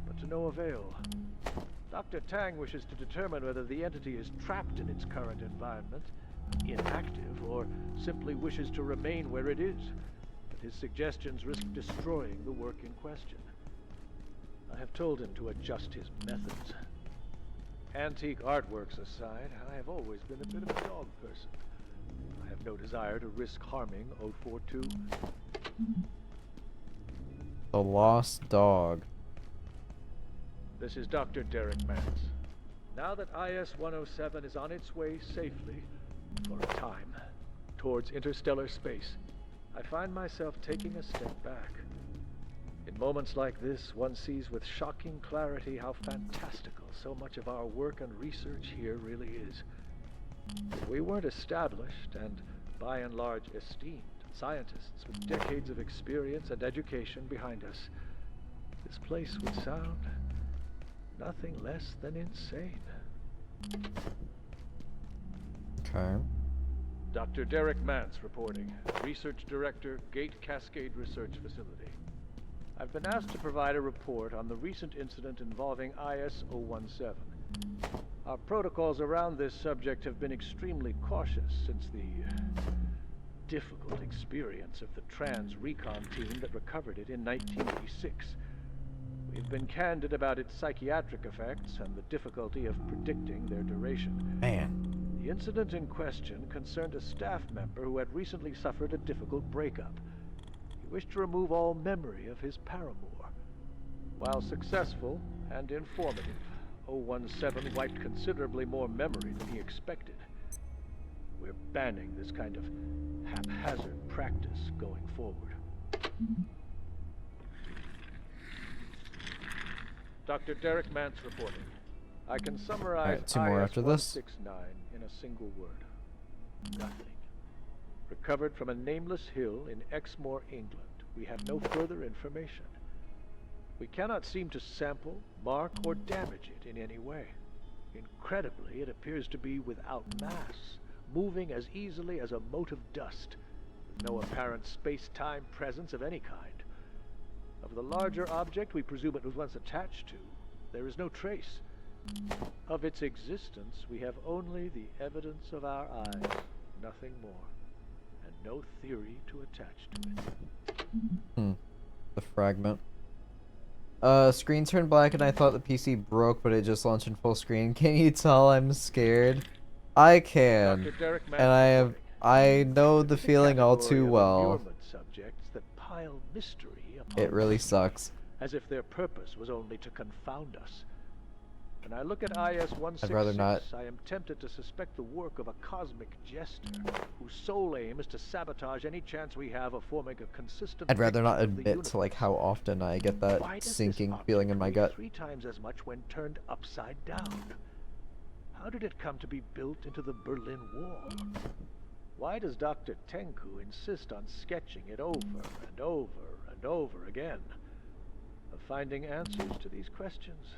but to no avail. Dr. Tang wishes to determine whether the entity is trapped in its current environment, inactive, or simply wishes to remain where it is, but his suggestions risk destroying the work in question. I have told him to adjust his methods. Antique artworks aside, I have always been a bit of a dog person. I have no desire to risk harming 042. The lost dog. This is Dr. Derek Mance. Now that IS-107 is on its way safely, for a time, towards interstellar space, I find myself taking a step back. In moments like this, one sees with shocking clarity how fantastical so much of our work and research here really is. If we weren't established and, by and large, esteemed scientists with decades of experience and education behind us, this place would sound nothing less than insane. Okay. Dr. Derek Mance reporting, Research Director, Gate Cascade Research Facility. I've been asked to provide a report on the recent incident involving IS-017. Our protocols around this subject have been extremely cautious since the difficult experience of the trans recon team that recovered it in 1986. We've been candid about its psychiatric effects and the difficulty of predicting their duration. Man. The incident in question concerned a staff member who had recently suffered a difficult breakup. He wished to remove all memory of his paramour. While successful and informative, 017 wiped considerably more memory than he expected. We're banning this kind of haphazard practice going forward. Dr. Derek Mance reporting. I can summarize Alright, 2 more after this. IS-169 in a single word. Nothing. Recovered from a nameless hill in Exmoor, England. We have no further information. We cannot seem to sample, mark, or damage it in any way. Incredibly, it appears to be without mass, moving as easily as a mote of dust, with no apparent space-time presence of any kind. Of the larger object we presume it was once attached to, there is no trace. Of its existence, we have only the evidence of our eyes, nothing more, and no theory to attach to it. The fragment. Screen turned black and I thought the PC broke, but it just launched in full screen. Can you tell I'm scared? I can. And I know the feeling all too well. Subjects that pile mystery upon It really sucks. as if their purpose was only to confound us. When I look at IS-166, I'd rather not. I am tempted to suspect the work of a cosmic jester, whose sole aim is to sabotage any chance we have of forming a consistent. I'd rather not picture of the admit to like how often I get that Why does this sinking object feeling in my weigh gut. 3 times as much when turned upside down? How did it come to be built into the Berlin Wall? Why does Dr. Tenku insist on sketching it over and over and over again? Of finding answers to these questions,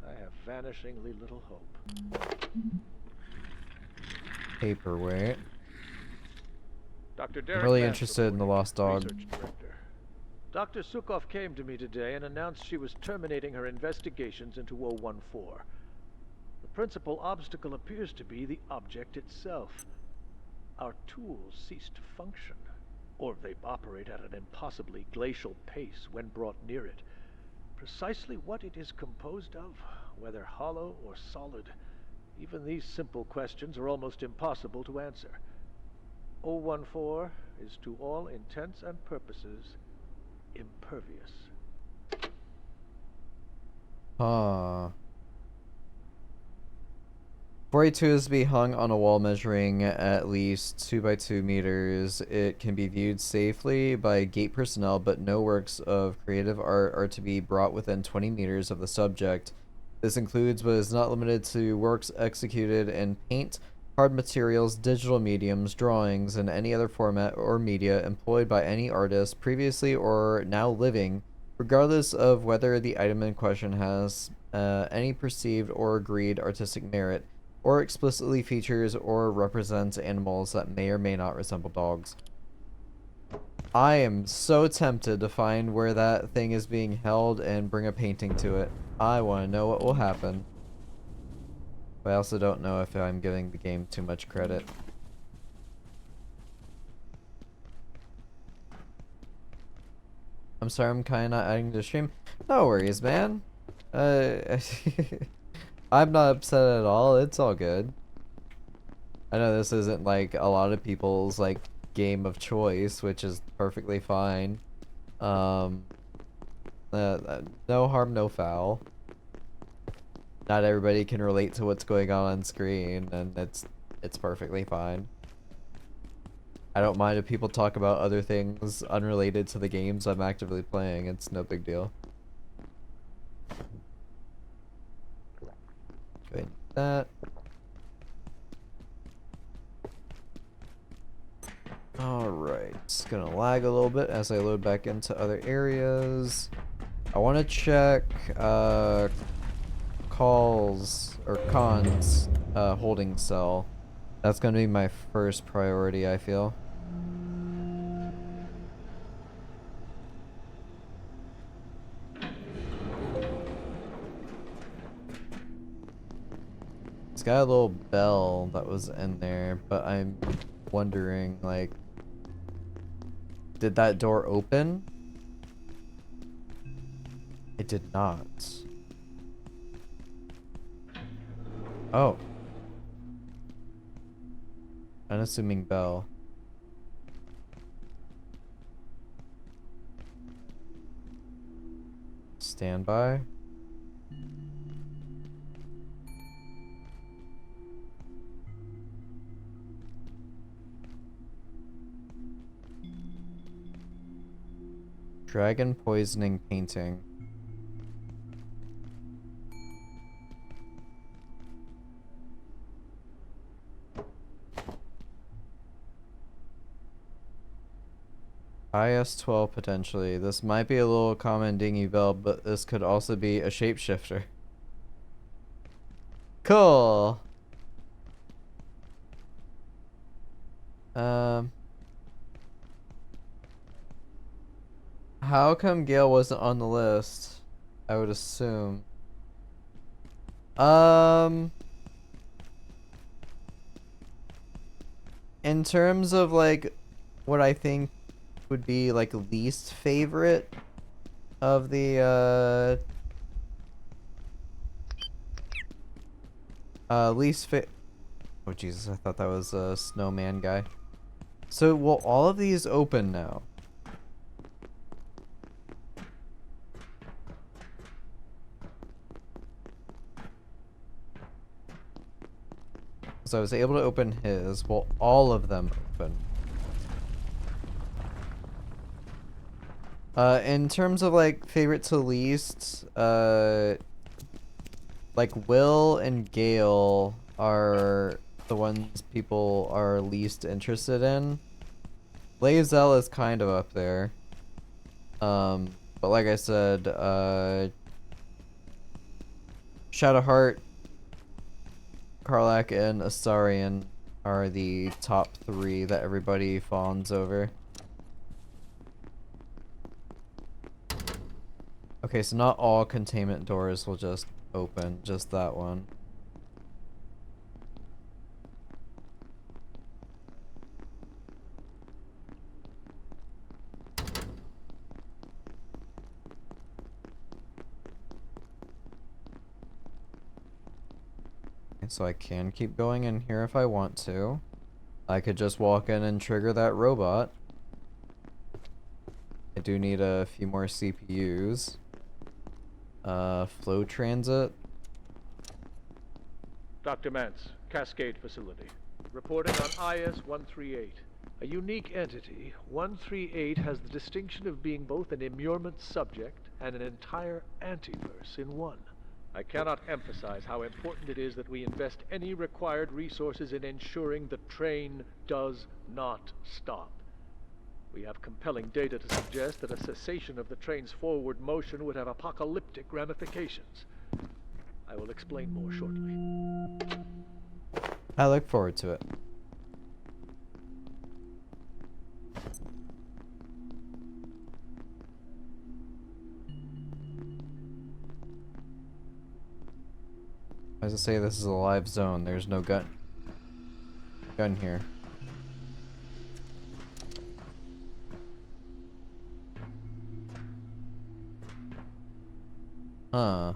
I have vanishingly little hope. Paperweight. Dr. I'm Derek really Mance interested in the reporting, lost dog. Research Director. Dr. Sukov came to me today and announced she was terminating her investigations into 014. The principal obstacle appears to be the object itself. Our tools cease to function, or they operate at an impossibly glacial pace when brought near it. Precisely what it is composed of, whether hollow or solid, even these simple questions are almost impossible to answer. 014 is to all intents and purposes impervious. Huh. 42 is to be hung on a wall measuring at least 2 by 2 meters. It can be viewed safely by gate personnel, but no works of creative art are to be brought within 20 meters of the subject. This includes but is not limited to works executed in paint, hard materials, digital mediums, drawings, and any other format or media employed by any artist previously or now living, regardless of whether the item in question has any perceived or agreed artistic merit. or explicitly features or represents animals that may or may not resemble dogs. I am so tempted to find where that thing is being held and bring a painting to it. I want to know what will happen. But I also don't know if I'm giving the game too much credit. I'm sorry I'm kinda not adding to the stream. No worries, man. I'm not upset at all. It's all good. I know this isn't like a lot of people's like game of choice, which is perfectly fine. No harm, no foul. Not everybody can relate to what's going on screen, and it's perfectly fine. I don't mind if people talk about other things unrelated to the games I'm actively playing. It's no big deal. Go ahead and do that. Alright, it's gonna lag a little bit as I load back into other areas. I want to check calls or cons holding cell. That's gonna be my first priority, I feel. It's got a little bell that was in there, but I'm wondering, like, did that door open? It did not. Oh. Unassuming bell. Standby. Dragon poisoning painting. IS-12 potentially. This might be a little common dingy bell, but this could also be a shapeshifter. Cool. How come Gale wasn't on the list? I would assume. In terms of like what I think would be like least favorite of the oh Jesus, I thought that was a snowman guy. So will all of these open now? So I was able to open his. Will all of them open? In terms of like favorite to least, like Will and Gale are the ones people are least interested in. Lae'zel is kind of up there. But like I said, Shadowheart, Karlach, and Astarion are the top 3 that everybody fawns over. Okay, so not all containment doors will just open, just that one. So I can keep going in here if I want to. I could just walk in and trigger that robot. I do need a few more CPUs. Flow transit. Dr. Mance, Cascade Facility. Reporting on IS-138. A unique entity, 138 has the distinction of being both an immurement subject and an entire antiverse in one. I cannot emphasize how important it is that we invest any required resources in ensuring the train does not stop. We have compelling data to suggest that a cessation of the train's forward motion would have apocalyptic ramifications. I will explain more shortly. I look forward to it. As I say, this is a live zone. There's no gun here. Huh.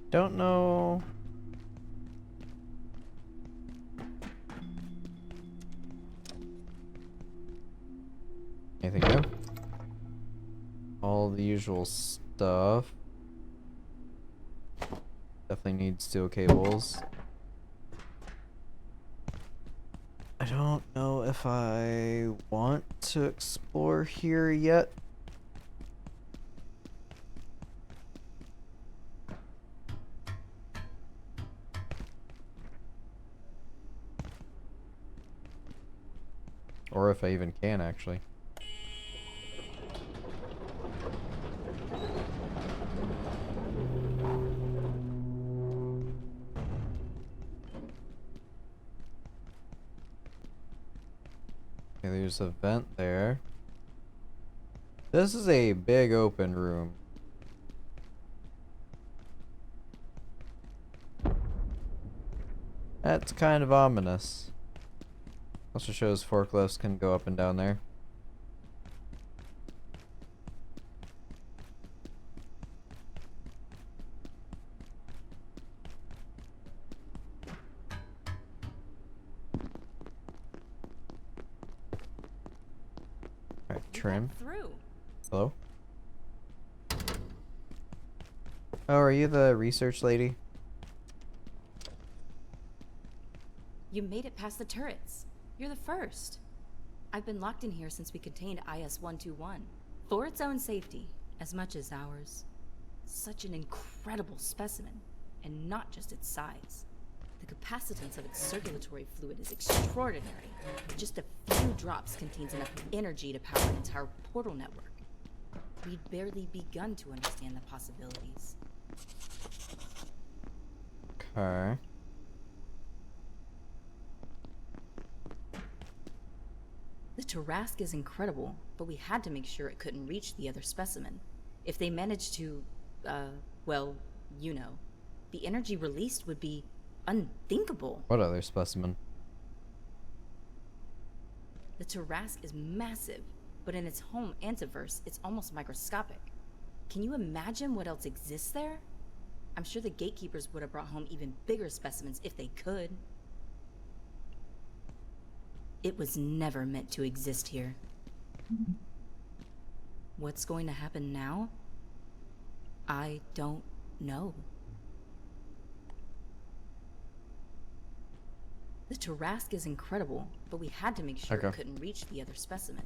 Don't know. Anything new? All the usual stuff. Definitely need steel cables. I don't know if I want to explore here yet. Or if I even can, actually. Okay, there's a vent there. This is a big open room. That's kind of ominous. Also shows forklifts can go up and down there. Alright, trim. Hello? Oh, are you the research lady? You made it past the turrets. You're the first. I've been locked in here since we contained IS-121. For its own safety, as much as ours. Such an incredible specimen, and not just its size. The capacitance of its circulatory fluid is extraordinary. Just a few drops contains enough energy to power an entire portal network. We'd barely begun to understand the possibilities. Okay. The Tarask is incredible, but we had to make sure it couldn't reach the other specimen. If they managed to, well, you know, the energy released would be unthinkable. What other specimen? The Tarask is massive, but in its home antiverse, it's almost microscopic. Can you imagine what else exists there? I'm sure the gatekeepers would have brought home even bigger specimens if they could. It was never meant to exist here. What's going to happen now? I don't know. The Tarask is incredible, but we had to make sure it couldn't reach the other specimen.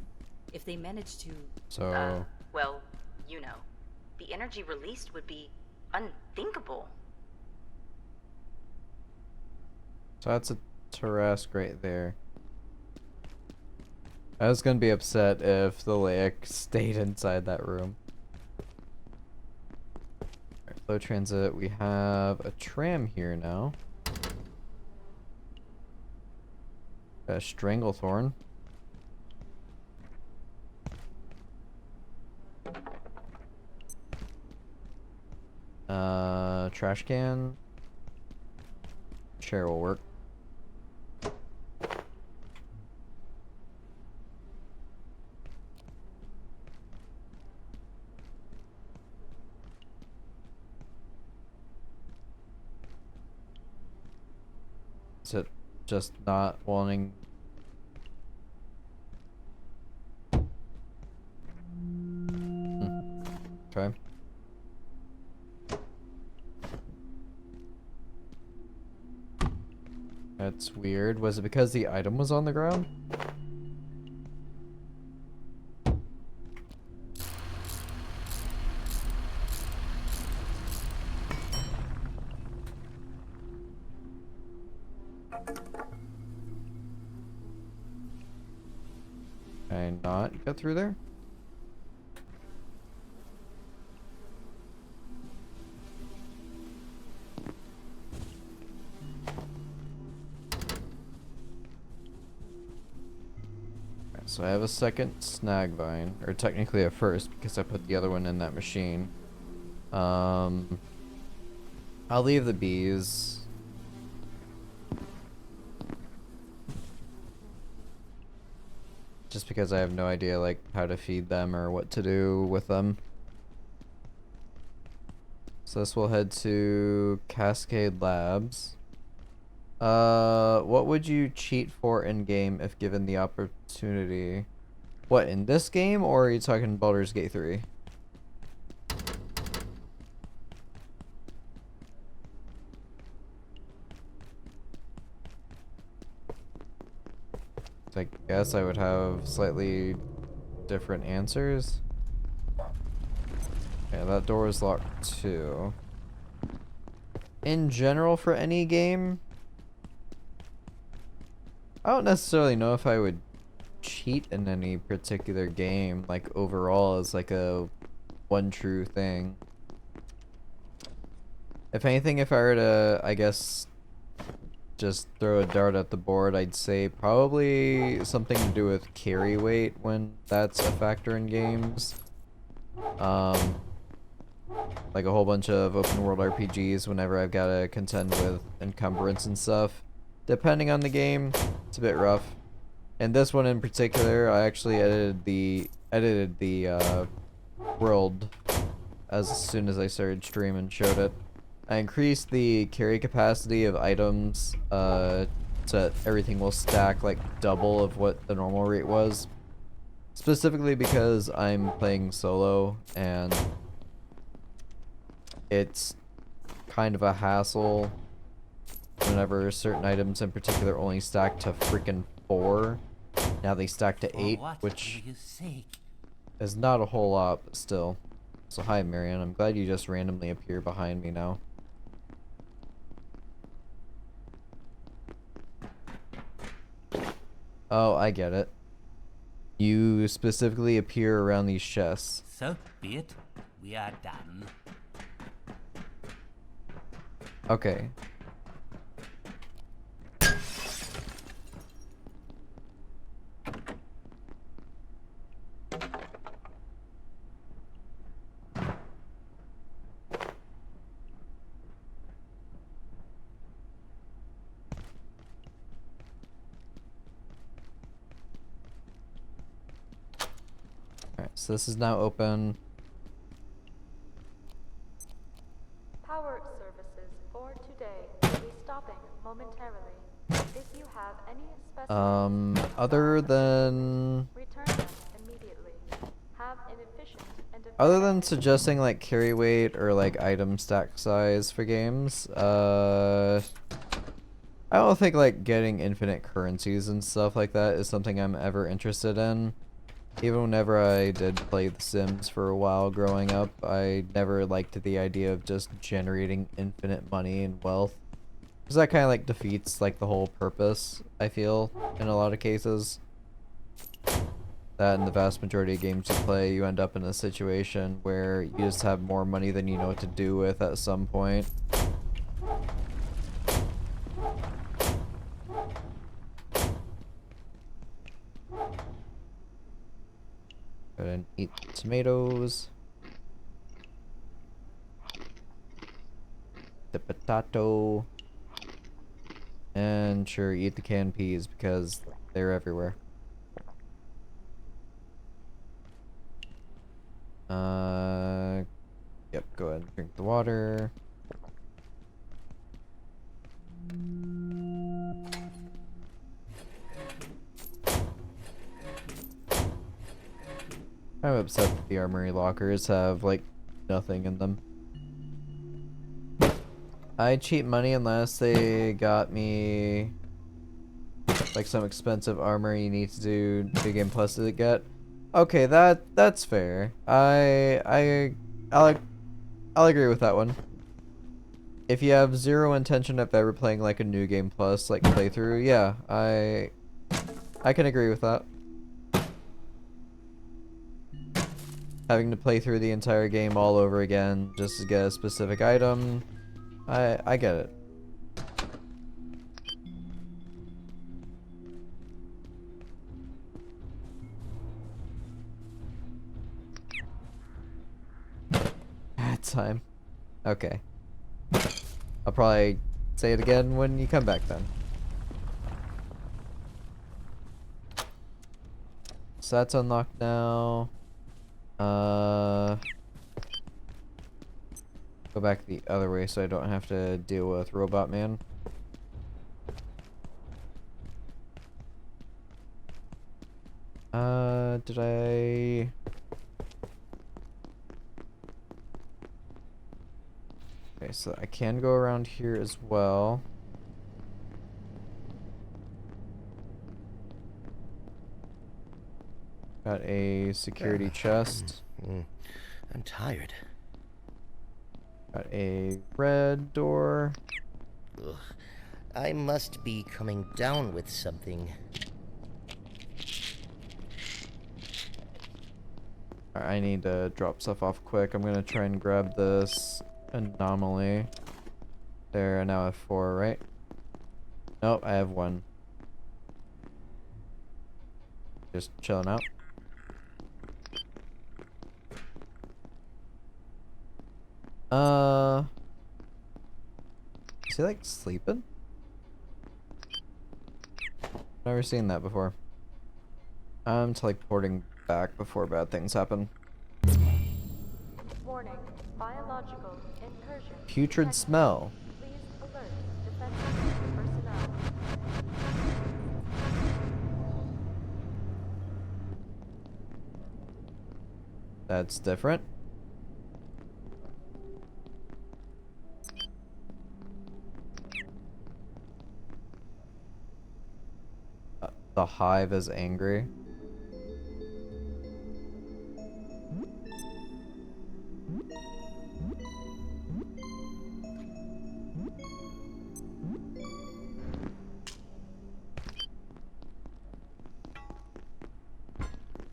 If they managed to... So... well, you know. The energy released would be unthinkable. So that's a Tarask right there. I was gonna be upset if the Leic stayed inside that room. Alright, flow transit. We have a tram here now. A Stranglethorn. Trash can. Chair will work. Is it just not wanting? Okay. That's weird. Was it because the item was on the ground? Can I not get through there? Alright, so I have a second snag vine, or technically a first because I put the other one in that machine. I'll leave the bees. Just because I have no idea like how to feed them or what to do with them. So this will head to Cascade Labs. What would you cheat for in game if given the opportunity? What, in this game, or are you talking Baldur's Gate 3? I guess I would have slightly different answers. Yeah, that door is locked too. In general, for any game, I don't necessarily know if I would cheat in any particular game, like overall as like a one true thing. If anything, if I were to, I guess, just throw a dart at the board, I'd say probably something to do with carry weight when that's a factor in games. Like a whole bunch of open world RPGs, whenever I've got to contend with encumbrance and stuff. Depending on the game, it's a bit rough. And this one in particular, I actually edited the world as soon as I started stream and showed it. I increased the carry capacity of items so that everything will stack like double of what the normal rate was. Specifically because I'm playing solo and it's kind of a hassle whenever certain items in particular only stack to freaking 4. Now they stack to 8, which is not a whole lot, but still. So hi Marianne, I'm glad you just randomly appear behind me now. Oh, I get it. You specifically appear around these chests. So be it. We are done. Okay. Alright, so this is now open. Power services for today will be stopping momentarily. If you have any specimens Other than... return them immediately. Have an efficient and Other than suggesting like carry weight or like item stack size for games, I don't think like getting infinite currencies and stuff like that is something I'm ever interested in. Even whenever I did play The Sims for a while growing up, I never liked the idea of just generating infinite money and wealth. Because that kind of like defeats like the whole purpose, I feel, in a lot of cases. That in the vast majority of games you play, you end up in a situation where you just have more money than you know what to do with at some point. Go ahead and eat the tomatoes. The potato. And sure, eat the canned peas because they're everywhere. Yep, go ahead and drink the water. I'm upset that the armory lockers have, like, nothing in them. I cheat money unless they got me, like, some expensive armor you need to do New Game Plus to get. Okay, that's fair. I'll agree with that one. If you have zero intention of ever playing, like, a New Game Plus, like, playthrough, yeah, I can agree with that. having to play through the entire game all over again just to get a specific item. I get it. Time. Okay. I'll probably say it again when you come back then. So that's unlocked now. Go back the other way so I don't have to deal with Robot Man. Did I... Okay, so I can go around here as well. Got a security chest. I'm tired. Got a red door. Ugh. I must be coming down with something. I need to drop stuff off quick. I'm gonna try and grab this anomaly. There, now I have 4, right? Nope, I have 1. Just chilling out. Is he like sleeping? Never seen that before. I'm teleporting back before bad things happen. Warning, biological incursion. Putrid detected. smell. Please alert defensive personnel. That's different. The hive is angry.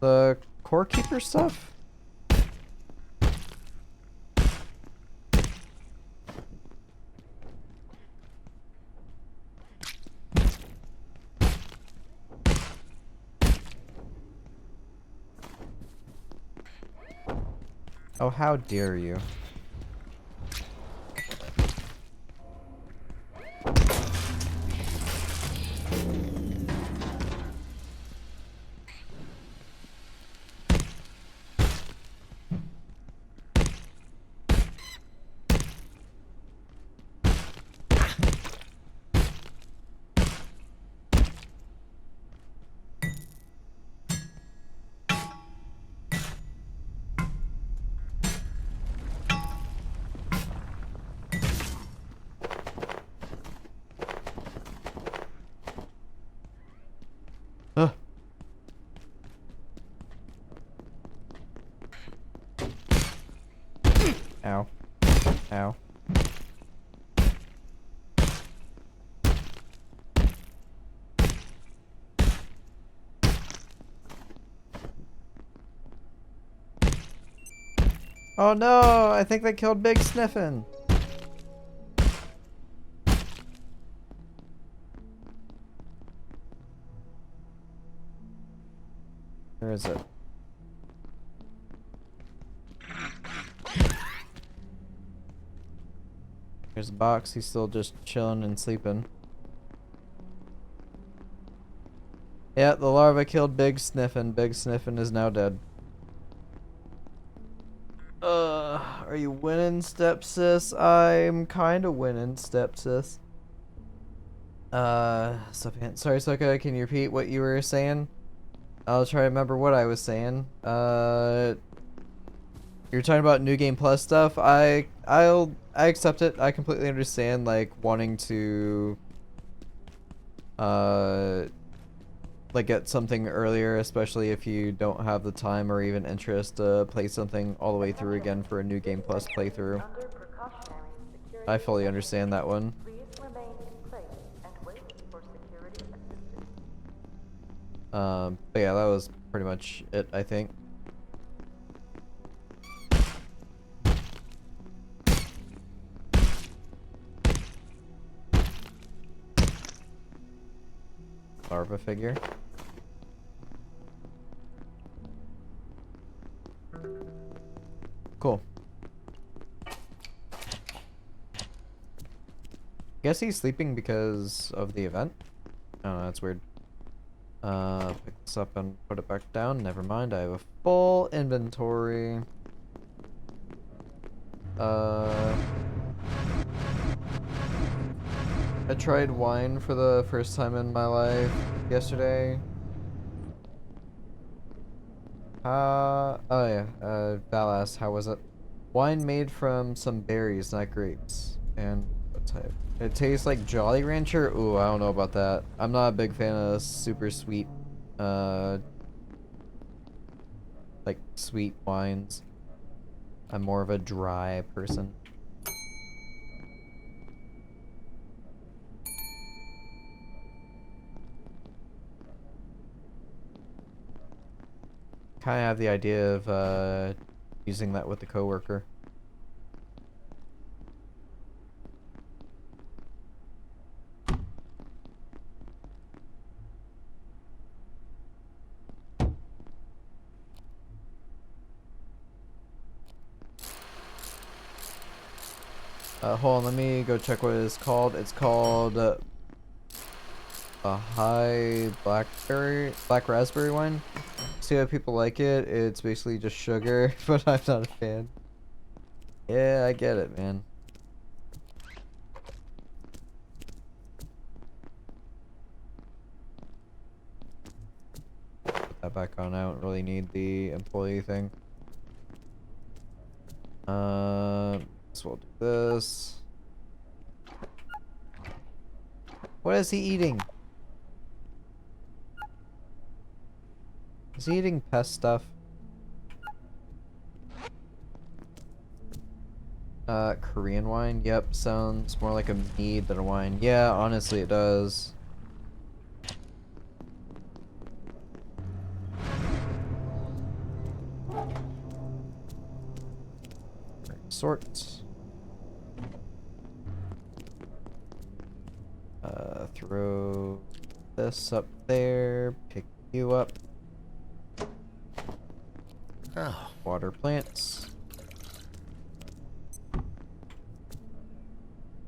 The core keeper stuff? Oh, how dare you. Ow. Ow. Oh no, I think they killed Big Sniffin. Where is it? Here's the box, he's still just chilling and sleeping. Yeah, the larva killed Big Sniffin. Big Sniffin is now dead. Are you winning, stepsis? I'm kinda winning, stepsis. Sorry, Soka, can you repeat what you were saying? I'll try to remember what I was saying. You're talking about New Game Plus stuff. I accept it. I completely understand, like, wanting to like get something earlier, especially if you don't have the time or even interest to play something all the way through again for a New Game Plus playthrough. I fully understand that one. But yeah, that was pretty much it, I think. larva figure. Cool. Guess he's sleeping because of the event. Oh, that's weird. Pick this up and put it back down. Never mind, I have a full inventory. I tried wine for the first time in my life yesterday. Oh yeah, Val asked, how was it? Wine made from some berries, not grapes. And what type? It tastes like Jolly Rancher? Ooh, I don't know about that. I'm not a big fan of super sweet, like sweet wines. I'm more of a dry person. Kind of have the idea of using that with the coworker. Hold on, let me go check what it's called. It's called a high black raspberry wine. See how people like it? It's basically just sugar, but I'm not a fan. Yeah, I get it, man. Put that back on. I don't really need the employee thing. So we'll do this. What is he eating? Is he eating pest stuff? Korean wine? Yep, sounds more like a mead than a wine. Yeah, honestly it does. Sort. Throw this up there, pick you up. Oh. Water plants.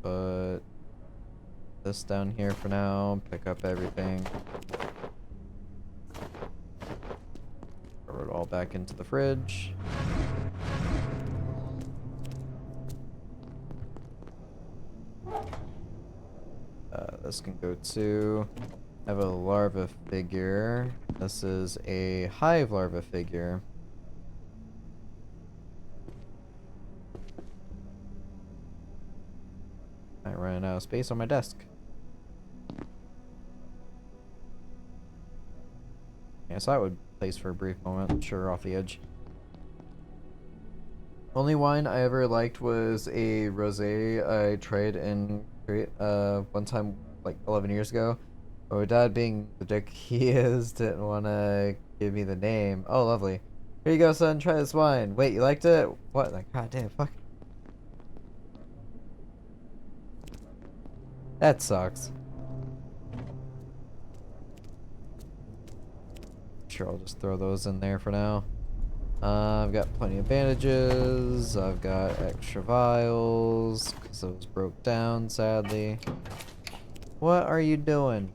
Put this down here for now, pick up everything. Throw it all back into the fridge. This can go too. I have a larva figure. This is a hive larva figure. I ran out of space on my desk. Yeah, so I would place for a brief moment, sure, off the edge. Only wine I ever liked was a rosé I tried in one time, like 11 years ago. But my dad, being the dick he is, didn't want to give me the name. Oh, lovely. Here you go, son. Try this wine. Wait, you liked it? What? Like, goddamn, fuck. That sucks. Sure, I'll just throw those in there for now. I've got plenty of bandages. I've got extra vials because those broke down, sadly. What are you doing?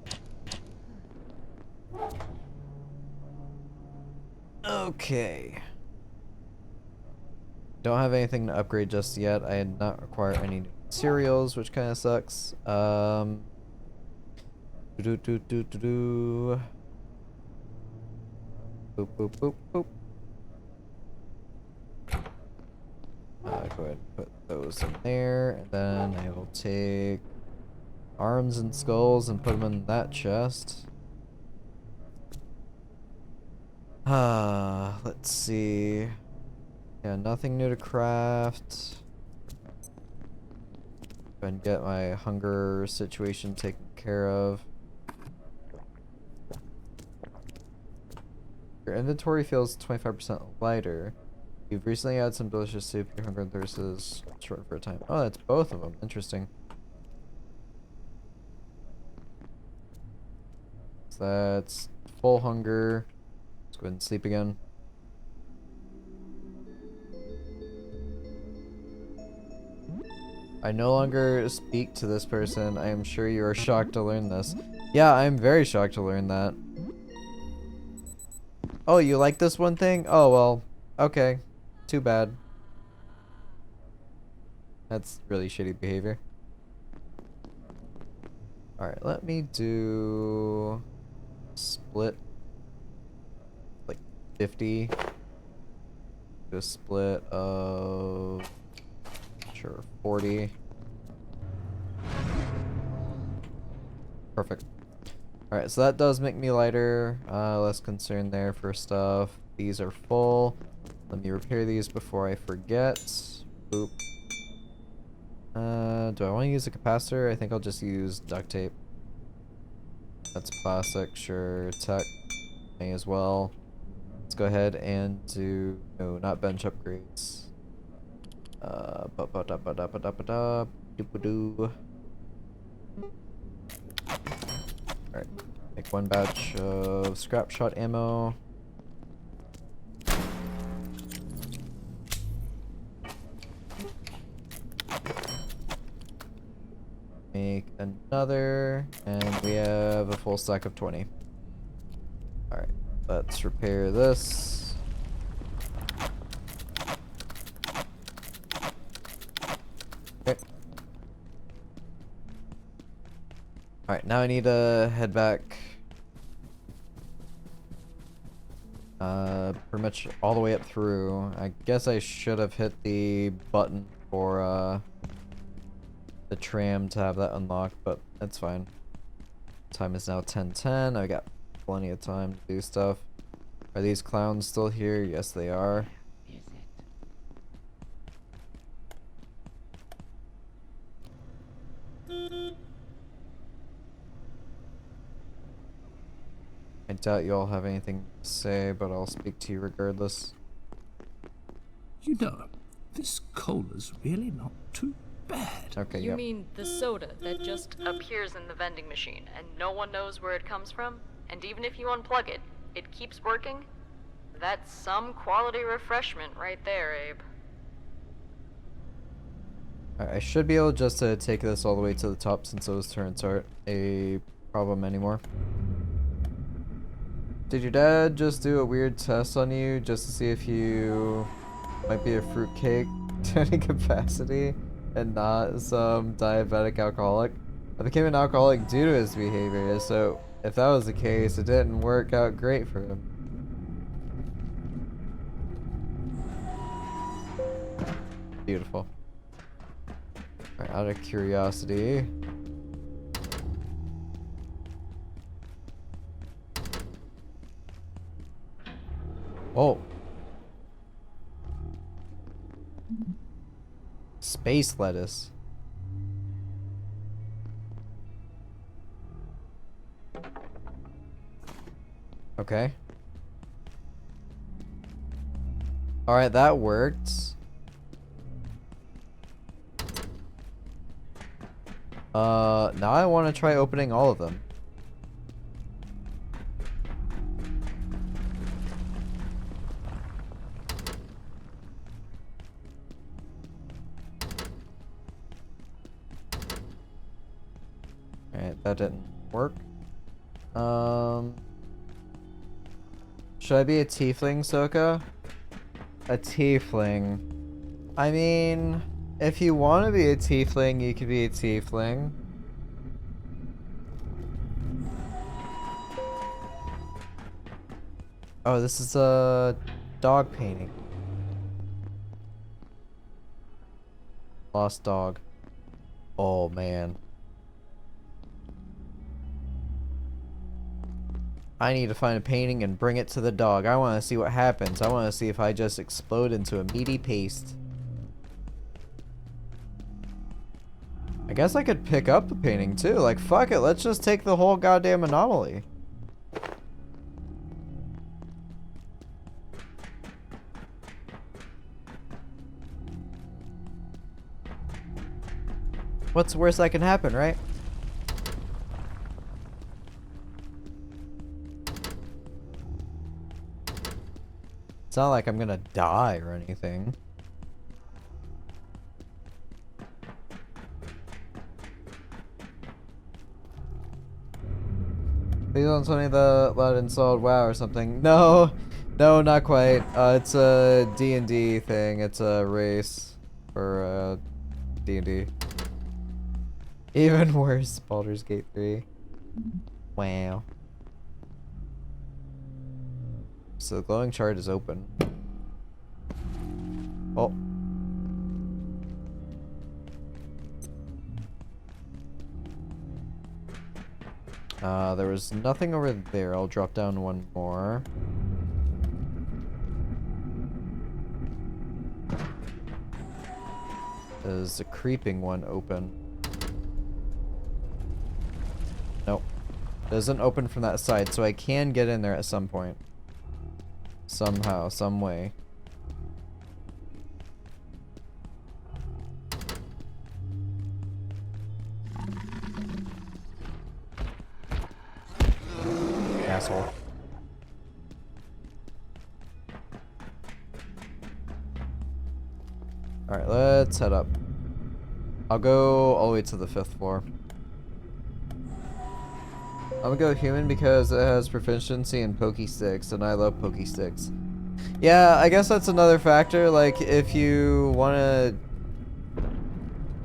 Okay. Don't have anything to upgrade just yet. I did not require any new cereals, which kind of sucks. Boop, boop, boop, boop. Go ahead and put those in there, and then I will take arms and skulls and put them in that chest. Let's see. Yeah, nothing new to craft. Go ahead and get my hunger situation taken care of. Your inventory feels 25% lighter. You've recently had some delicious soup. Your hunger and thirst is short for a time. Oh, that's both of them. Interesting. So that's full hunger. Let's go ahead and sleep again. I no longer speak to this person. I am sure you are shocked to learn this. Yeah, I'm very shocked to learn that. Oh, you like this one thing? Oh, well, okay. Too bad. That's really shitty behavior. Alright, let me do... split. Like 50. Do a split of... sure, 40. Perfect. Alright, so that does make me lighter. Less concerned there for stuff. These are full. Let me repair these before I forget. Boop. Do I want to use a capacitor? I think I'll just use duct tape. That's plastic, sure. Tech, may as well. Let's go ahead and do... no, not bench upgrades. Doop-a-doo. Alright, make one batch of scrap shot ammo. Make another, and we have a full stack of 20. Alright, let's repair this. Okay. Alright, now I need to head back. Pretty much all the way up through. I guess I should have hit the button for, the tram to have that unlocked, but that's fine. Time is now 10:10. I got plenty of time to do stuff. Are these clowns still here? Yes, they are. I doubt you all have anything to say, but I'll speak to you regardless. You know, this cola's really not too bad. Okay, You mean the soda that just appears in the vending machine and no one knows where it comes from? And even if you unplug it, it keeps working? That's some quality refreshment right there, Abe. I should be able just to take this all the way to the top since those turrets aren't a problem anymore. Did your dad just do a weird test on you just to see if you might be a fruitcake to any capacity and not some diabetic alcoholic? I became an alcoholic due to his behavior, so if that was the case, it didn't work out great for him. Beautiful. Alright, out of curiosity. Oh. Space lettuce. Okay. Alright, that worked. Now I want to try opening all of them. Alright, that didn't work. Should I be a tiefling, Soka? A tiefling. I mean, if you want to be a tiefling, you could be a tiefling. Oh, this is a dog painting. Lost dog. Oh, man. I need to find a painting and bring it to the dog. I want to see what happens. I want to see if I just explode into a meaty paste. I guess I could pick up the painting too. Like, fuck it. Let's just take the whole goddamn anomaly. What's the worst that can happen, right? not like I'm gonna die or anything. Please don't tell me the loud installed WoW or something. No, no, not quite. It's a D&D thing. It's a race for D&D. Even worse, Baldur's Gate 3. Wow. So the glowing chart is open. Oh. There was nothing over there. I'll drop down one more. There's a creeping one open. Nope. Doesn't open from that side, so I can get in there at some point. Somehow, some way. Asshole. Alright, let's head up. I'll go all the way to the 5th floor. I'm gonna go human because it has proficiency in pokey sticks, and I love pokey sticks. Yeah, I guess that's another factor. Like, if you want to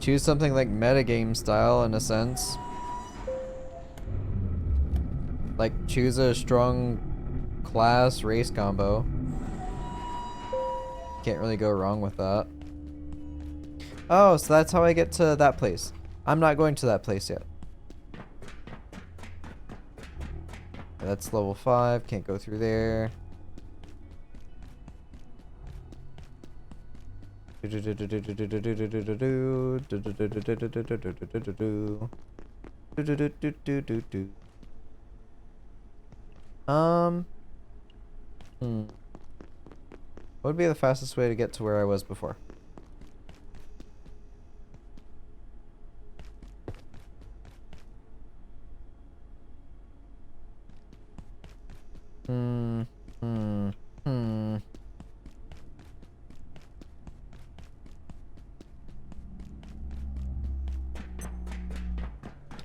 choose something like metagame style, in a sense, like, choose a strong class race combo. Can't really go wrong with that. Oh, so that's how I get to that place. I'm not going to that place yet. That's level 5, can't go through there. What would be the fastest way to get to where I was before?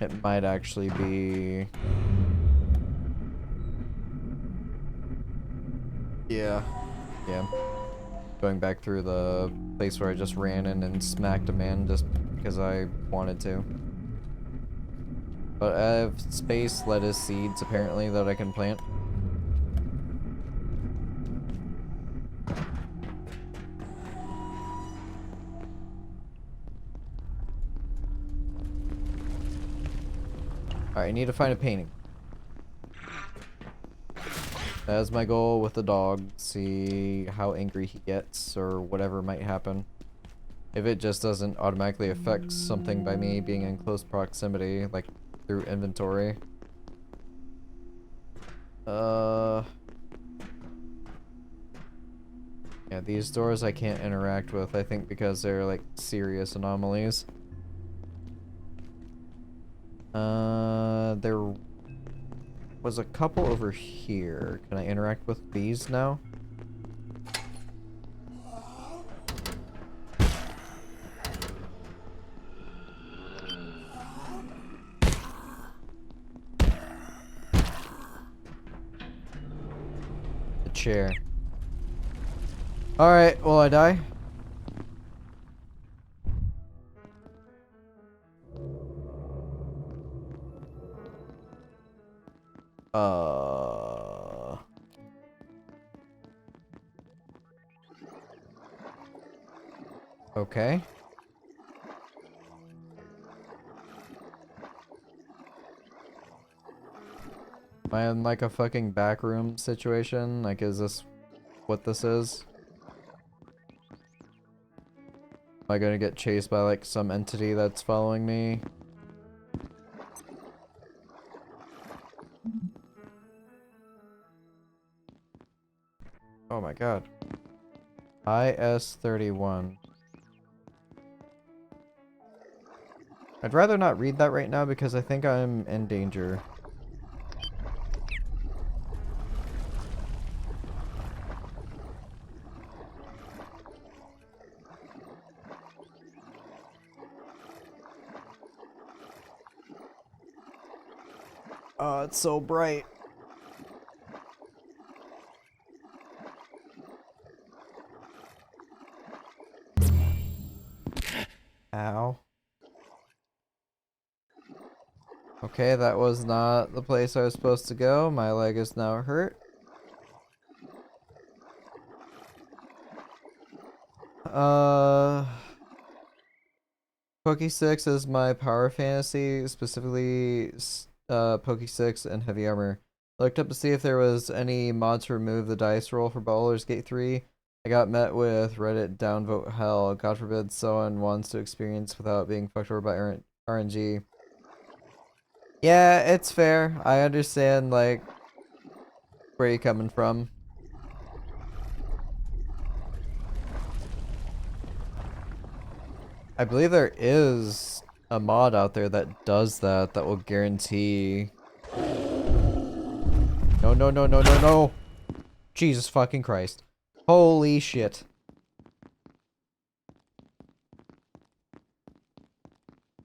It might actually be... Yeah. Going back through the place where I just ran in and smacked a man just because I wanted to. But I have space lettuce seeds apparently that I can plant. Alright, I need to find a painting. That's my goal with the dog. See how angry he gets or whatever might happen. If it just doesn't automatically affect something by me being in close proximity, like through inventory. Yeah, these doors I can't interact with, I think because they're like serious anomalies. There was a couple over here. Can I interact with these now? The chair. Alright, will I die? Okay. Am I in like a fucking backroom situation? Like, is this what this is? Am I gonna get chased by like some entity that's following me? Oh my god. IS-31. I'd rather not read that right now because I think I'm in danger. Oh, it's so bright. Ow. Okay, that was not the place I was supposed to go. My leg is now hurt. Poke 6 is my power fantasy, specifically Poke 6 and Heavy Armor. I looked up to see if there was any mod to remove the dice roll for Baldur's Gate 3. I got met with Reddit downvote hell. God forbid someone wants to experience without being fucked over by RNG. Yeah, it's fair. I understand, like, where you're coming from. I believe there is a mod out there that does that, that will guarantee... No, no, no, no, no, no! Jesus fucking Christ. Holy shit.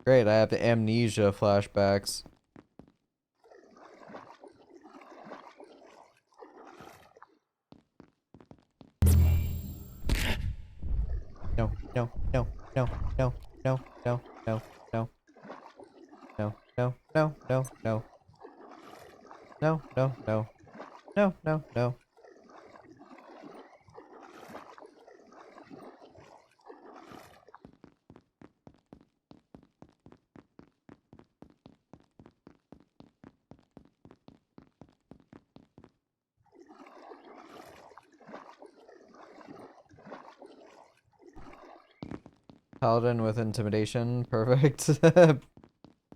Great, I have the amnesia flashbacks. No, no, no, no, no, no, no, no, no. No, no, no, no, no. No, no, no. No, no, no. Paladin with intimidation. Perfect.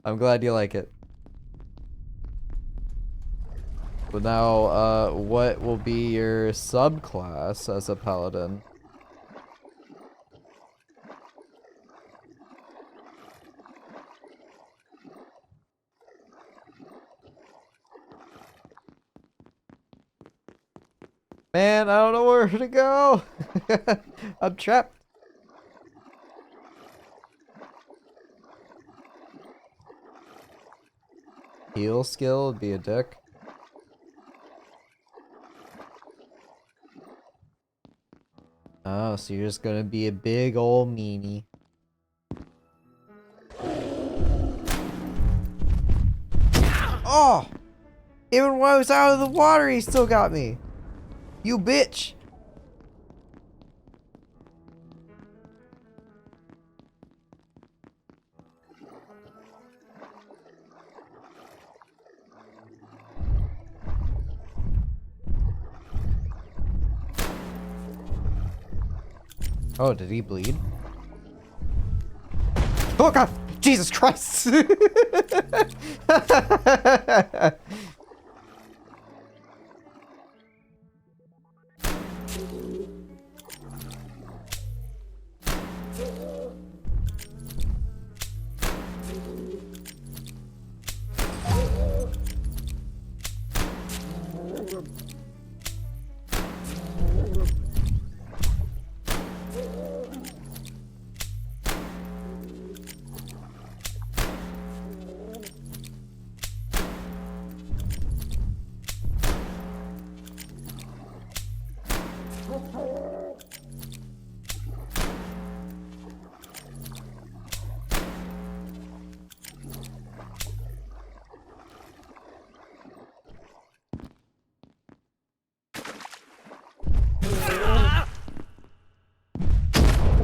I'm glad you like it. But now, what will be your subclass as a paladin? Man, I don't know where to go. I'm trapped. Heal skill would be a dick. Oh, so you're just gonna be a big old meanie. Oh! Even when I was out of the water, he still got me. You bitch! Oh, did he bleed? Oh god! Jesus Christ!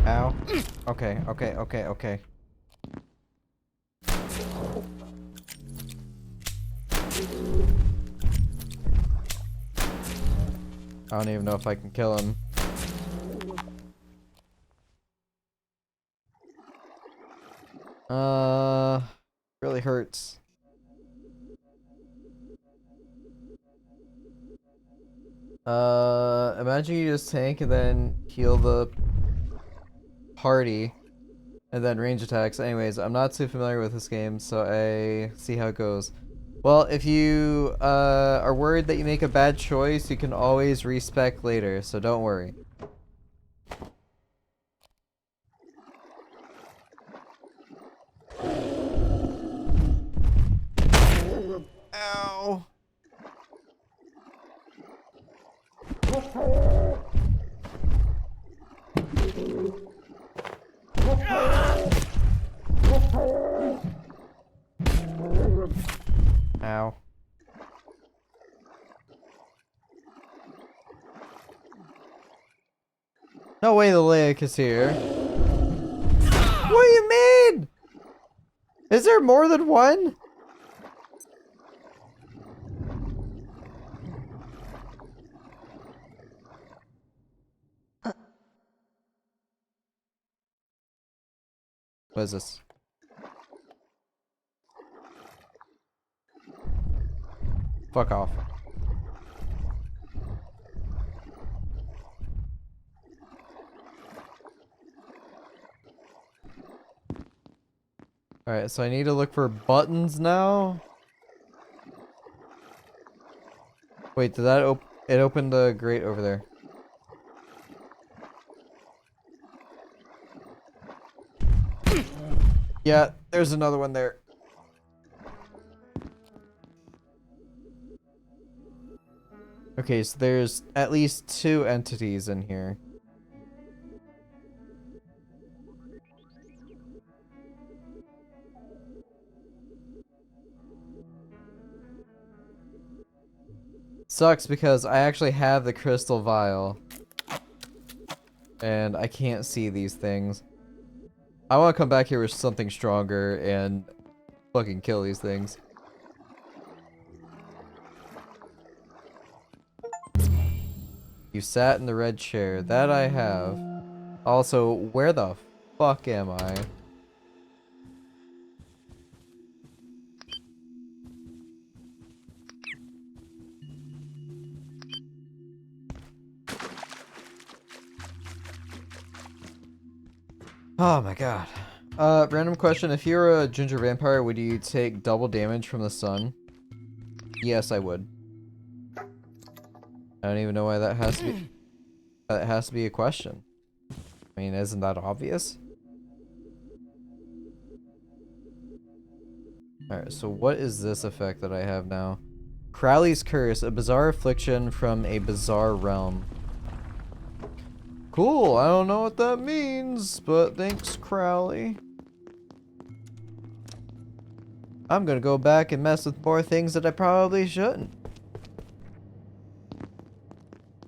Ow. Okay, okay, okay, okay. I don't even know if I can kill him. Really hurts. Imagine you just tank and then heal the party and then range attacks. Anyways, I'm not too familiar with this game, so I see how it goes. Well, if you are worried that you make a bad choice, you can always respec later, so don't worry. Ow. No way the Leic is here. What do you mean? Is there more than one? What is this? Fuck off. Alright, so I need to look for buttons now. Wait, did that it opened the grate over there? Yeah, there's another one there. Okay, so there's at least 2 entities in here. Sucks because I actually have the crystal vial. And I can't see these things. I want to come back here with something stronger and fucking kill these things. You sat in the red chair. That I have. Also, where the fuck am I? Oh my god. Random question. If you were a ginger vampire, would you take double damage from the sun? Yes, I would. I don't even know why that has to be... That has to be a question. I mean, isn't that obvious? Alright, so what is this effect that I have now? Crowley's Curse, a bizarre affliction from a bizarre realm. Cool, I don't know what that means, but thanks, Crowley. I'm gonna go back and mess with more things that I probably shouldn't.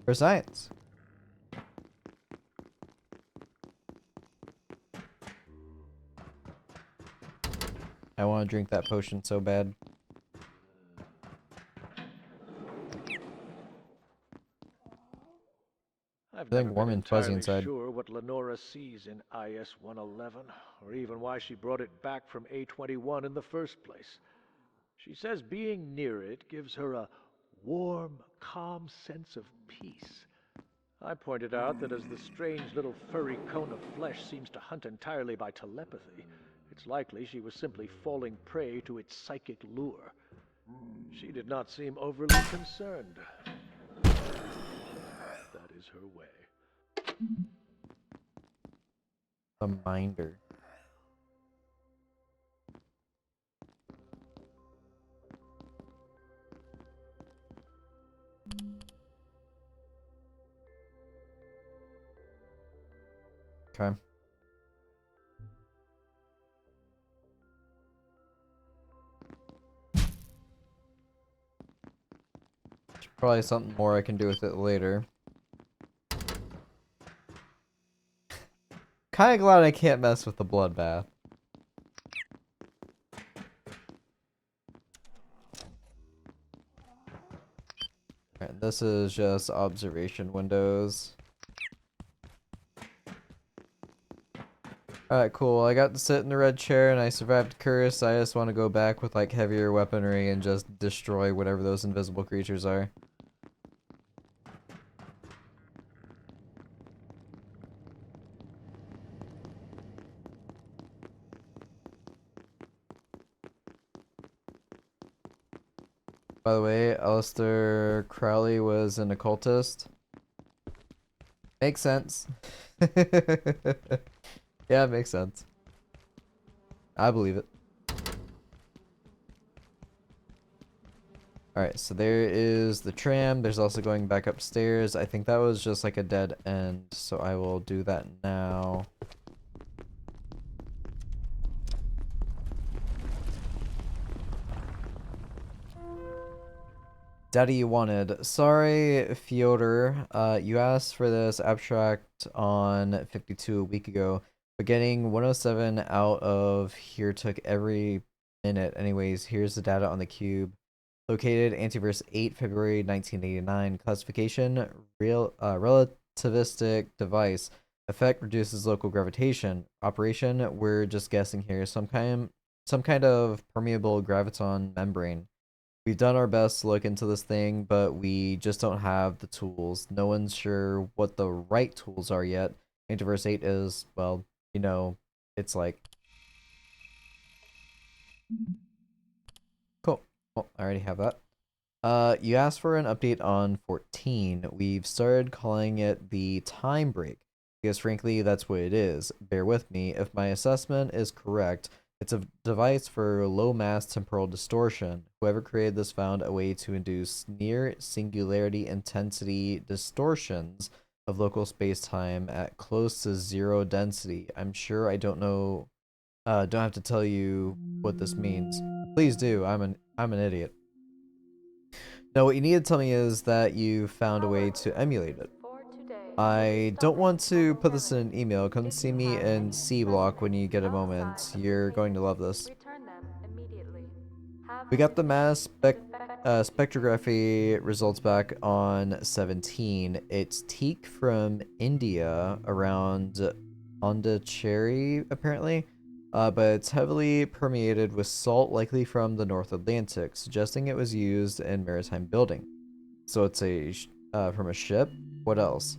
For science. I want to drink that potion so bad. I've Feeling never warm been and fuzzy entirely inside. sure what Lenora sees in IS-111, or even why she brought it back from A-21 in the first place. She says being near it gives her a warm, calm sense of peace. I pointed out that as the strange little furry cone of flesh seems to hunt entirely by telepathy, it's likely she was simply falling prey to its psychic lure. She did not seem overly concerned. That is her way. A minder. Okay. There's probably something more I can do with it later. Kinda glad I can't mess with the bloodbath. Alright, this is just observation windows. Alright, cool. I got to sit in the red chair and I survived curse. I just want to go back with like heavier weaponry and just destroy whatever those invisible creatures are. By the way, Aleister Crowley was an occultist. Makes sense. Yeah, it makes sense. I believe it. Alright, so there is the tram. There's also going back upstairs. I think that was just like a dead end, so I will do that now. data you wanted. Sorry, Fyodor. You asked for this abstract on 52 a week ago, but getting 107 out of here took every minute. Anyways, here's the data on the cube. Located Antiverse 8, February 1989. Classification: relativistic device. Effect: reduces local gravitation. Operation: we're just guessing here. Some kind of permeable graviton membrane. We've done our best to look into this thing, but we just don't have the tools. No one's sure what the right tools are yet. Antiverse 8 is, well, you know, it's like... Cool. Well, I already have that. You asked for an update on 14. We've started calling it the time break, because frankly, that's what it is. Bear with me. If my assessment is correct, it's a device for low mass temporal distortion. Whoever created this found a way to induce near singularity intensity distortions of local space-time at close to zero density. I'm sure I don't have to tell you what this means. Please do. I'm an idiot. No, what you need to tell me is that you found a way to emulate it. I don't want to put this in an email. Come see me in C block when you get a moment. You're going to love this. We got the mass spectrography results back on 17. It's teak from India around Pondicherry, apparently. But it's heavily permeated with salt, likely from the North Atlantic, suggesting it was used in maritime building. So it's from a ship? What else?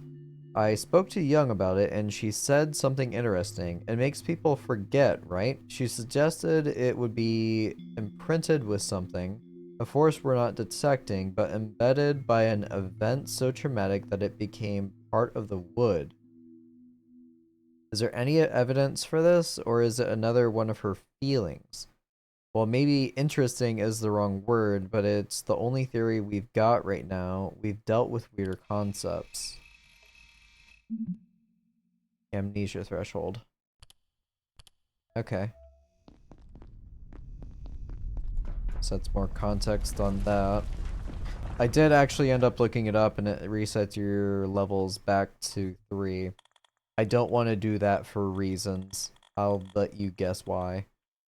I spoke to Young about it, and she said something interesting. It makes people forget, right? She suggested it would be imprinted with something, a force we're not detecting, but embedded by an event so traumatic that it became part of the wood. Is there any evidence for this, or is it another one of her feelings? Well, maybe interesting is the wrong word, but it's the only theory we've got right now. We've dealt with weirder concepts. Amnesia threshold. Okay. So that's more context on that. I did actually end up looking it up, and it resets your levels back to 3. I don't want to do that for reasons. I'll let you guess why.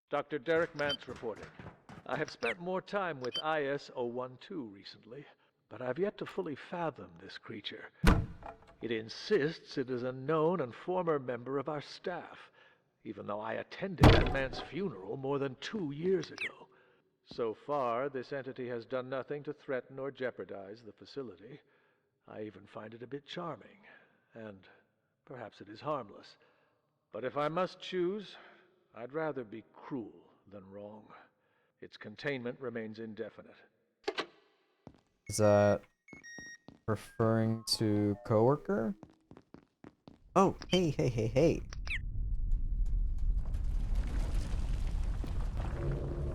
Dr. Derek Mance reporting. I have spent more time with IS-012 recently, but I've yet to fully fathom this creature. It insists it is a known and former member of our staff, even though I attended that man's funeral more than 2 years ago. So far, this entity has done nothing to threaten or jeopardize the facility. I even find it a bit charming, and perhaps it is harmless. But if I must choose, I'd rather be cruel than wrong. Its containment remains indefinite. Is that referring to coworker? Oh, hey.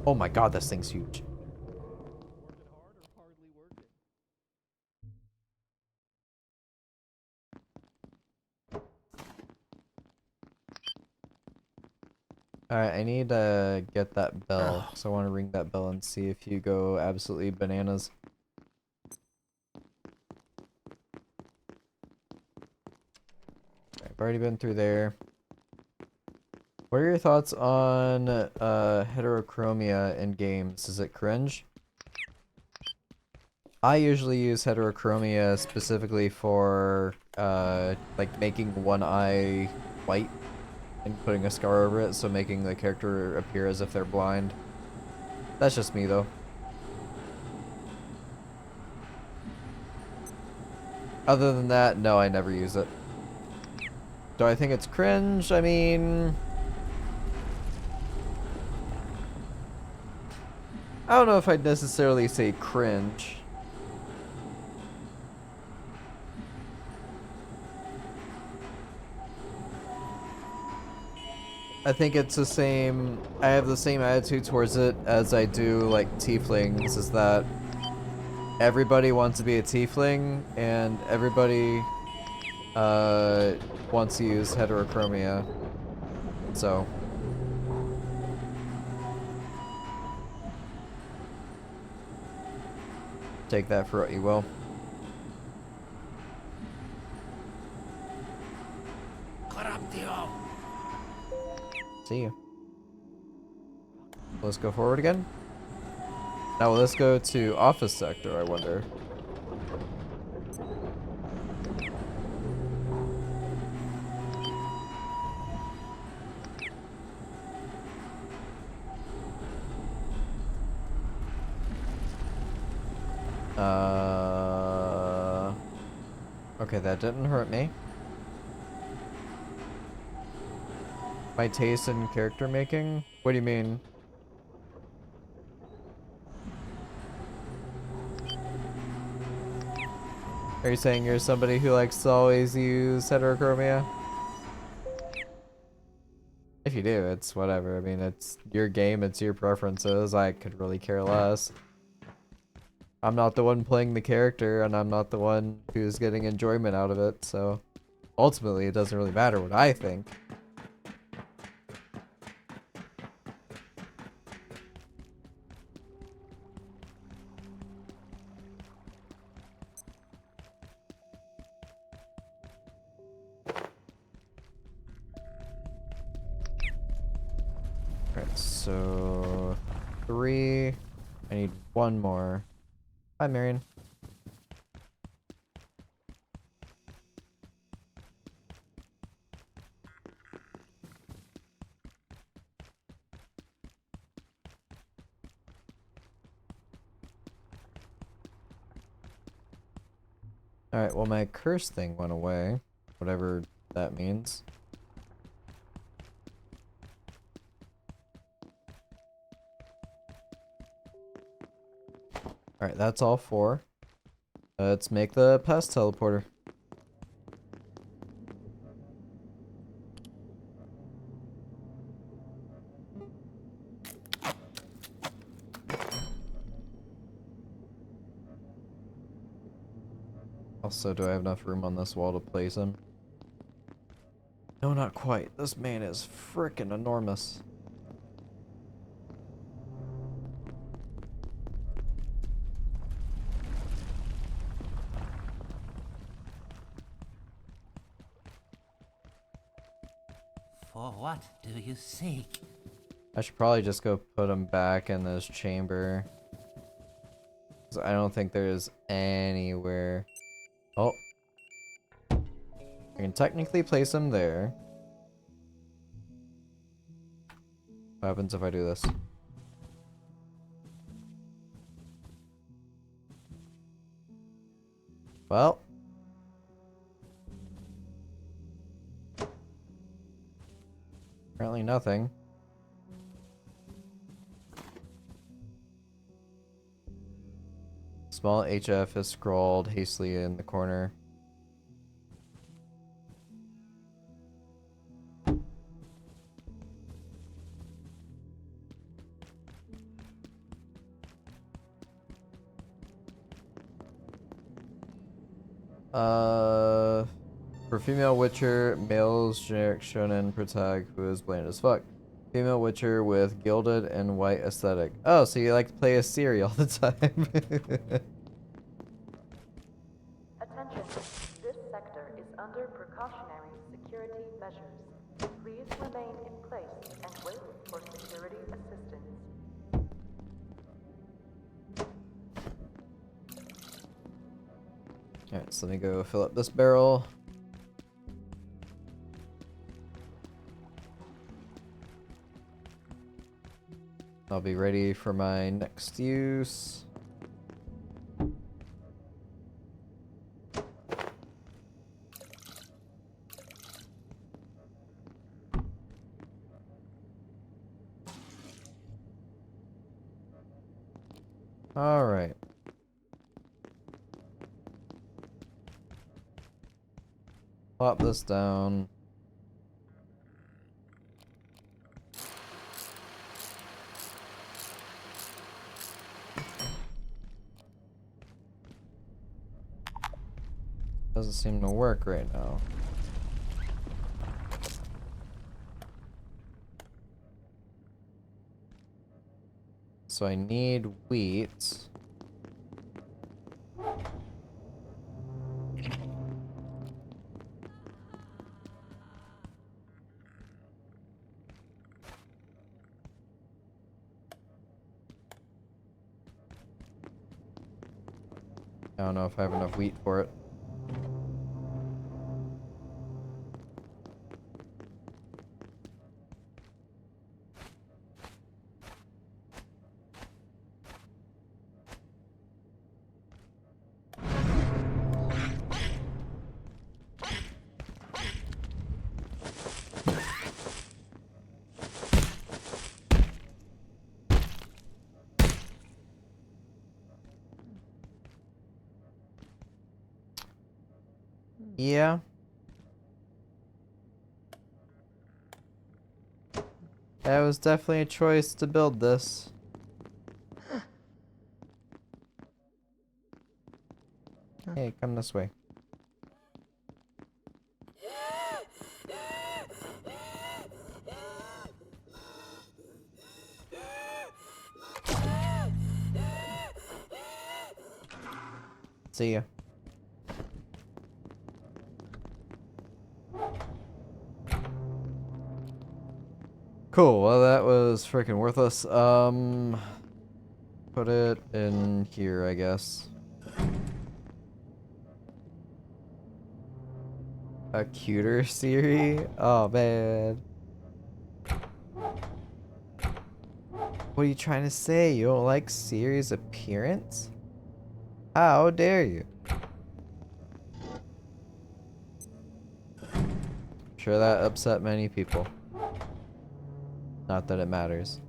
Oh my god, this thing's huge. Alright, I need to get that bell, so I want to ring that bell and see if you go absolutely bananas. I've already been through there. What are your thoughts on heterochromia in games? Is it cringe? I usually use heterochromia specifically for like making one eye white and putting a scar over it, so making the character appear as if they're blind. That's just me though. Other than that, no, I never use it. Do I think it's cringe? I mean, I don't know if I'd necessarily say cringe. I think it's the same, I have the same attitude towards it as I do like tieflings, is that everybody wants to be a tiefling and everybody wants to use heterochromia. So. Take that for what you will. See you. Let's go forward again. Now let's go to office sector, I wonder. Okay, that didn't hurt me. My taste in character making? What do you mean? Are you saying you're somebody who likes to always use heterochromia? If you do, it's whatever. I mean, it's your game, it's your preferences. I could really care less. I'm not the one playing the character, and I'm not the one who's getting enjoyment out of it, so ultimately it doesn't really matter what I think. Alright, so 3. I need 1 more. Hi, Marion. Alright, well my curse thing went away. Whatever that means. Alright, that's all 4. Let's make the pest teleporter. Also, do I have enough room on this wall to place him? No, not quite. This man is frickin' enormous. For what do you seek? I should probably just go put him back in this chamber. 'Cause I don't think there's anywhere. Oh. I can technically place him there. What happens if I do this? Well. Apparently nothing. Small HF is scrawled hastily in the corner. For female Witcher, males generic shonen protag who is bland as fuck. Female Witcher with gilded and white aesthetic. Oh, so you like to play as Siri all the time. Attention. This sector is under precautionary security measures. Please remain in place and wait for security assistance. Alright, so let me go fill up this barrel. I'll be ready for my next use. All right. Plop this down. Doesn't seem to work right now. So I need wheat. I don't know if I have enough wheat for it. Yeah. That was definitely a choice to build this. Hey, come this way. See ya. Cool, well that was freaking worthless. Put it in here, I guess. A cuter Siri? Oh man. What are you trying to say? You don't like Siri's appearance? How dare you? I'm sure that upset many people. Not that it matters.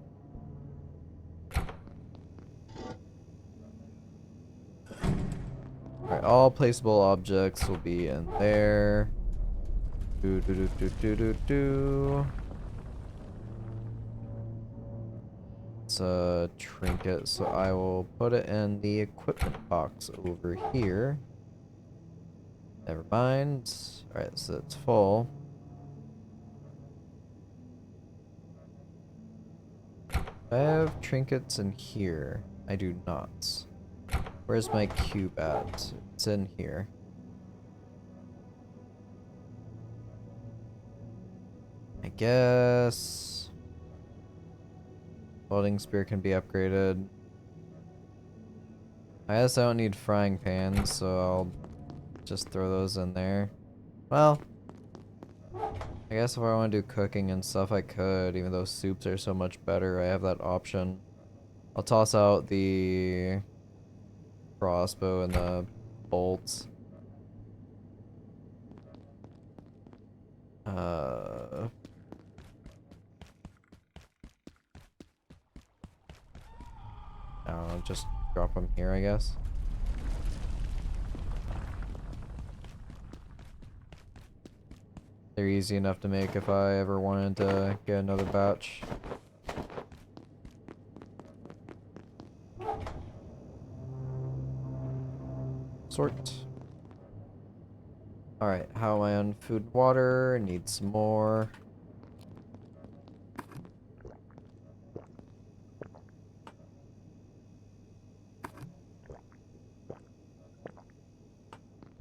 Alright, all placeable objects will be in there. Do do do do do do do. It's a trinket, so I will put it in the equipment box over here. Never mind. Alright, so it's full. I have trinkets in here. I do not. Where's my cube at? It's in here. I guess welding spear can be upgraded. I guess I don't need frying pans, so I'll just throw those in there. Well, I guess if I want to do cooking and stuff, I could, even though soups are so much better. I have that option. I'll toss out the crossbow and the bolts. I'll just drop them here, I guess. They're easy enough to make if I ever wanted to get another batch. Sort. Alright, how am I on food and water? Need some more.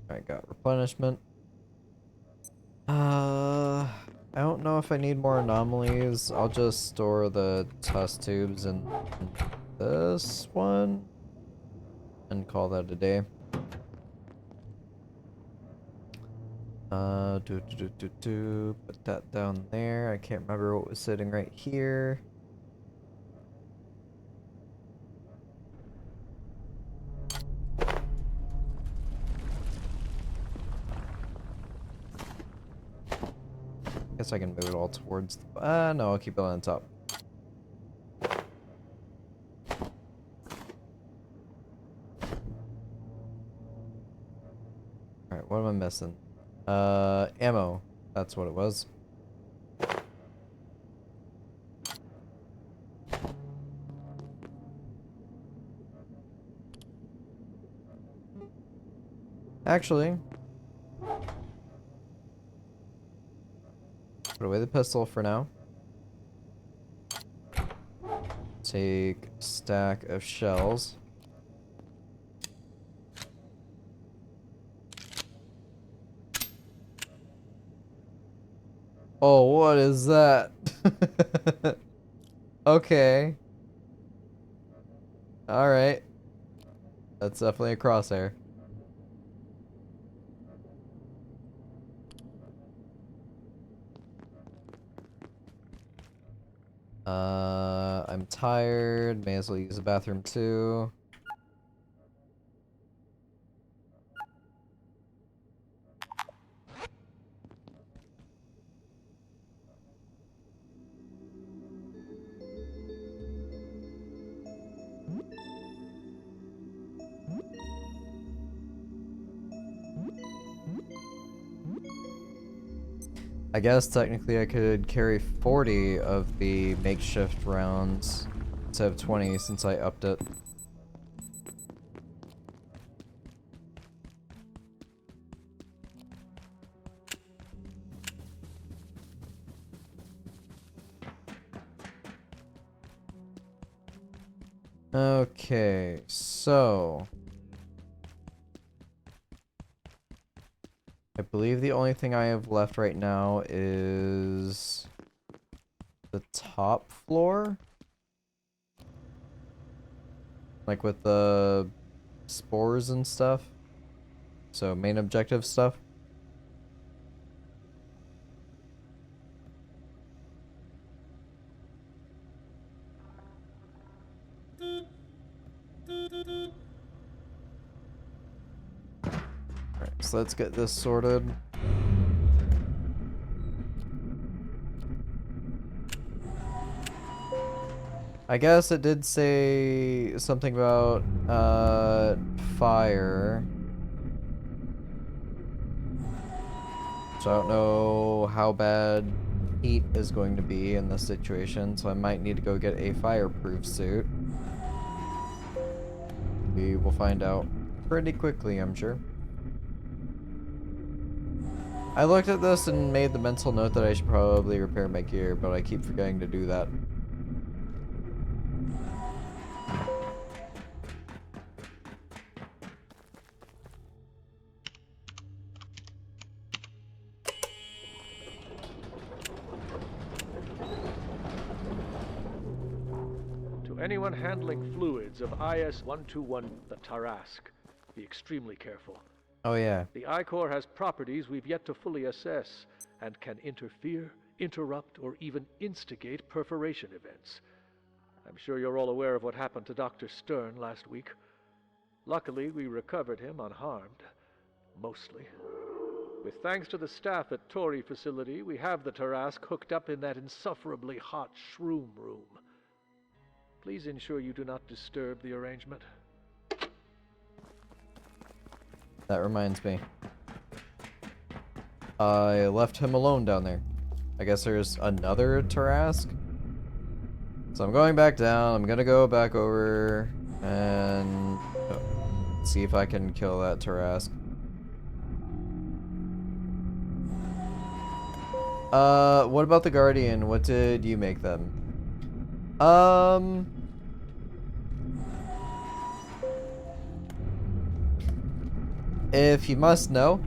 Alright, got replenishment. I don't know if I need more anomalies. I'll just store the test tubes in this one and call that a day. Put that down there. I can't remember what was sitting right here. Guess I can move it all towards the, no, I'll keep it on top. Alright, what am I missing? Ammo. That's what it was. Actually, put away the pistol for now. Take a stack of shells. Oh, what is that? Okay. Alright. That's definitely a crosshair. I'm tired. May as well use the bathroom too. I guess technically I could carry 40 of the makeshift rounds instead of 20 since I upped it. Okay, so I believe the only thing I have left right now is the top floor. Like with the spores and stuff. So main objective stuff. Alright, so let's get this sorted. I guess it did say something about fire. So I don't know how bad heat is going to be in this situation, so I might need to go get a fireproof suit. We will find out pretty quickly, I'm sure. I looked at this and made the mental note that I should probably repair my gear, but I keep forgetting to do that. To anyone handling fluids of IS-121, the Tarask, be extremely careful. Oh yeah. The I-Core has properties we've yet to fully assess, and can interfere, interrupt, or even instigate perforation events. I'm sure you're all aware of what happened to Dr. Stern last week. Luckily, we recovered him unharmed. Mostly. With thanks to the staff at Tory facility, we have the Tarask hooked up in that insufferably hot shroom room. Please ensure you do not disturb the arrangement. That reminds me. I left him alone down there. I guess there's another Tarask? So I'm going back down. I'm gonna go back over and see if I can kill that Tarask. What about the Guardian? What did you make them? If you must know,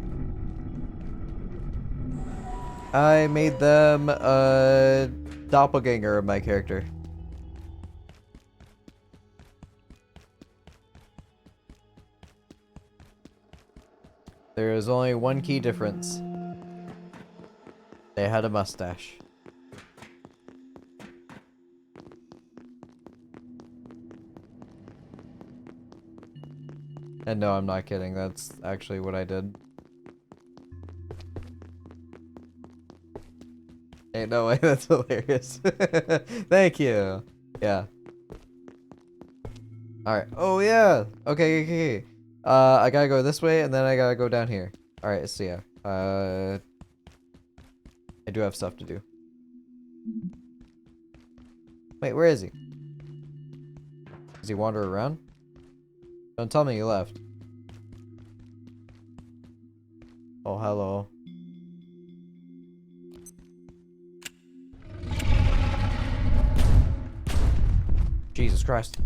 I made them a doppelganger of my character. There is only one key difference. They had a mustache. And no, I'm not kidding. That's actually what I did. Ain't no way, that's hilarious. Thank you. Yeah. Alright. Oh, yeah. Okay, okay. I gotta go this way, and then I gotta go down here. Alright, so yeah. I do have stuff to do. Wait, where is he? Does he wander around? Don't tell me he left. Oh, hello. Jesus Christ.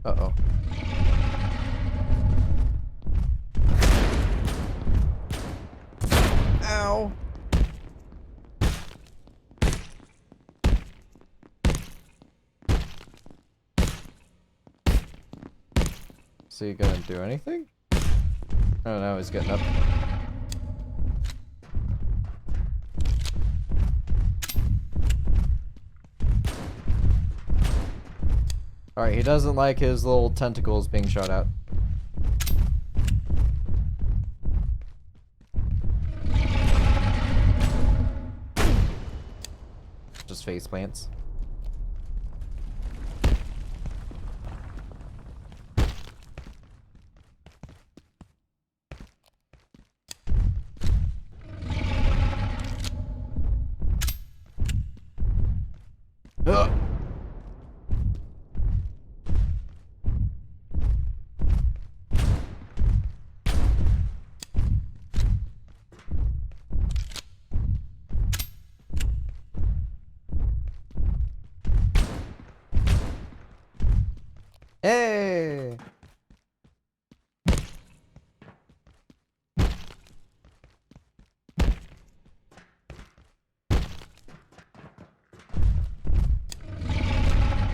Uh-oh. Ow. So you gonna do anything? Oh no, he's getting up. Alright, he doesn't like his little tentacles being shot out. Just face plants. Ugh. Hey!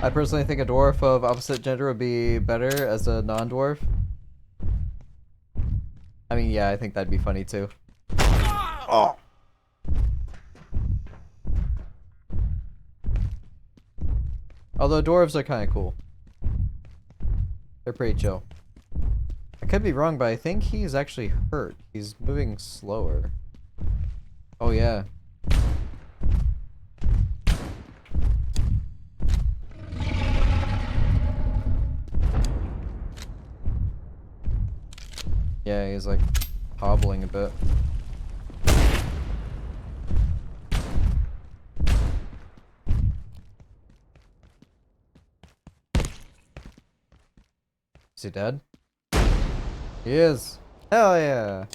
I personally think a dwarf of opposite gender would be better as a non-dwarf. I mean, yeah, I think that'd be funny too. Oh! Although dwarves are kind of cool. They're pretty chill. I could be wrong, but I think he's actually hurt. He's moving slower. Oh yeah. Yeah, he's like hobbling a bit. Is he dead? He is. Hell yeah.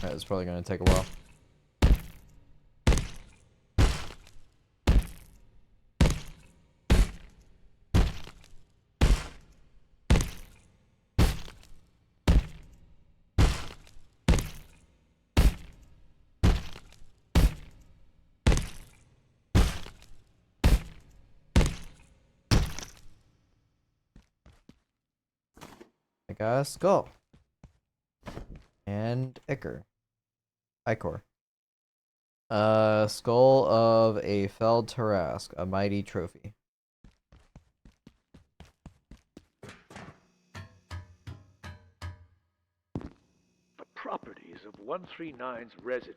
That is probably gonna take a while. I got a skull. And Ichor. Skull of a felled Tarask, a mighty trophy. The properties of 139's residue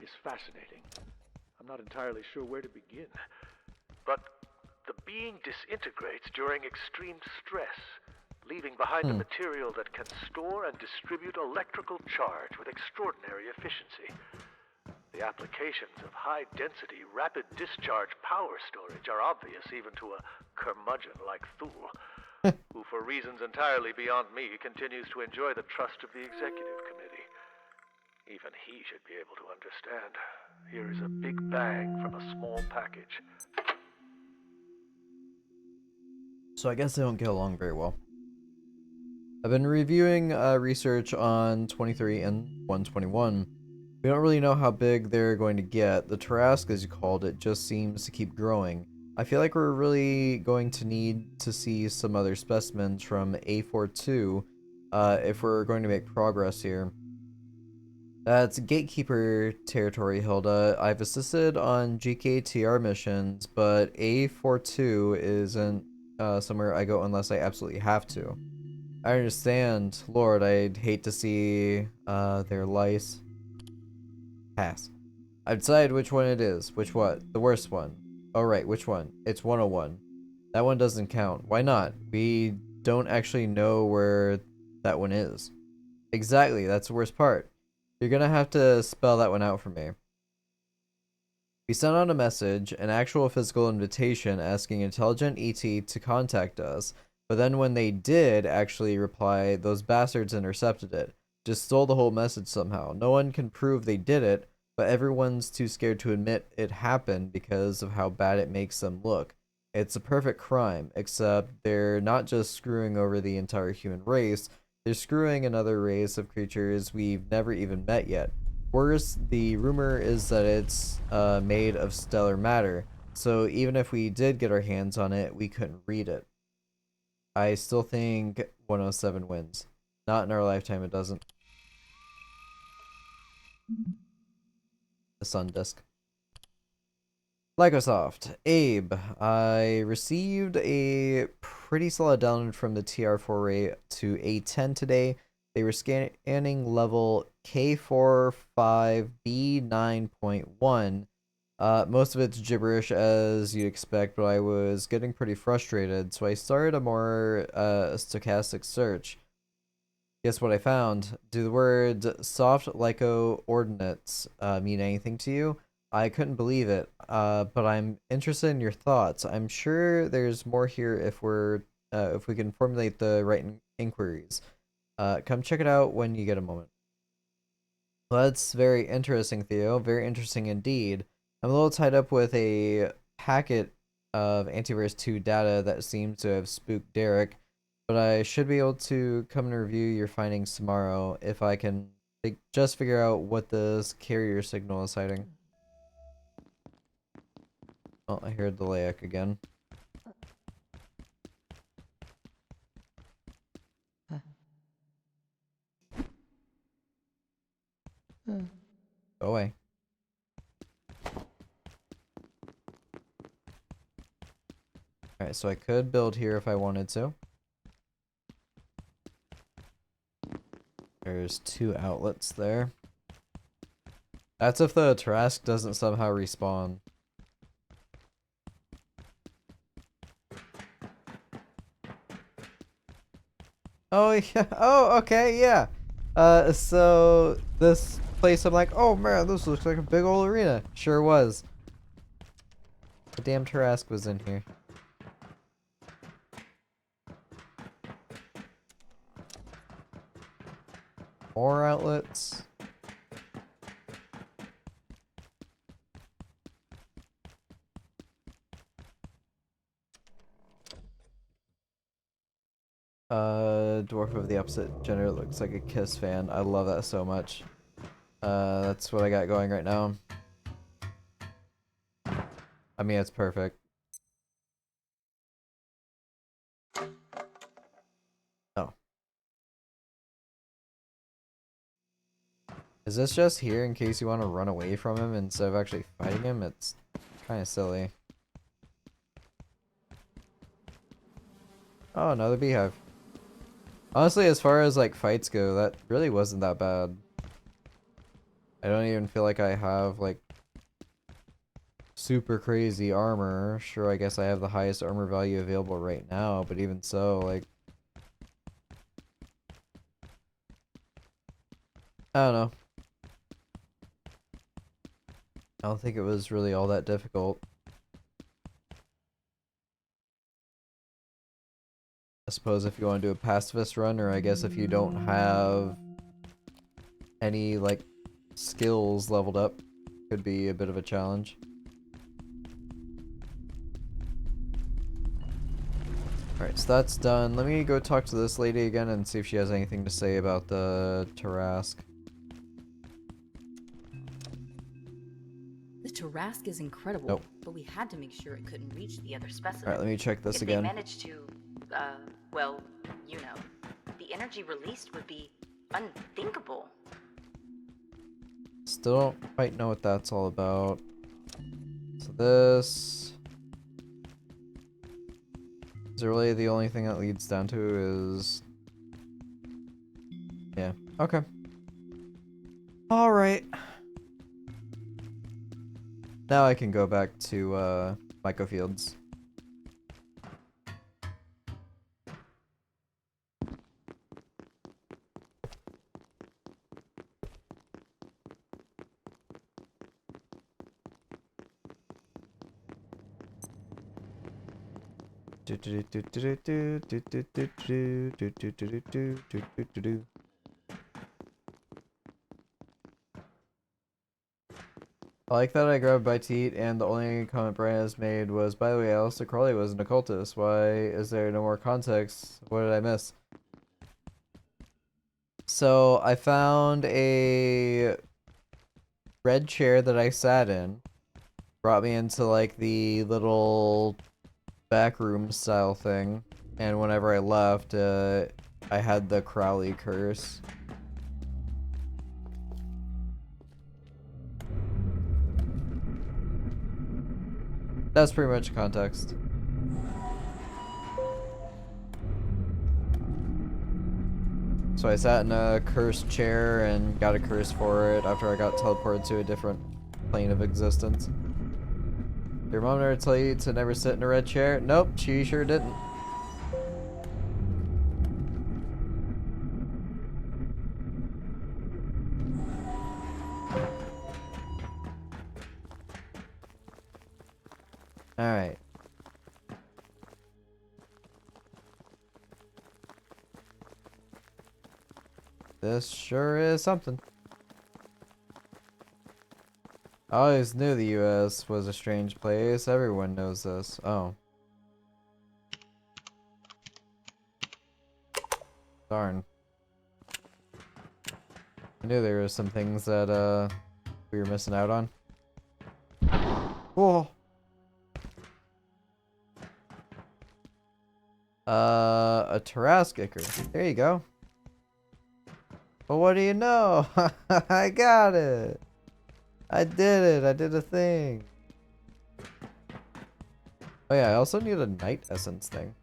is fascinating. I'm not entirely sure where to begin. But the being disintegrates during extreme stress, leaving behind a material that can store and distribute electrical charge with extraordinary efficiency. The applications of high-density, rapid discharge power storage are obvious even to a curmudgeon like Thule, who for reasons entirely beyond me continues to enjoy the trust of the executive committee. Even he should be able to understand. Here is a big bang from a small package. So I guess they don't get along very well. I've been reviewing research on 23 and 121. We don't really know how big they're going to get. The Tarask, as you called it, just seems to keep growing. I feel like we're really going to need to see some other specimens from A42 if we're going to make progress here. That's Gatekeeper territory, Hilda. I've assisted on GKTR missions, but A42 isn't somewhere I go unless I absolutely have to. I understand, Lord, I'd hate to see their lice. Pass. I've decided which one it is. Which what? The worst one. Oh right, which one? It's 101. That one doesn't count. Why not? We don't actually know where that one is. Exactly, that's the worst part. You're gonna have to spell that one out for me. We sent out a message, an actual physical invitation asking Intelligent ET to contact us, but then when they did actually reply, those bastards intercepted it. Just stole the whole message somehow. No one can prove they did it, but everyone's too scared to admit it happened because of how bad it makes them look. It's a perfect crime, except they're not just screwing over the entire human race, they're screwing another race of creatures we've never even met yet. Worse, the rumor is that it's made of stellar matter, So even if we did get our hands on it, we couldn't read it. I still think 107 wins. Not in our lifetime, it doesn't. The Sun Disk. Lycosoft. Abe. I received a pretty solid download from the TR4 rate to A10 today. They were scanning level K45B9.1. Most of it's gibberish as you'd expect, but I was getting pretty frustrated, so I started a more stochastic search. Guess what I found? Do the word soft lyco ordinates mean anything to you? I couldn't believe it, but I'm interested in your thoughts. I'm sure there's more here if we can formulate the right inquiries. Come check it out when you get a moment. Well, that's very interesting, Theo. Very interesting indeed. I'm a little tied up with a packet of Antivirus 2 data that seems to have spooked Derek, but I should be able to come and review your findings tomorrow if I can just figure out what this carrier signal is hiding. Oh, I heard the Layak again. Go away. Alright, so I could build here if I wanted to. There's 2 outlets there. That's if the Trask doesn't somehow respawn. Oh yeah. Oh, okay, yeah. So this place, I'm like, oh man, this looks like a big old arena. Sure was. The damn Trask was in here. More outlets. Dwarf of the opposite gender looks like a Kiss fan. I love that so much. That's what I got going right now. I mean, it's perfect. Oh. Is this just here in case you want to run away from him instead of actually fighting him? It's kind of silly. Oh, another beehive. Honestly, as far as like fights go, that really wasn't that bad. I don't even feel like I have like super crazy armor. Sure, I guess I have the highest armor value available right now, but even so, like, I don't know. I don't think it was really all that difficult. I suppose if you want to do a pacifist run, or I guess if you don't have any like skills leveled up, could be a bit of a challenge. Alright, so that's done. Let me go talk to this lady again and see if she has anything to say about the Tarask. The Tarask is incredible, Nope. but we had to make sure it couldn't reach the other specimen. Alright, let me check this if again. If they managed to, well, you know, the energy released would be unthinkable. Still don't quite know what that's all about. So this... is really the only thing that leads down to is... yeah. Okay. Alright. Now I can go back to, Mycofields. I like that I grabbed a bite to eat, and the only comment Brian has made was, by the way, Alistair Crowley was an occultist. Why is there no more context? What did I miss? So, I found a red chair that I sat in, brought me into like the little back room style thing, and whenever I left, I had the Crowley curse. That's pretty much context. So I sat in a cursed chair and got a curse for it after I got teleported to a different plane of existence. Your mom never tell you to never sit in a red chair? Nope, she sure didn't. Alright. This sure is something. I always knew the US was a strange place. Everyone knows this. Oh. Darn. I knew there were some things that we were missing out on. Whoa. A Taraskicker. There you go. Well, what do you know? I got it. I did it. I did a thing. Oh yeah, I also need a night essence thing.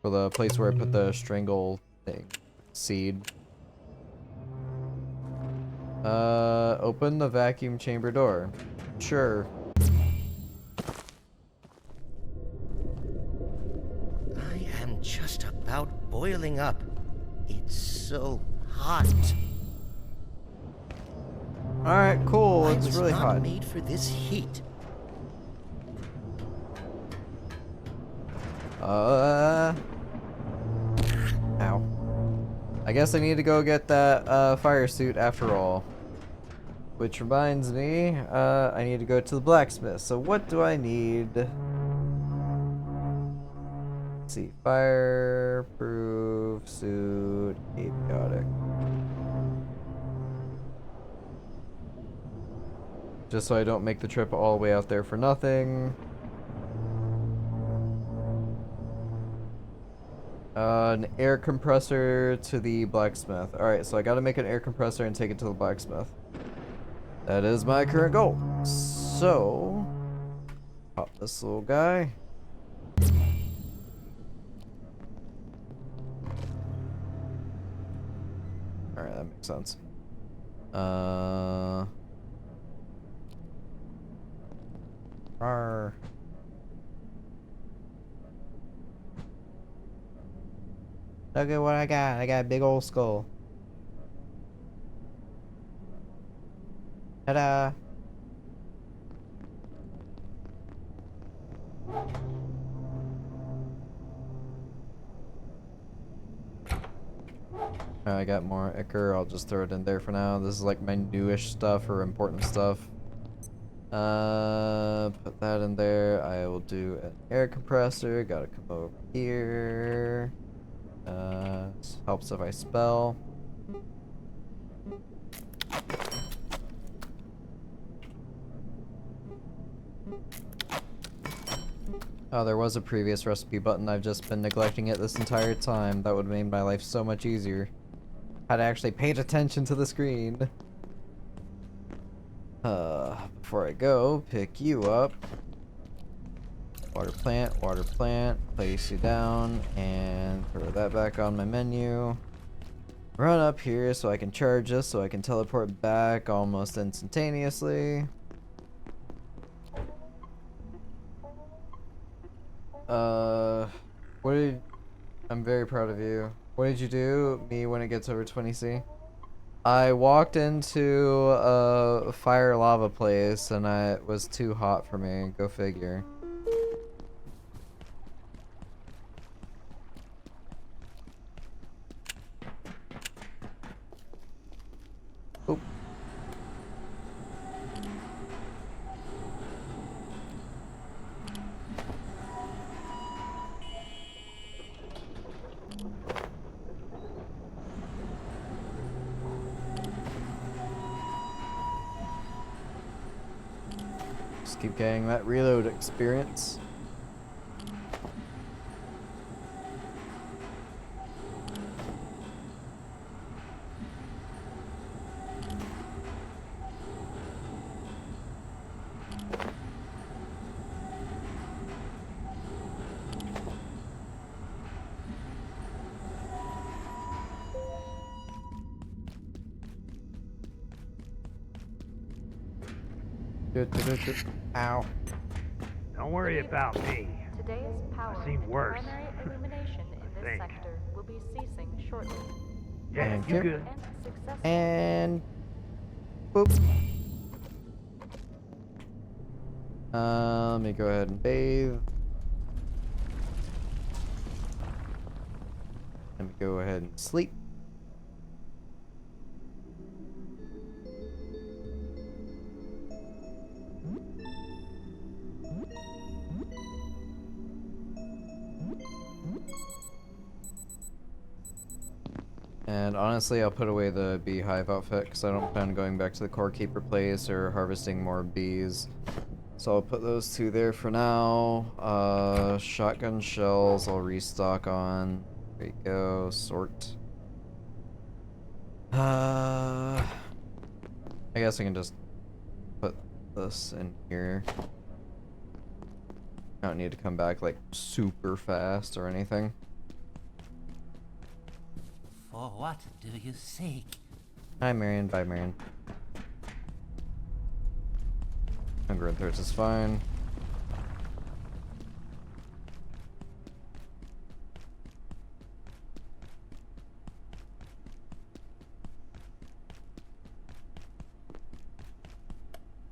For the place where I put the strangle thing. Seed. Open the vacuum chamber door. Sure. I am just about boiling up. It's so hot. Alright, cool. I It's was really not hot. made for this heat. Ow. I guess I need to go get that fire suit after all. Which reminds me, I need to go to the blacksmith. So what do I need? Let's see, fireproof suit, abiotic. Just so I don't make the trip all the way out there for nothing. An air compressor to the blacksmith. Alright, so I gotta make an air compressor and take it to the blacksmith. That is my current goal. So, pop this little guy. Alright, that makes sense. Rawr. Look at what I got. I got a big old skull. Ta-da! I got more ichor. I'll just throw it in there for now. This is like my newish stuff or important stuff. Put that in there. I will do an air compressor. Gotta come over here. Helps if I spell. Oh, there was a previous recipe button. I've just been neglecting it this entire time. That would have made my life so much easier. Had actually paid attention to the screen. Before I go, pick you up. Water plant, place you down, and throw that back on my menu. Run up here so I can charge this so I can teleport back almost instantaneously. I'm very proud of you. What did you do? Me when it gets over 20C? I walked into a fire lava place and it was too hot for me. Go figure. Oop. Just keep getting that reload experience. Ow. Don't worry about me. Today's power I've seen and worse. primary illumination in this think. sector will be ceasing shortly. Yeah, Thank you you. good. And successful. And boop. Let me go ahead and bathe. Let me go ahead and sleep. And honestly, I'll put away the beehive outfit because I don't plan on going back to the core keeper place or harvesting more bees. So I'll put those two there for now. Shotgun shells I'll restock on. There you go. Sort. I guess I can just put this in here. I don't need to come back like super fast or anything. For what do you seek? Hi, Marion. Bye, Marion. Hunger and thirst is fine.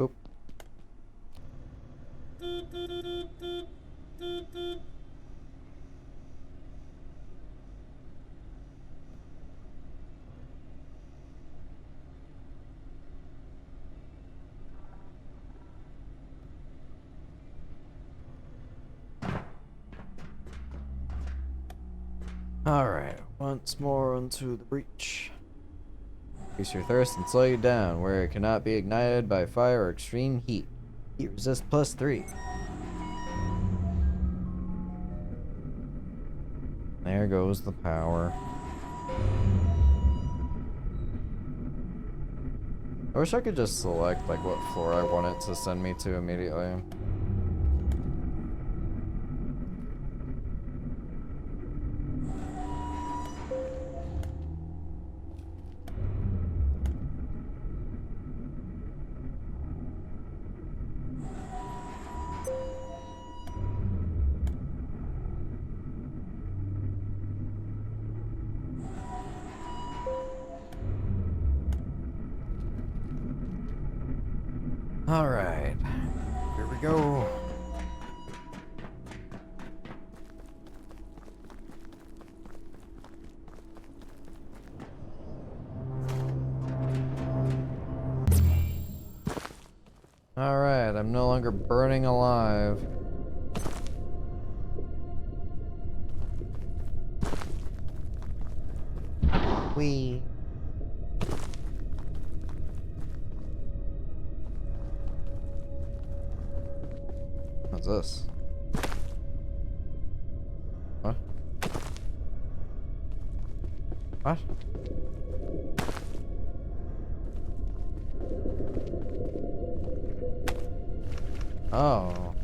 Oop. Alright, once more onto the breach. Increase your thirst and slow you down, where it cannot be ignited by fire or extreme heat. Heat resist +3. There goes the power. I wish I could just select like what floor I want it to send me to immediately. Alright, here we go. Alright, I'm no longer burning alive. Whee. What's this? What? What? Oh.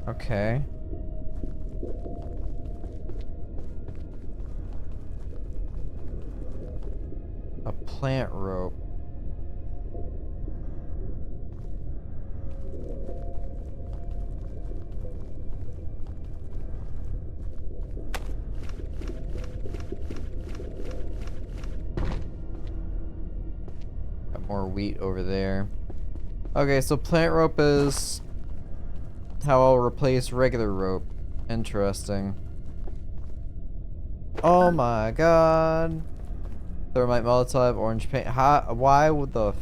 Okay. A plant rope. Got more wheat over there. Okay, so plant rope is how I'll replace regular rope. Interesting. Oh my god. Thermite Molotov, orange paint. How, why would the...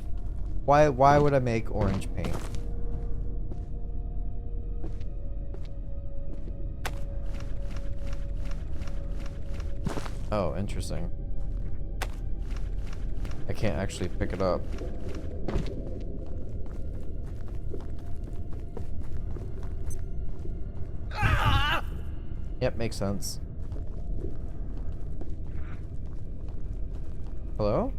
Why would I make orange paint? Oh, interesting. I can't actually pick it up. Yep, makes sense. Hello?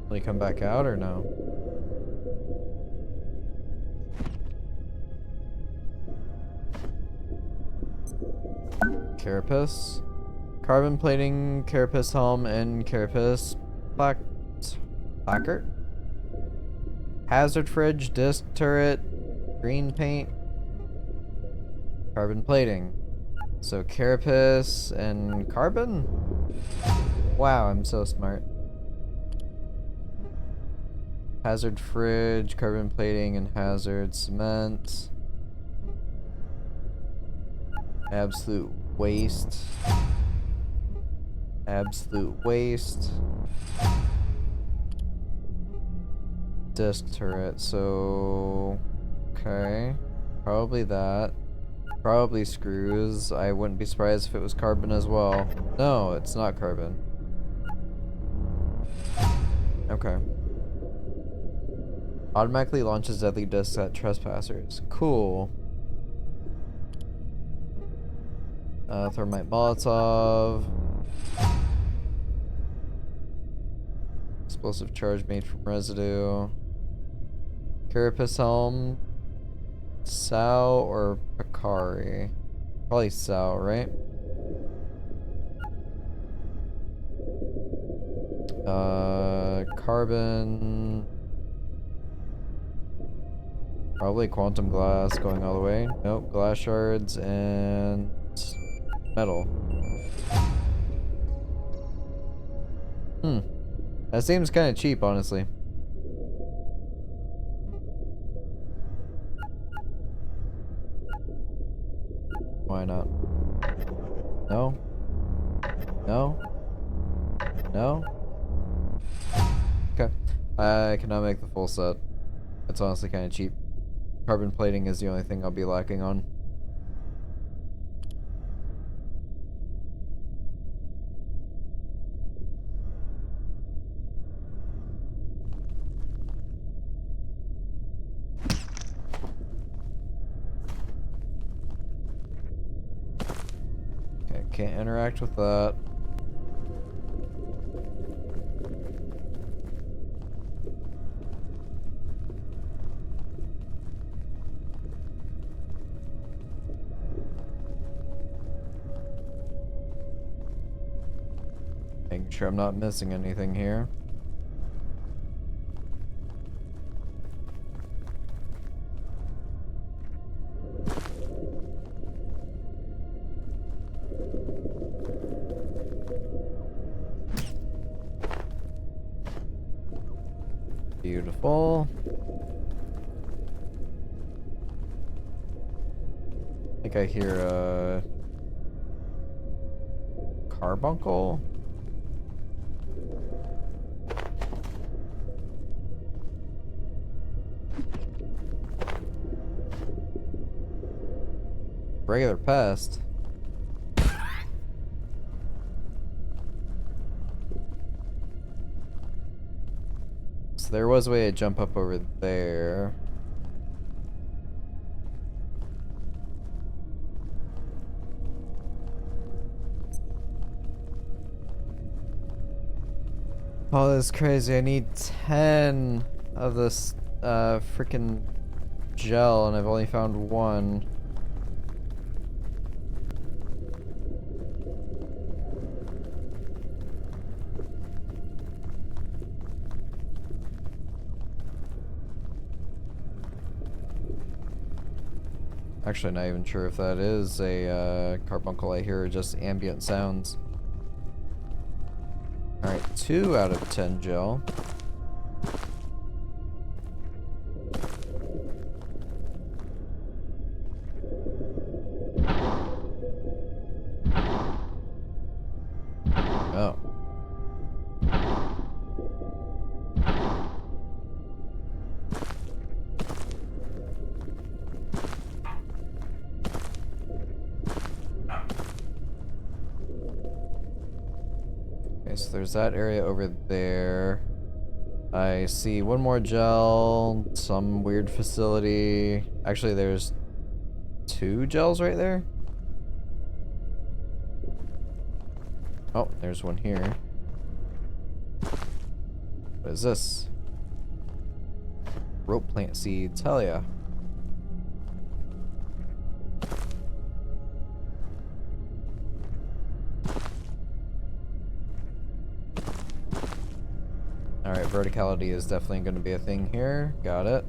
Will he come back out or no? Carapace. Carbon plating, carapace helm, and carapace placard. Hazard fridge, disc turret, green paint, carbon plating. So carapace and carbon? Wow, I'm so smart. Hazard fridge, carbon plating, and hazard cement. Absolute waste. Absolute waste. Disc turret, so... Okay. Probably that. Probably screws. I wouldn't be surprised if it was carbon as well. No, it's not carbon. Okay. Automatically launches deadly discs at trespassers. Cool. Thermite Molotov. Explosive charge made from residue. Carapace helm. Sao or Picari? Probably Sao, right? Carbon. Probably quantum glass going all the way. Nope, glass shards and metal. That seems kind of cheap, honestly. Why not? No? No? No? Okay. I cannot make the full set. It's honestly kind of cheap. Carbon plating is the only thing I'll be lacking on. Okay, can't interact with that. Making sure I'm not missing anything here. Beautiful. I think I hear a carbuncle. Regular pest. So there was a way to jump up over there. Oh, that's crazy. I need 10 of this freaking gel and I've only found one. Actually, not even sure if that is a carbuncle I hear, or just ambient sounds. Alright, 2 out of 10 gel. Oh. so there's that area over there. I see one more gel, some weird facility. Actually, there's 2 gels right there. Oh, there's one here. What is this? Rope plant seeds, hell yeah. Alright, verticality is definitely going to be a thing here. Got it.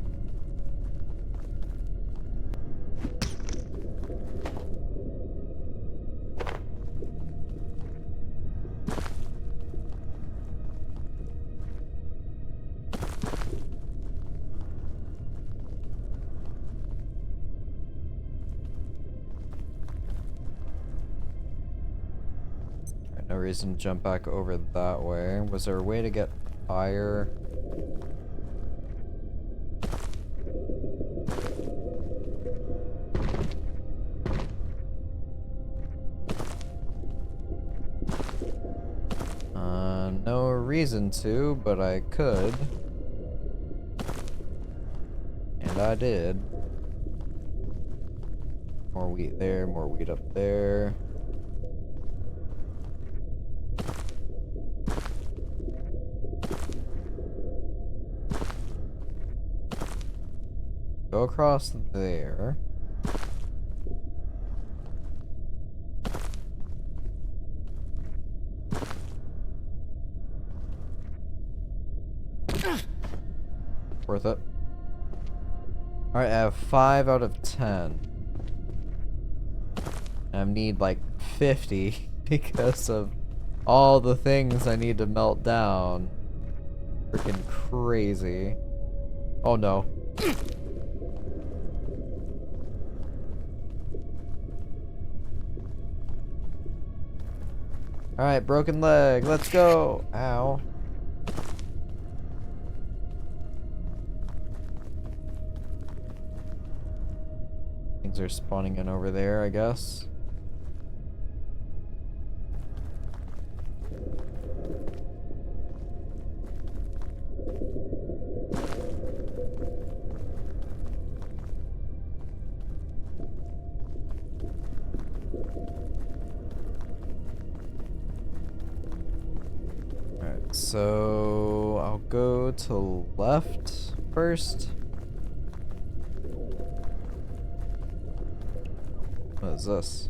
No reason to jump back over that way. Was there a way to get higher? No reason to, but I could. And I did. More wheat there, more wheat up there. Go across there. Worth it. Alright, I have 5 out of 10. I need like 50 because of all the things I need to melt down. Freaking crazy. Oh no. Alright, broken leg, let's go! Ow. Things are spawning in over there, I guess. Alright, so I'll go to left first. What is this?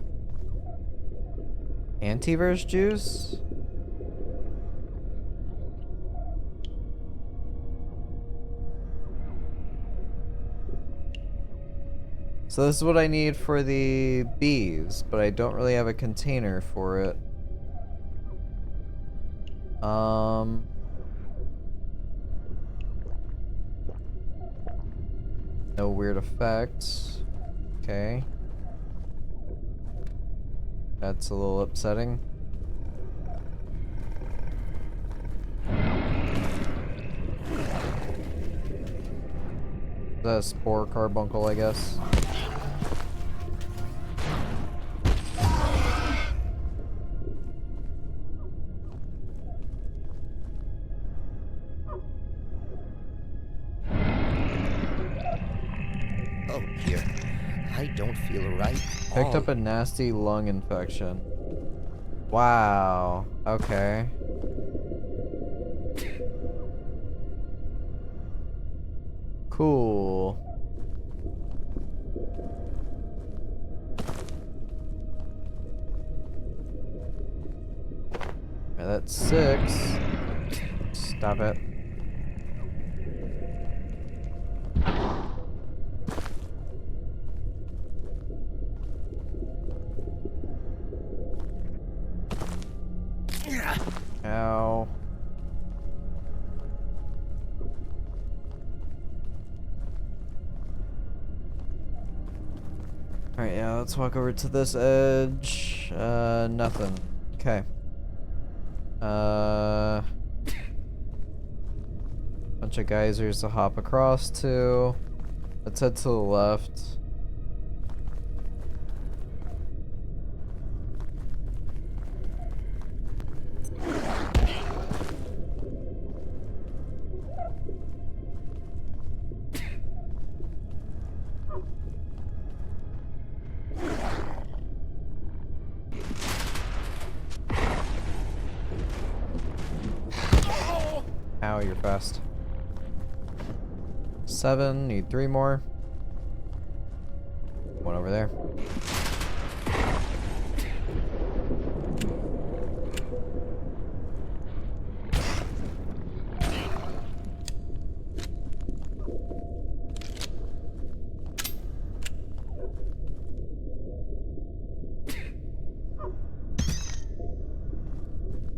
Antivirus juice? So this is what I need for the bees, but I don't really have a container for it. No weird effects. Okay. That's a little upsetting. The spore carbuncle, I guess. Oh dear, I don't feel right. Picked up a nasty lung infection. Wow. Okay. Cool. Yeah, that's 6. Stop it. Ow. Alright, yeah, let's walk over to this edge. Nothing. Okay. Bunch of geysers to hop across to. Let's head to the left. Wow, you're fast. 7, need 3 more. One over there.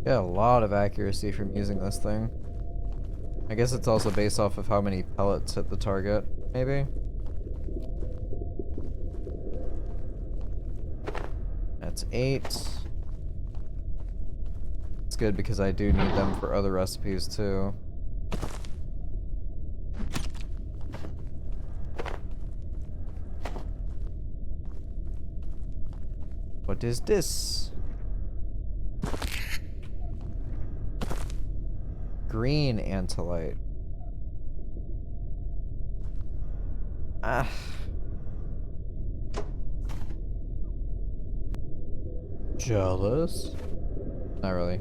Get a lot of accuracy from using this thing. I guess it's also based off of how many pellets hit the target, maybe? That's 8. It's good because I do need them for other recipes too. What is this? Green antolite. Ah. Jealous? Not really.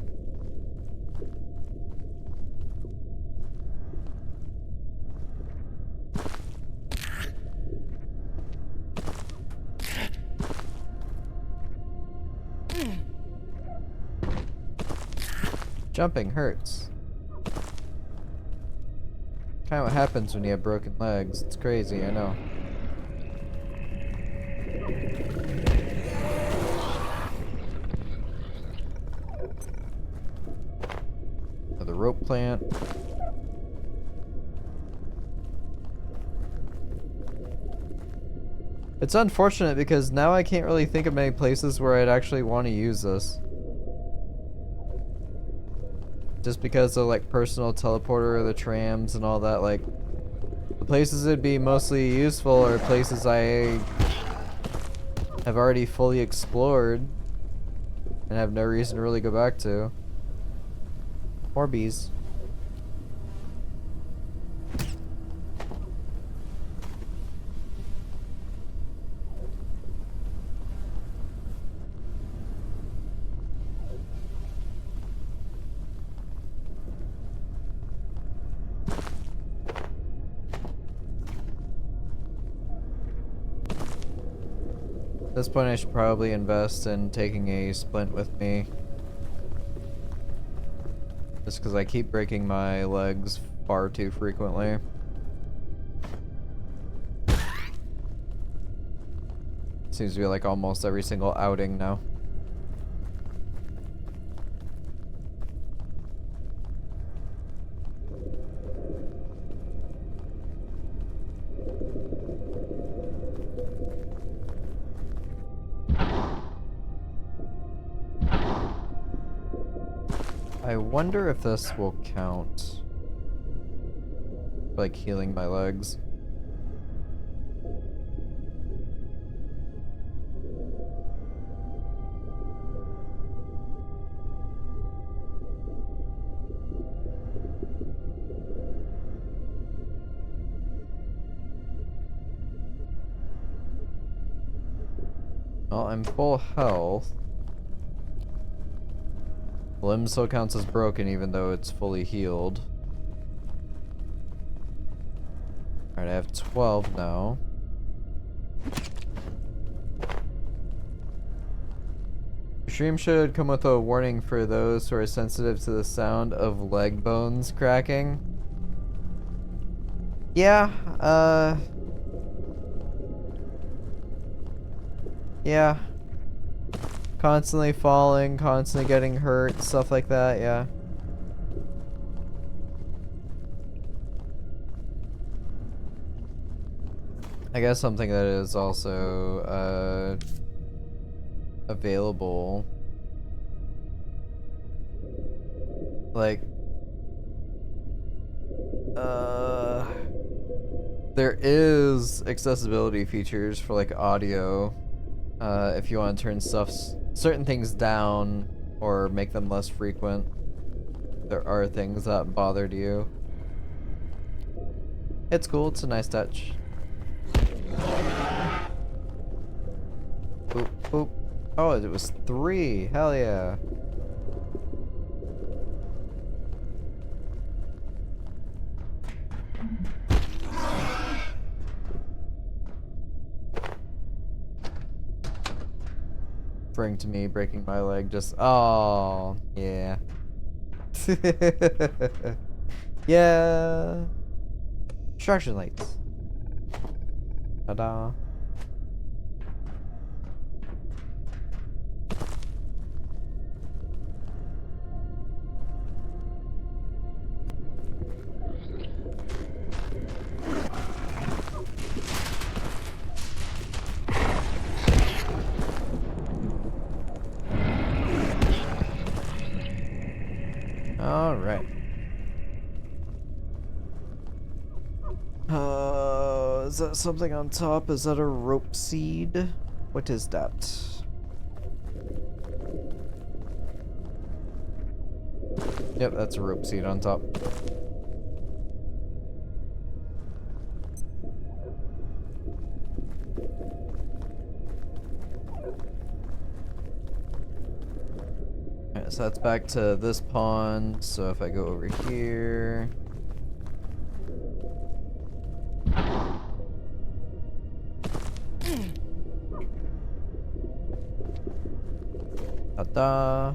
Jumping hurts. Kind of what happens when you have broken legs. It's crazy, I know. Another rope plant. It's unfortunate because now I can't really think of many places where I'd actually want to use this. Just because of like personal teleporter, the trams and all that, like the places it'd be mostly useful are places I have already fully explored and have no reason to really go back to. More bees. At this point I should probably invest in taking a splint with me. Just because I keep breaking my legs far too frequently. Seems to be like almost every single outing now. I wonder if this will count. Like healing my legs. Well, I'm full health. Limb still counts as broken even though it's fully healed. Alright, I have 12 now. The stream should come with a warning for those who are sensitive to the sound of leg bones cracking. Yeah, yeah. Constantly falling, constantly getting hurt, stuff like that, yeah. I guess something that is also, available. Like, there is accessibility features for like audio, if you want to turn certain things down or make them less frequent. There are things that bothered you. It's cool, it's a nice touch. Boop, boop. Oh, it was 3. Hell yeah. referring to me breaking my leg. Just oh yeah. Yeah. Construction lights. Ta-da. All right. Is that something on top? Is that a rope seed? What is that? Yep, that's a rope seed on top. Alright, so that's back to this pond. So if I go over here. Ta-da.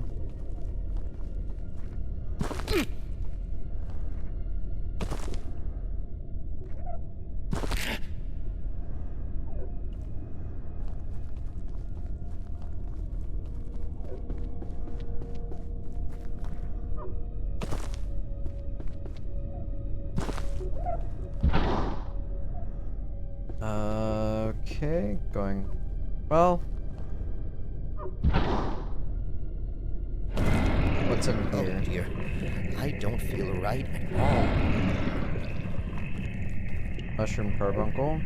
Okay, going well. What's in here? Oh dear, I don't feel right at all. Mushroom carbuncle.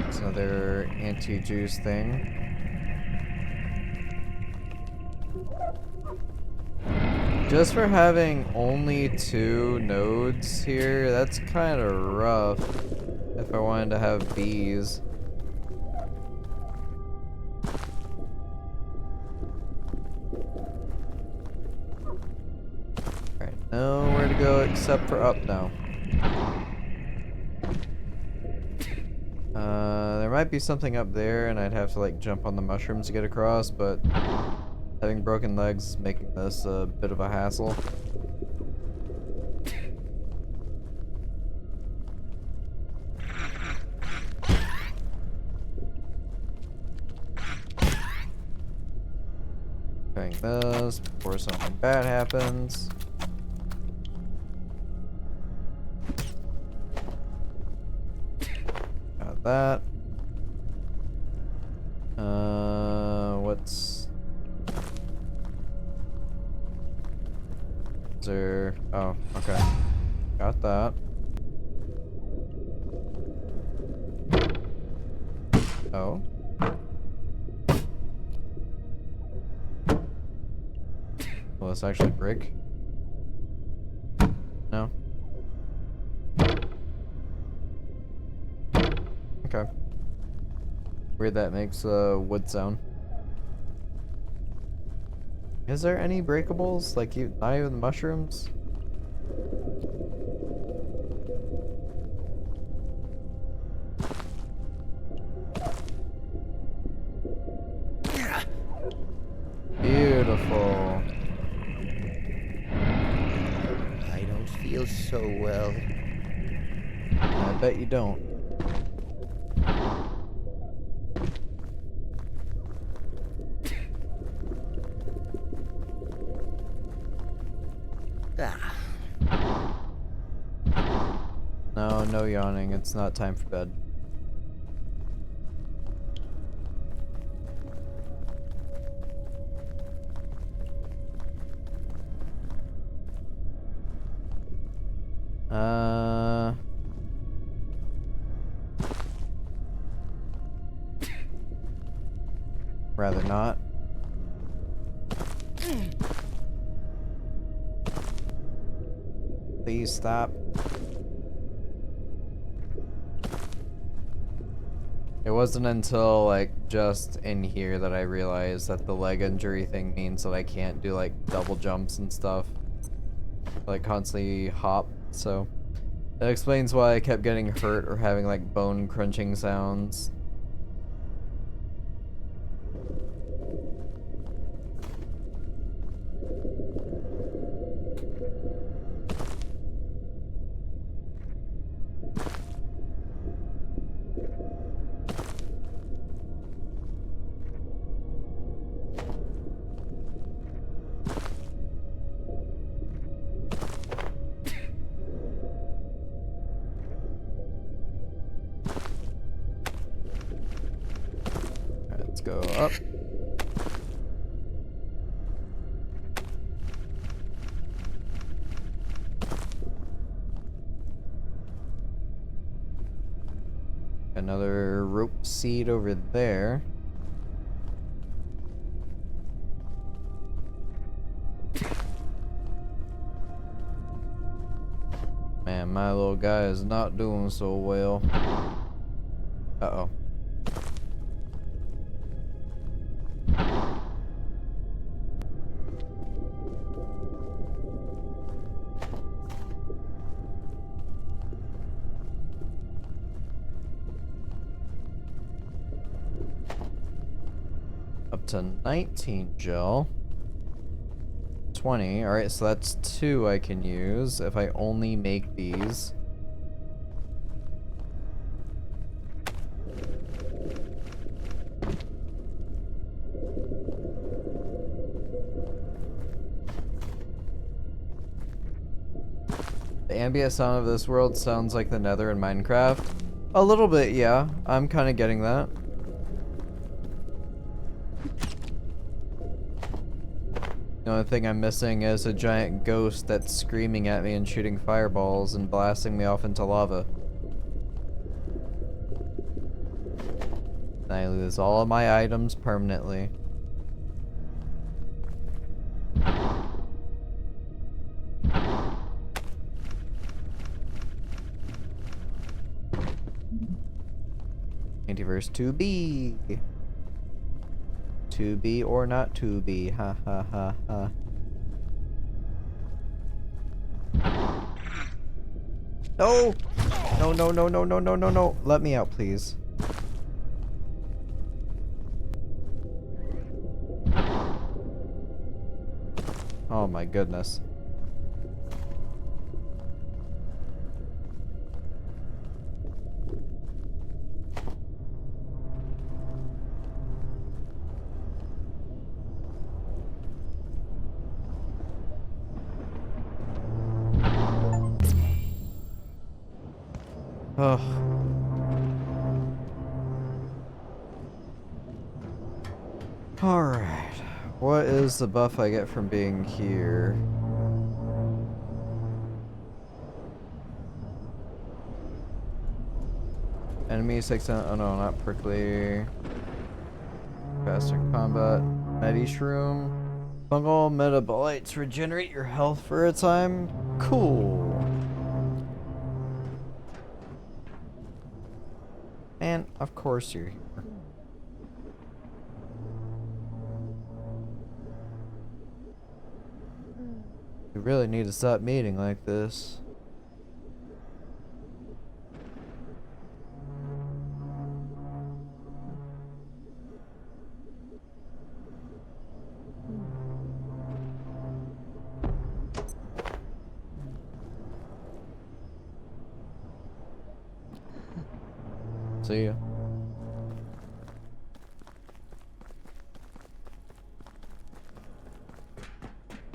It's another anti-juice thing. Just for having only 2 nodes here, that's kind of rough if I wanted to have bees. Alright, nowhere to go except for up now. There might be something up there and I'd have to like jump on the mushrooms to get across, but having broken legs is making this a bit of a hassle. Doing this before something bad happens. Got that. What's... Is there... Oh, okay. Got that. Oh. Will this actually break? No? Okay. Weird that makes a wood sound. Is there any breakables? Like, not even the mushrooms? Beautiful. I don't feel so well. I bet you don't. No, no yawning. It's not time for bed. Rather not. Please stop. It wasn't until, like, just in here that I realized that the leg injury thing means that I can't do, like, double jumps and stuff. Like, constantly hop, so... That explains why I kept getting hurt or having like bone crunching sounds. Let's go up. Another rope seed over there. Man, my little guy is not doing so well. Uh-oh. Up to 19 gel. 20. Alright, so that's 2 I can use if I only make these. The ambient sound of this world sounds like the Nether in Minecraft. A little bit, yeah. I'm kind of getting that. The only thing I'm missing is a giant ghost that's screaming at me and shooting fireballs and blasting me off into lava. And I lose all of my items permanently. Antiverse 2B. To be or not to be. Ha ha ha ha. No! No, no, no, no, no, no, no, no. Let me out, please. Oh my goodness. Ugh. Alright. What is the buff I get from being here? Enemies takes down. Oh no, not prickly. Faster combat. Medi shroom. Fungal metabolites regenerate your health for a time. Cool. And of course you're here. We really need to stop meeting like this. See ya.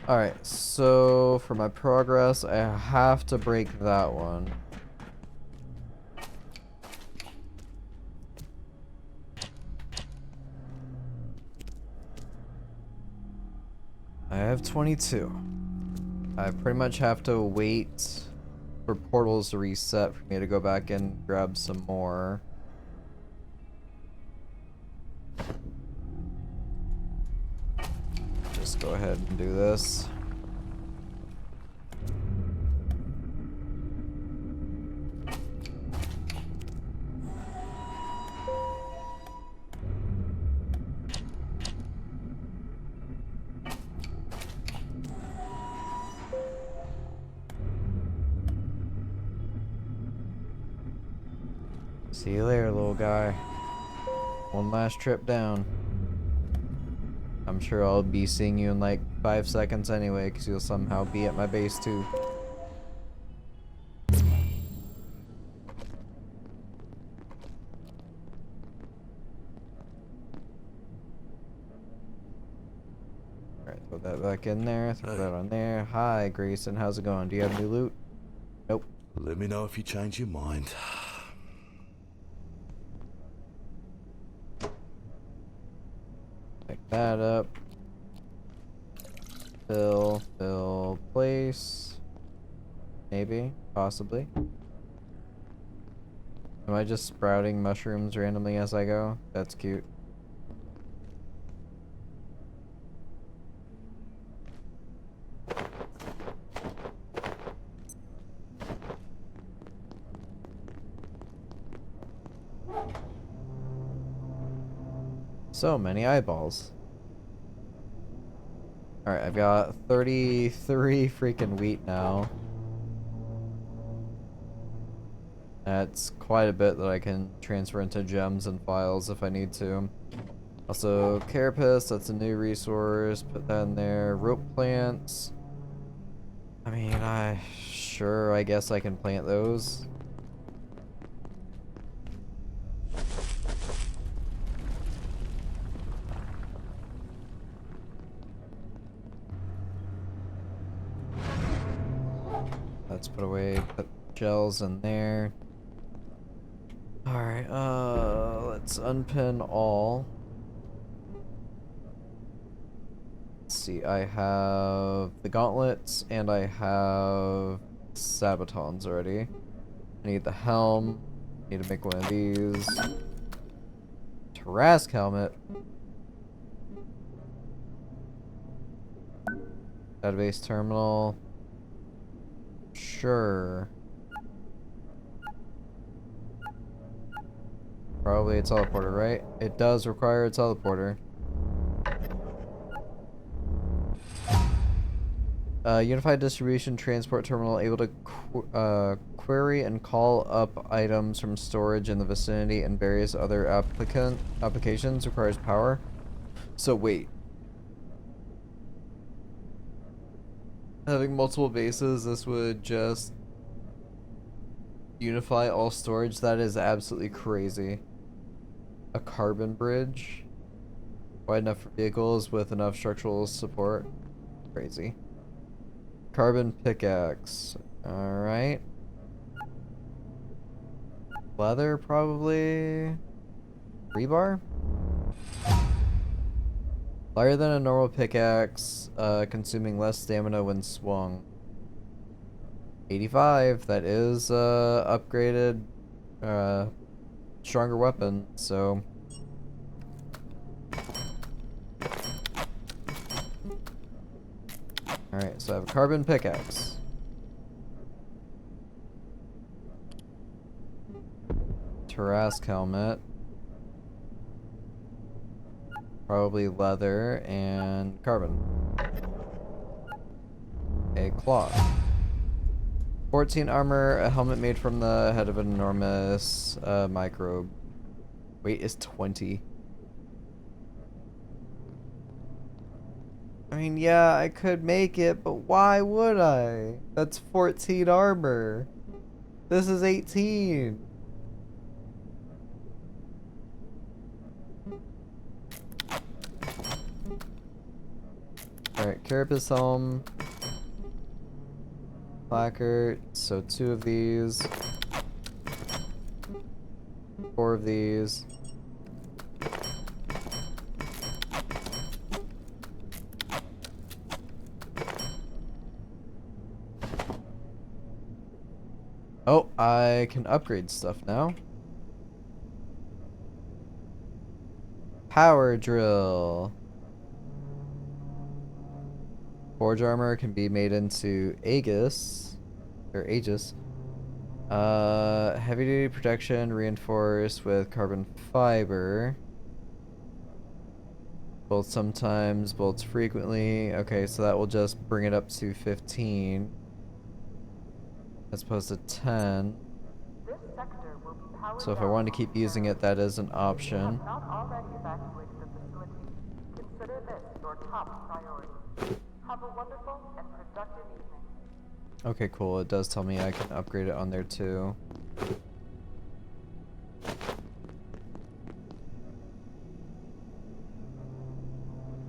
Alright, so for my progress, I have to break that one. I have 22. I pretty much have to wait for portals to reset for me to go back and grab some more. Just go ahead and do this. See you later, little guy. One last trip down. I'm sure I'll be seeing you in like 5 seconds anyway, because you'll somehow be at my base too. Alright, throw that back in there, throw that on there. Hi, Grayson, how's it going? Do you have new loot? Nope. Let me know if you change your mind. Pick that up. Fill, place. Maybe, possibly. Am I just sprouting mushrooms randomly as I go? That's cute. So many eyeballs. Alright, I've got 33 freaking wheat now. That's quite a bit that I can transfer into gems and files if I need to. Also, carapace, that's a new resource. Put that in there. Rope plants. I mean, I guess I can plant those. Let's put away, put gels in there. Alright, let's unpin all. Let's see, I have the gauntlets and I have sabatons already. I need the helm. Need to make one of these. Tarask helmet. Database terminal. Sure. Probably a teleporter, right? It does require a teleporter. Unified distribution transport terminal able to query and call up items from storage in the vicinity and various other applications requires power. So wait. Having multiple bases, this would just unify all storage. That is absolutely crazy. A carbon bridge. Wide enough for vehicles with enough structural support. Crazy. Carbon pickaxe. Alright. Leather, probably. Rebar? Lighter than a normal pickaxe, consuming less stamina when swung. 85, that is upgraded, stronger weapon, so. Alright, so I have a carbon pickaxe. Tarask helmet. Probably leather and carbon. A cloth. 14 armor, a helmet made from the head of an enormous microbe. Weight is 20. I mean, yeah, I could make it, but why would I? That's 14 armor. This is 18. Alright, carapace helm. Placard, so 2 of these. 4 of these. Oh, I can upgrade stuff now. Power drill. Forge armor can be made into Aegis. Or Aegis. Heavy duty protection reinforced with carbon fiber. Bolts sometimes, bolts frequently. Okay, so that will just bring it up to 15. As opposed to 10. This sector will be powered So if I down wanted to keep using it, that is an option. If you have not already evacuated the facility, consider this your top priority. Have a wonderful and productive evening. Okay, cool. It does tell me I can upgrade it on there too.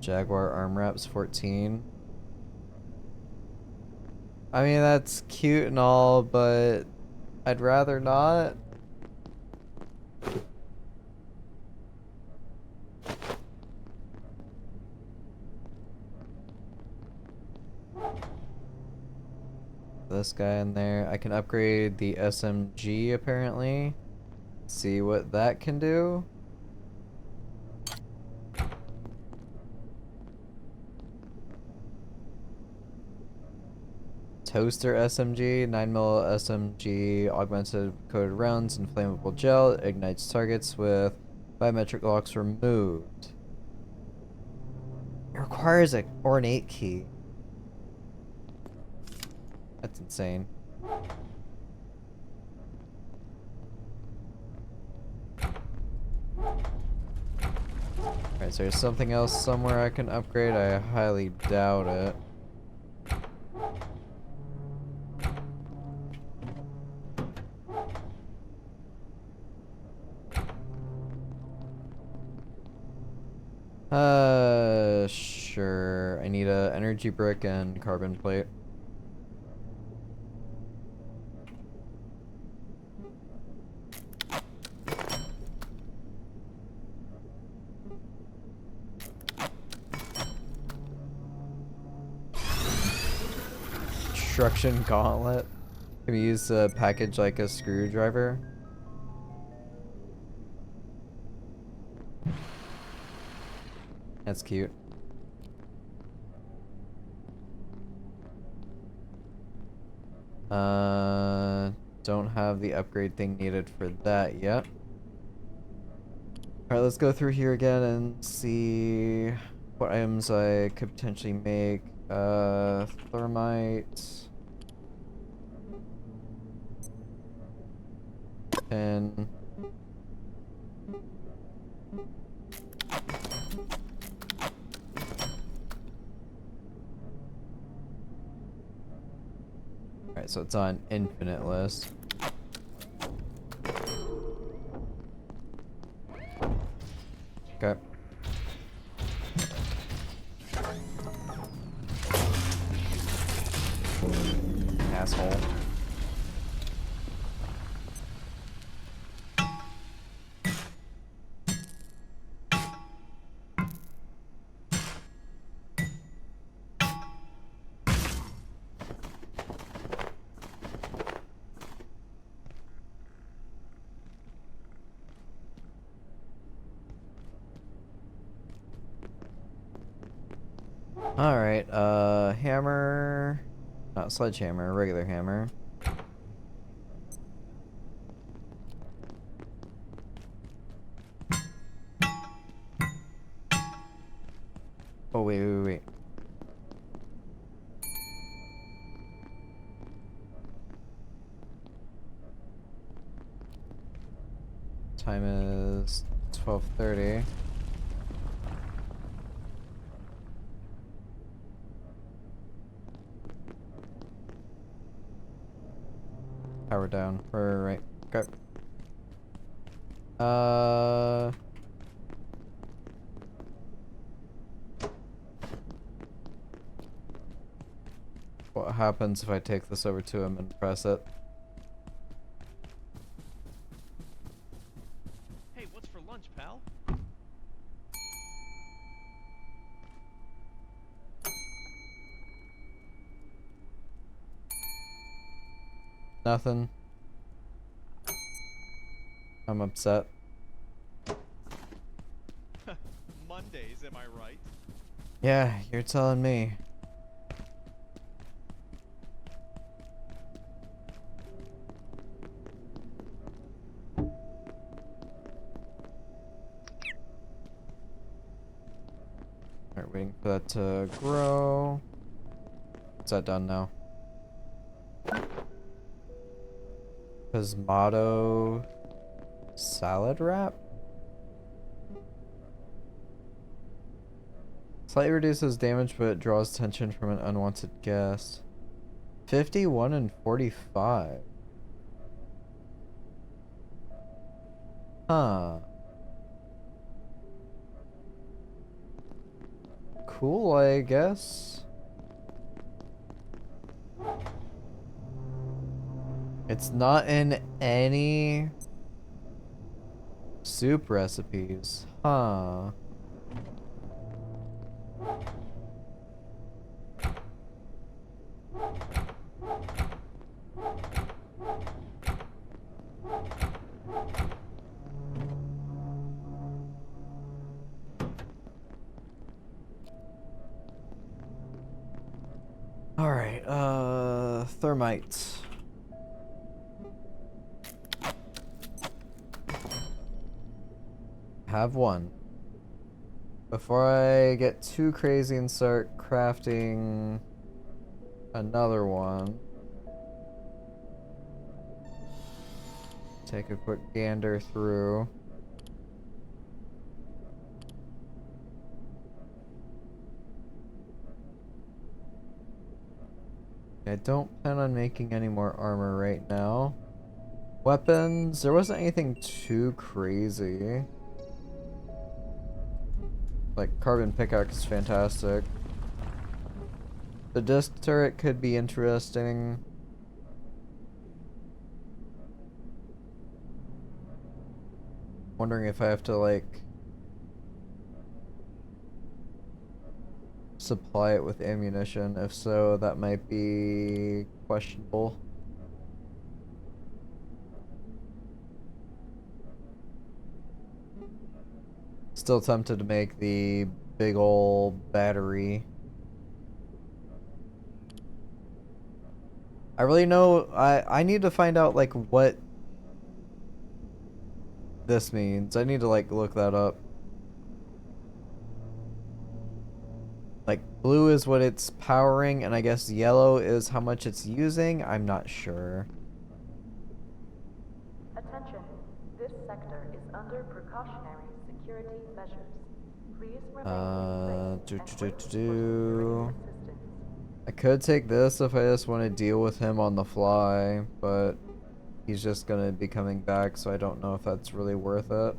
Jaguar arm wraps 14. I mean, that's cute and all, but I'd rather not. This guy in there. I can upgrade the SMG apparently. See what that can do. Toaster SMG, 9mm SMG, augmented coated rounds, and flammable gel, ignites targets with biometric locks removed. It requires an ornate key. That's insane. Alright, so there's something else somewhere I can upgrade? I highly doubt it. Sure. I need a energy brick and carbon plate. Construction gauntlet. Can we use a package like a screwdriver? That's cute. Don't have the upgrade thing needed for that yet. Alright, let's go through here again and see what items I could potentially make. Thermite. Pin. Alright, so it's on infinite list. Okay. Asshole. Alright, hammer, not sledgehammer, regular hammer. Oh, wait. Time is 12:30. Power down. Right. Okay. What happens if I take this over to him and press it? Hey, what's for lunch, pal? Nothing. I'm upset. Mondays, am I right? Yeah, you're telling me. Alright, waiting for that to grow. Is that done now? Cosmato salad wrap? Slightly reduces damage, but draws attention from an unwanted guest. 51 and 45. Huh. Cool, I guess. It's not in any soup recipes. Huh. Alright, thermite. Have one. Before I get too crazy and start crafting another one, take a quick gander through. I don't plan on making any more armor right now. Weapons, there wasn't anything too crazy. Like, carbon pickaxe is fantastic. The disc turret could be interesting. Wondering if I have to, like, supply it with ammunition. If so, that might be questionable. Still tempted to make the big ol' battery. I really know, I need to find out, like, what this means. I need to, like, look that up. Like, blue is what it's powering, and I guess yellow is how much it's using? I'm not sure. Attention. This sector is under precautionary security measures. Please remain safe. I could take this if I just want to deal with him on the fly, but he's just gonna be coming back, so I don't know if that's really worth it.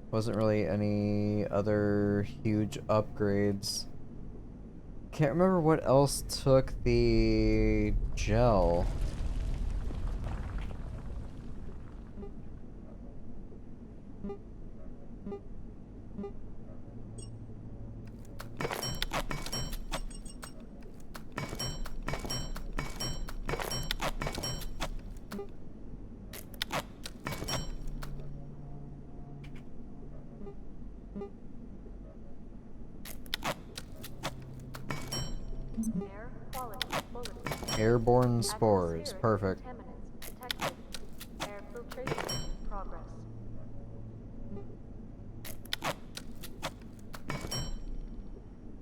Wasn't really any other huge upgrades. Can't remember what else took the gel. Airborne spores. Perfect. Air filtration in progress.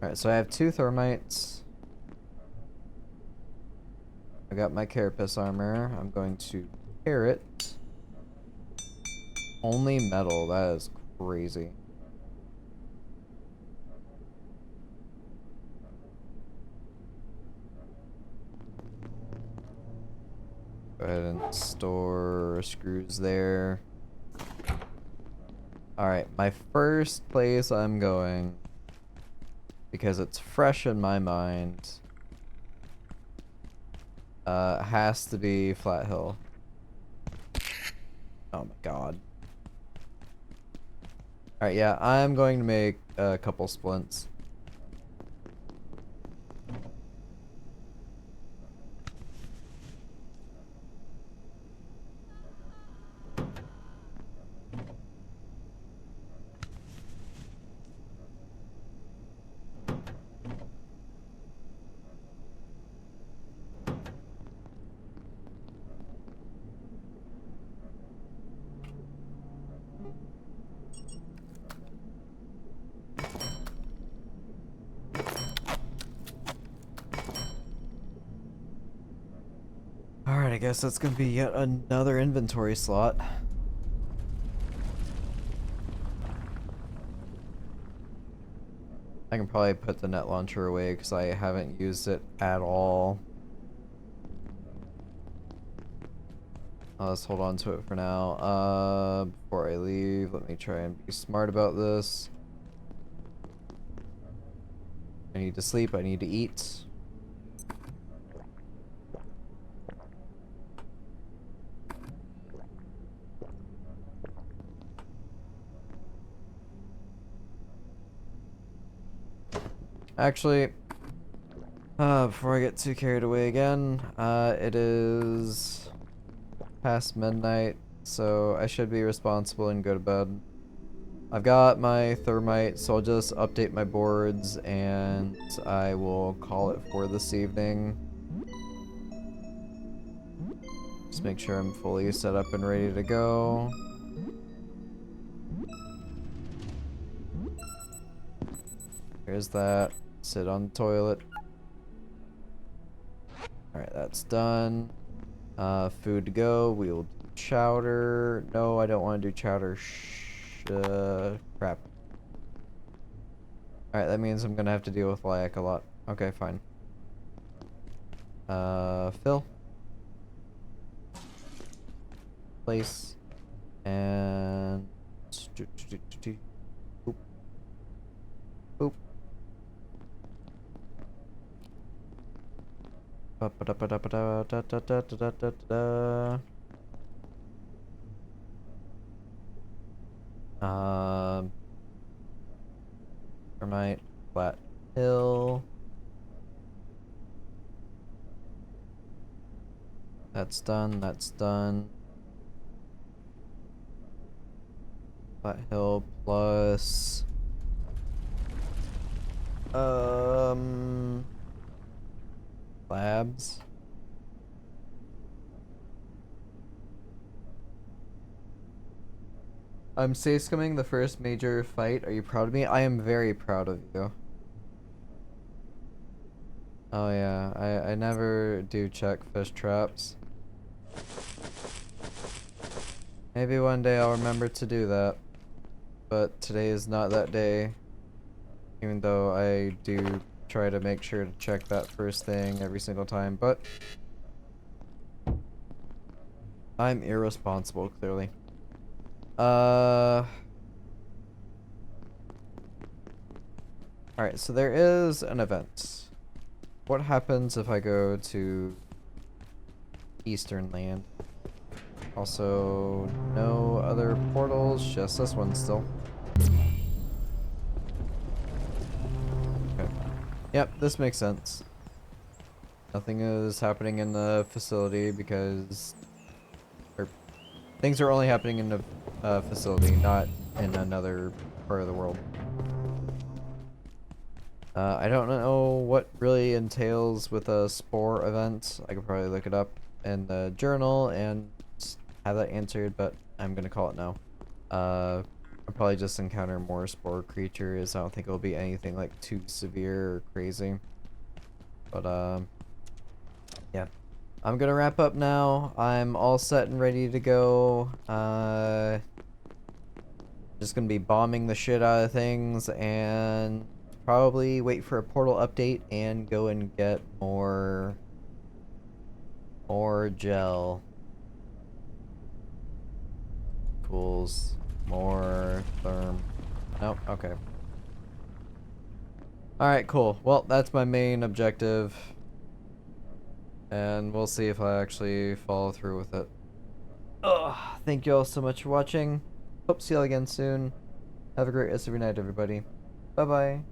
Alright, so I have 2 thermites. I got my carapace armor. I'm going to pair it. Only metal. That is crazy. Go ahead and store screws there. Alright, my first place I'm going, because it's fresh in my mind, has to be Flat Hill. Oh my god. Alright, yeah, I'm going to make a couple splints. I guess that's gonna be yet another inventory slot. I can probably put the net launcher away because I haven't used it at all. Let's hold on to it for now. Before I leave, let me try and be smart about this. I need to sleep, I need to eat. Actually, before I get too carried away again, it is past midnight, so I should be responsible and go to bed. I've got my thermite, so I'll just update my boards and I will call it for this evening. Just make sure I'm fully set up and ready to go. Here's that. Sit on the toilet. Alright, that's done. Food to go. We'll do chowder. No, I don't want to do chowder. Crap. Alright, that means I'm gonna have to deal with Lyak a lot. Okay, fine. Fill. Place. And... Boop. Boop. Thermite, flat hill. That's done, that's done. Flat hill plus labs. I'm safe scumming the first major fight. Are you proud of me? I am very proud of you. Oh yeah, I never do check fish traps. Maybe one day I'll remember to do that. But today is not that day. Even though I do try to make sure to check that first thing every single time, but I'm irresponsible, clearly. Alright, so there is an event. What happens if I go to Eastern Land? Also, no other portals, just this one still. Okay. Yep, this makes sense. Nothing is happening in the facility because... things are only happening in the facility, not in another part of the world. I don't know what really entails with a spore event. I could probably look it up in the journal and have that answered, but I'm gonna call it now. I'll probably just encounter more spore creatures. I don't think it'll be anything like too severe or crazy. But yeah. I'm gonna wrap up now. I'm all set and ready to go. Just gonna be bombing the shit out of things and probably wait for a portal update and go and get more gel. Pools. More therm. Nope, okay. Alright, cool. Well, that's my main objective. And we'll see if I actually follow through with it. Ugh, thank you all so much for watching. Hope to see you all again soon. Have a great rest of your night, everybody. Bye-bye.